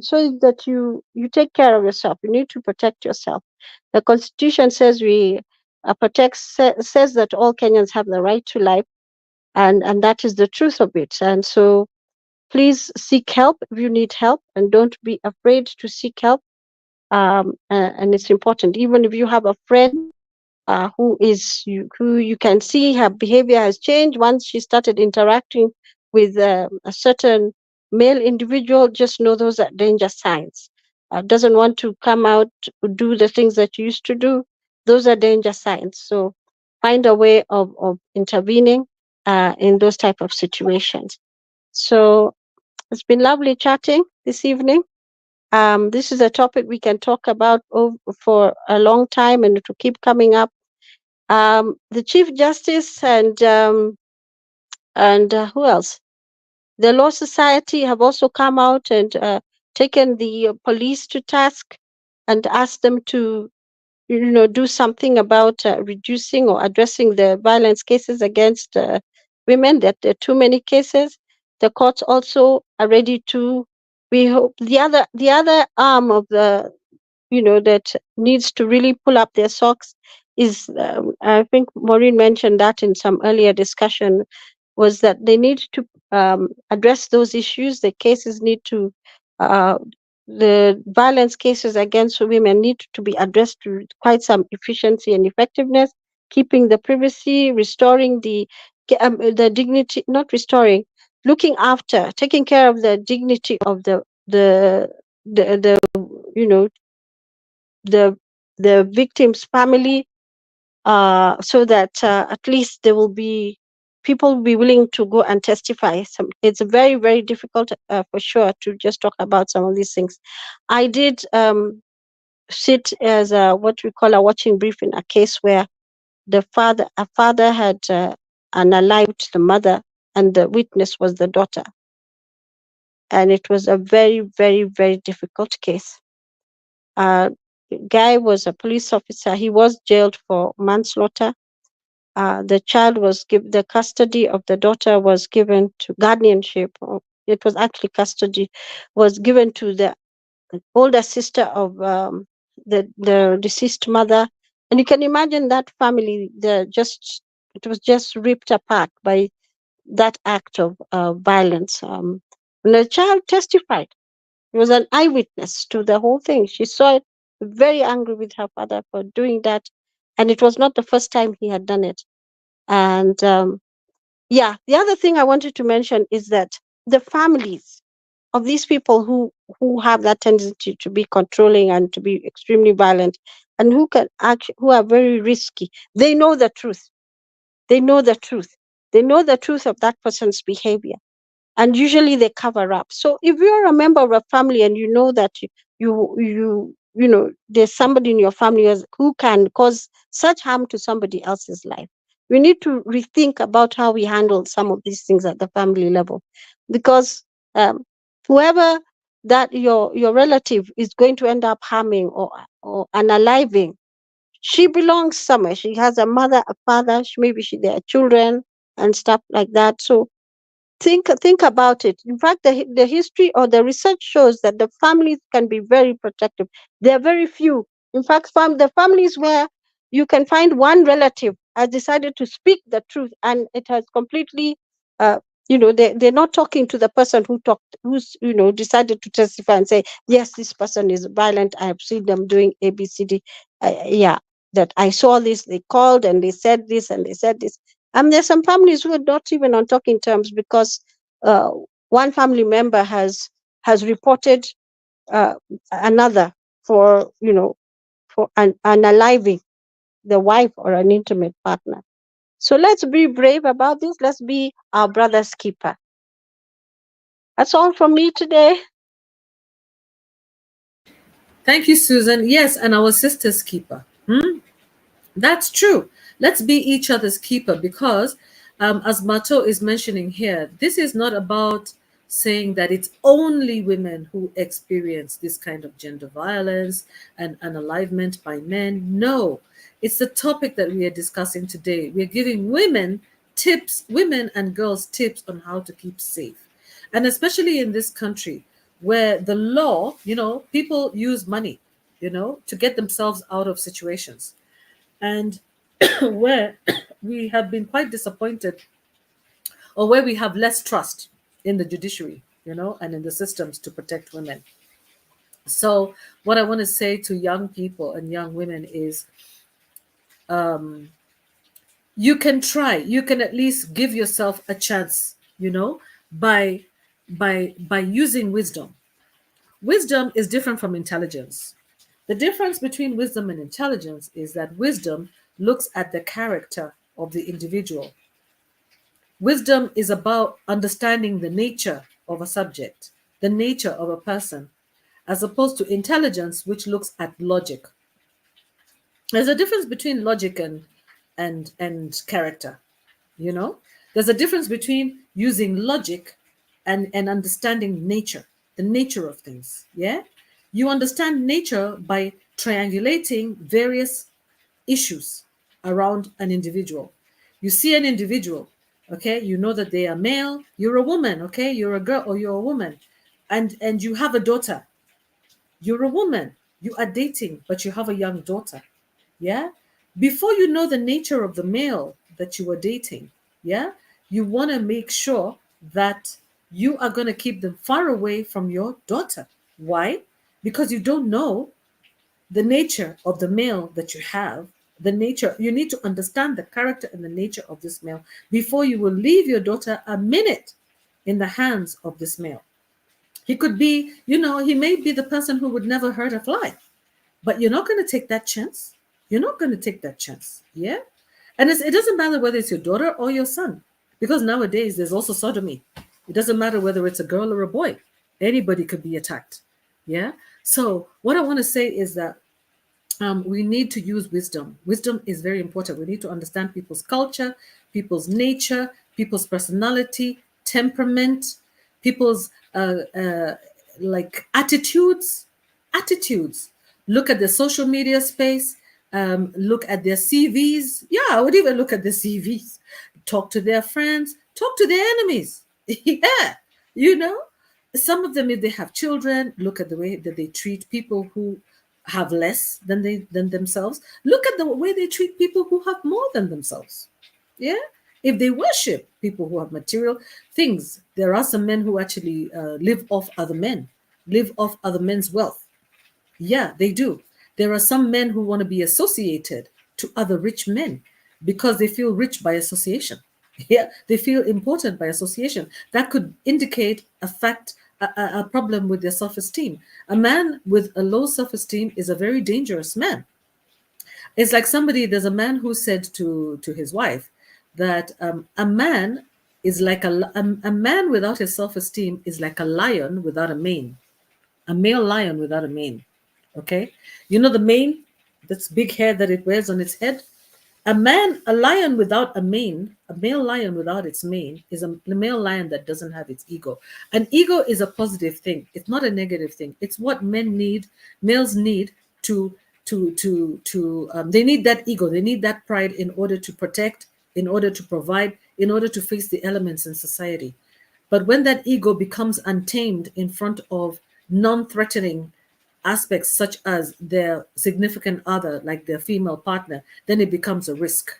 so that you take care of yourself. You need to protect yourself. The Constitution says we says that all Kenyans have the right to life, and that is the truth of it. And so please seek help if you need help, and don't be afraid to seek help. And it's important, even if you have a friend who you can see her behavior has changed once she started interacting with a certain male individual. Just know those are danger signs. Doesn't want to come out to do the things that you used to do. Those are danger signs. So find a way of intervening in those type of situations. So it's been lovely chatting this evening. This is a topic we can talk about for a long time, and it will keep coming up. The Chief Justice and who else? The Law Society have also come out and taken the police to task and asked them to, do something about reducing or addressing the violence cases against women. That there are too many cases. The courts also are ready to. We hope the other arm of the that needs to really pull up their socks is, I think Maureen mentioned that in some earlier discussion, was that they need to address those issues. The cases need to, the violence cases against women need to be addressed with quite some efficiency and effectiveness, keeping the privacy, restoring the dignity, not restoring, looking after, taking care of the dignity of the you know the victim's family, so that at least there will be people will be willing to go and testify. It's very, very difficult for sure to just talk about some of these things. I did sit as what we call a watching brief in a case where a father had unalived the mother, and the witness was the daughter, and it was a very, very, very difficult case. Guy was a police officer. He was jailed for manslaughter. The child was given, the custody of the daughter was given to guardianship. It was actually custody, was given to the older sister of the deceased mother. And you can imagine that family, it was just ripped apart by that act of violence. And the child testified. He was an eyewitness to the whole thing. She saw it, very angry with her father for doing that. And it was not the first time he had done it. And the other thing I wanted to mention is that the families, of these people who have that tendency to be controlling and to be extremely violent, and who can act, who are very risky. They know the truth. They know the truth. They know the truth of that person's behavior, and usually they cover up. So if you're a member of a family and you know that you know there's somebody in your family who can cause such harm to somebody else's life, we need to rethink about how we handle some of these things at the family level, because um, whoever that your relative is going to end up harming or unaliving, she belongs somewhere. She has a mother, a father, maybe there are children and stuff like that. So think about it. In fact, the history or the research shows that the families can be very protective. There are very few. In fact, the families where you can find one relative has decided to speak the truth, and it has completely, they're not talking to the person who's decided to testify and say, yes, this person is violent. I have seen them doing ABCD. Yeah, that I saw this. They called and they said this and they said this. And there's some families who are not even on talking terms, because uh, one family member has reported uh, another for unaliving the wife or an intimate partner. So let's be brave about this. Let's be our brother's keeper. That's all from me today. Thank you, Susan. Yes, and our sister's keeper. That's true. Let's be each other's keeper, because, as Mato is mentioning here, this is not about saying that it's only women who experience this kind of gender violence and unalivement by men. No, it's the topic that we are discussing today. We're giving women tips, women and girls tips on how to keep safe. And especially in this country where the law, people use money, to get themselves out of situations, and where we have been quite disappointed, or where we have less trust in the judiciary, and in the systems to protect women. So, what I want to say to young people and young women is, you can try, you can at least give yourself a chance, by using wisdom. Wisdom is different from intelligence. The difference between wisdom and intelligence is that wisdom looks at the character of the individual. Wisdom is about understanding the nature of a subject, the nature of a person, as opposed to intelligence, which looks at logic. There's a difference between logic and character, you know? There's a difference between using logic and understanding nature, the nature of things. Yeah? You understand nature by triangulating various issues around an individual. You see an individual, okay, you know that they are male, you're a woman, okay, you're a girl or you're a woman, and you have a daughter. You're a woman, you are dating, but you have a young daughter. Yeah. Before you know the nature of the male that you are dating, yeah, you want to make sure that you are going to keep them far away from your daughter. Why? Because you don't know the nature of the male that you have. The nature, you need to understand the character and the nature of this male before you will leave your daughter a minute in the hands of this male. He could be, he may be the person who would never hurt a fly, but you're not going to take that chance. You're not going to take that chance. Yeah. And it doesn't matter whether it's your daughter or your son, because nowadays there's also sodomy. It doesn't matter whether it's a girl or a boy. Anybody could be attacked. Yeah. So what I want to say is that we need to use wisdom. Wisdom is very important. We need to understand people's culture, people's nature, people's personality, temperament, people's like attitudes. Look at the social media space. Look at their CVs. Yeah, I would even look at the CVs. Talk to their friends. Talk to their enemies. Yeah, you know. Some of them, if they have children, look at the way that they treat people who have less than themselves. Look at the way they treat people who have more than themselves. Yeah. If they worship people who have material things, there are some men who actually live off other men, live off other men's wealth. Yeah, they do. There are some men who want to be associated to other rich men because they feel rich by association. Yeah, they feel important by association. That could indicate a fact a problem with their self-esteem. A man with a low self-esteem is a very dangerous man. It's like there's a man who said to his wife that a man is like a man without his self-esteem is like a lion without a mane, a male lion without a mane. Okay, you know the mane, that's big hair that it wears on its head. A lion without a mane, a male lion without its mane, is a male lion that doesn't have its ego. An ego is a positive thing. It's not a negative thing. It's what males need to they need that ego. They need that pride in order to protect, in order to provide, in order to face the elements in society. But when that ego becomes untamed in front of non-threatening aspects such as their significant other, like their female partner, then it becomes a risk.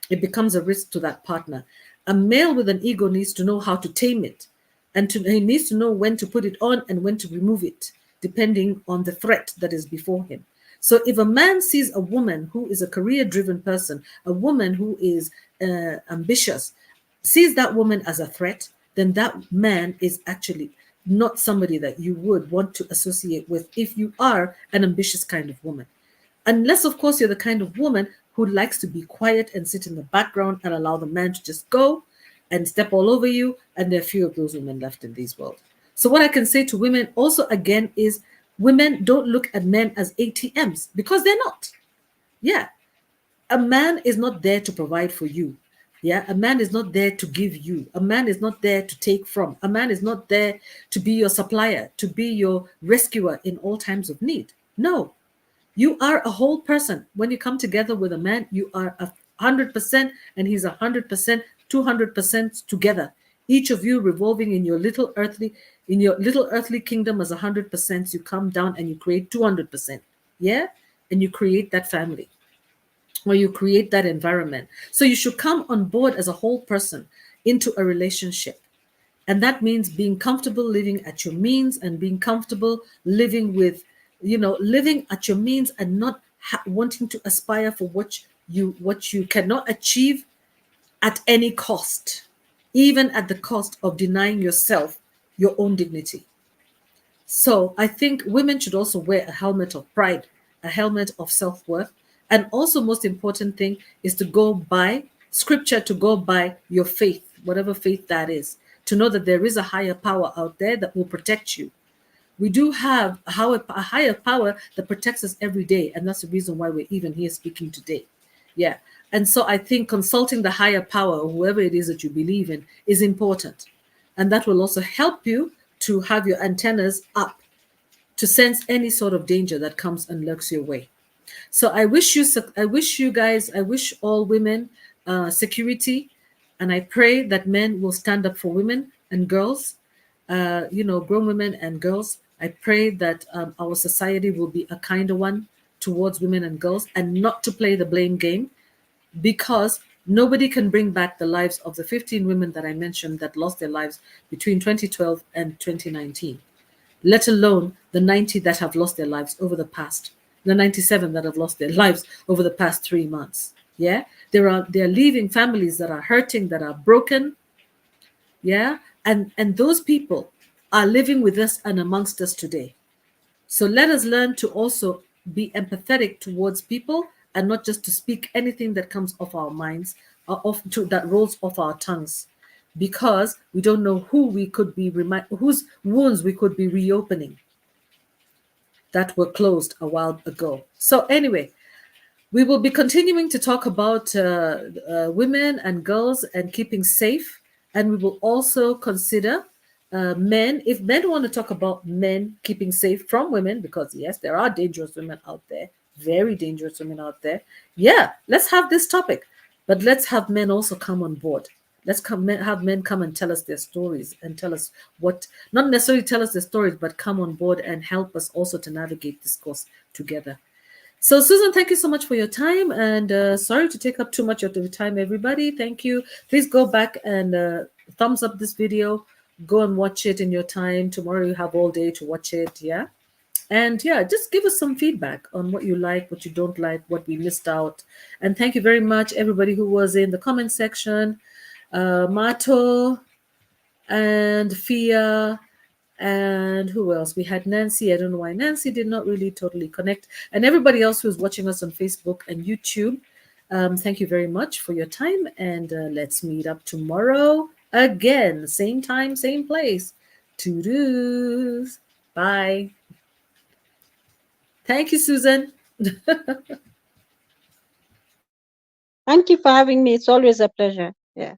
It becomes a risk to that partner. A male with an ego needs to know how to tame it, and he needs to know when to put it on and when to remove it, depending on the threat that is before him. So if a man sees a woman who is a career-driven person, a woman who is ambitious, sees that woman as a threat, then that man is actually not somebody that you would want to associate with if you are an ambitious kind of woman. Unless, of course, you're the kind of woman who likes to be quiet and sit in the background and allow the man to just go and step all over you. And there are few of those women left in this world. So what I can say to women also, again, is women don't look at men as ATMs, because they're not. Yeah. A man is not there to provide for you. Yeah, a man is not there to give you. A man is not there to take from. A man is not there to be your supplier, to be your rescuer in all times of need. No, you are a whole person. When you come together with a man, you are 100%, and he's 100%, 200% together. Each of you revolving in your little earthly kingdom as 100%. You come down and you create 200%. Yeah, and you create that family, or you create that environment. So you should come on board as a whole person into a relationship. And that means being comfortable living at your means, and being comfortable living with, living at your means, and not wanting to aspire for what you cannot achieve at any cost, even at the cost of denying yourself your own dignity. So I think women should also wear a helmet of pride, a helmet of self-worth. And also, most important thing is to go by scripture, to go by your faith, whatever faith that is, to know that there is a higher power out there that will protect you. We do have a higher power that protects us every day. And that's the reason why we're even here speaking today. Yeah. And so I think consulting the higher power, or whoever it is that you believe in, is important. And that will also help you to have your antennas up to sense any sort of danger that comes and lurks your way. So I wish you guys, I wish all women security, and I pray that men will stand up for women and girls, grown women and girls. I pray that our society will be a kinder one towards women and girls, and not to play the blame game, because nobody can bring back the lives of the 15 women that I mentioned that lost their lives between 2012 and 2019, let alone the 90 that have lost their lives over the 97 that have lost their lives over the past 3 months. Yeah, they're leaving families that are hurting, that are broken. Yeah, and those people are living with us and amongst us today. So let us learn to also be empathetic towards people, and not just to speak anything that comes off our minds, or that rolls off our tongues, because we don't know whose wounds we could be reopening that were closed a while ago. So anyway, we will be continuing to talk about women and girls and keeping safe. And we will also consider men. If men want to talk about men keeping safe from women, because yes, there are dangerous women out there, very dangerous women out there. Yeah, let's have this topic. But let's have men also come on board. Have men come and tell us their stories, and tell us not necessarily tell us their stories, but come on board and help us also to navigate this course together. So Susan, thank you so much for your time, and sorry to take up too much of your time, everybody. Thank you. Please go back and thumbs up this video. Go and watch it in your time. Tomorrow you have all day to watch it. Yeah. And yeah, just give us some feedback on what you like, what you don't like, what we missed out. And thank you very much, everybody who was in the comment section. Mato and Fia And who else? We had Nancy. I don't know why Nancy did not really totally connect. And everybody else who's watching us on Facebook and YouTube, thank you very much for your time. And let's meet up tomorrow again. Same time, same place. Toodles. Bye. Thank you, Susan. Thank you for having me. It's always a pleasure. Yeah.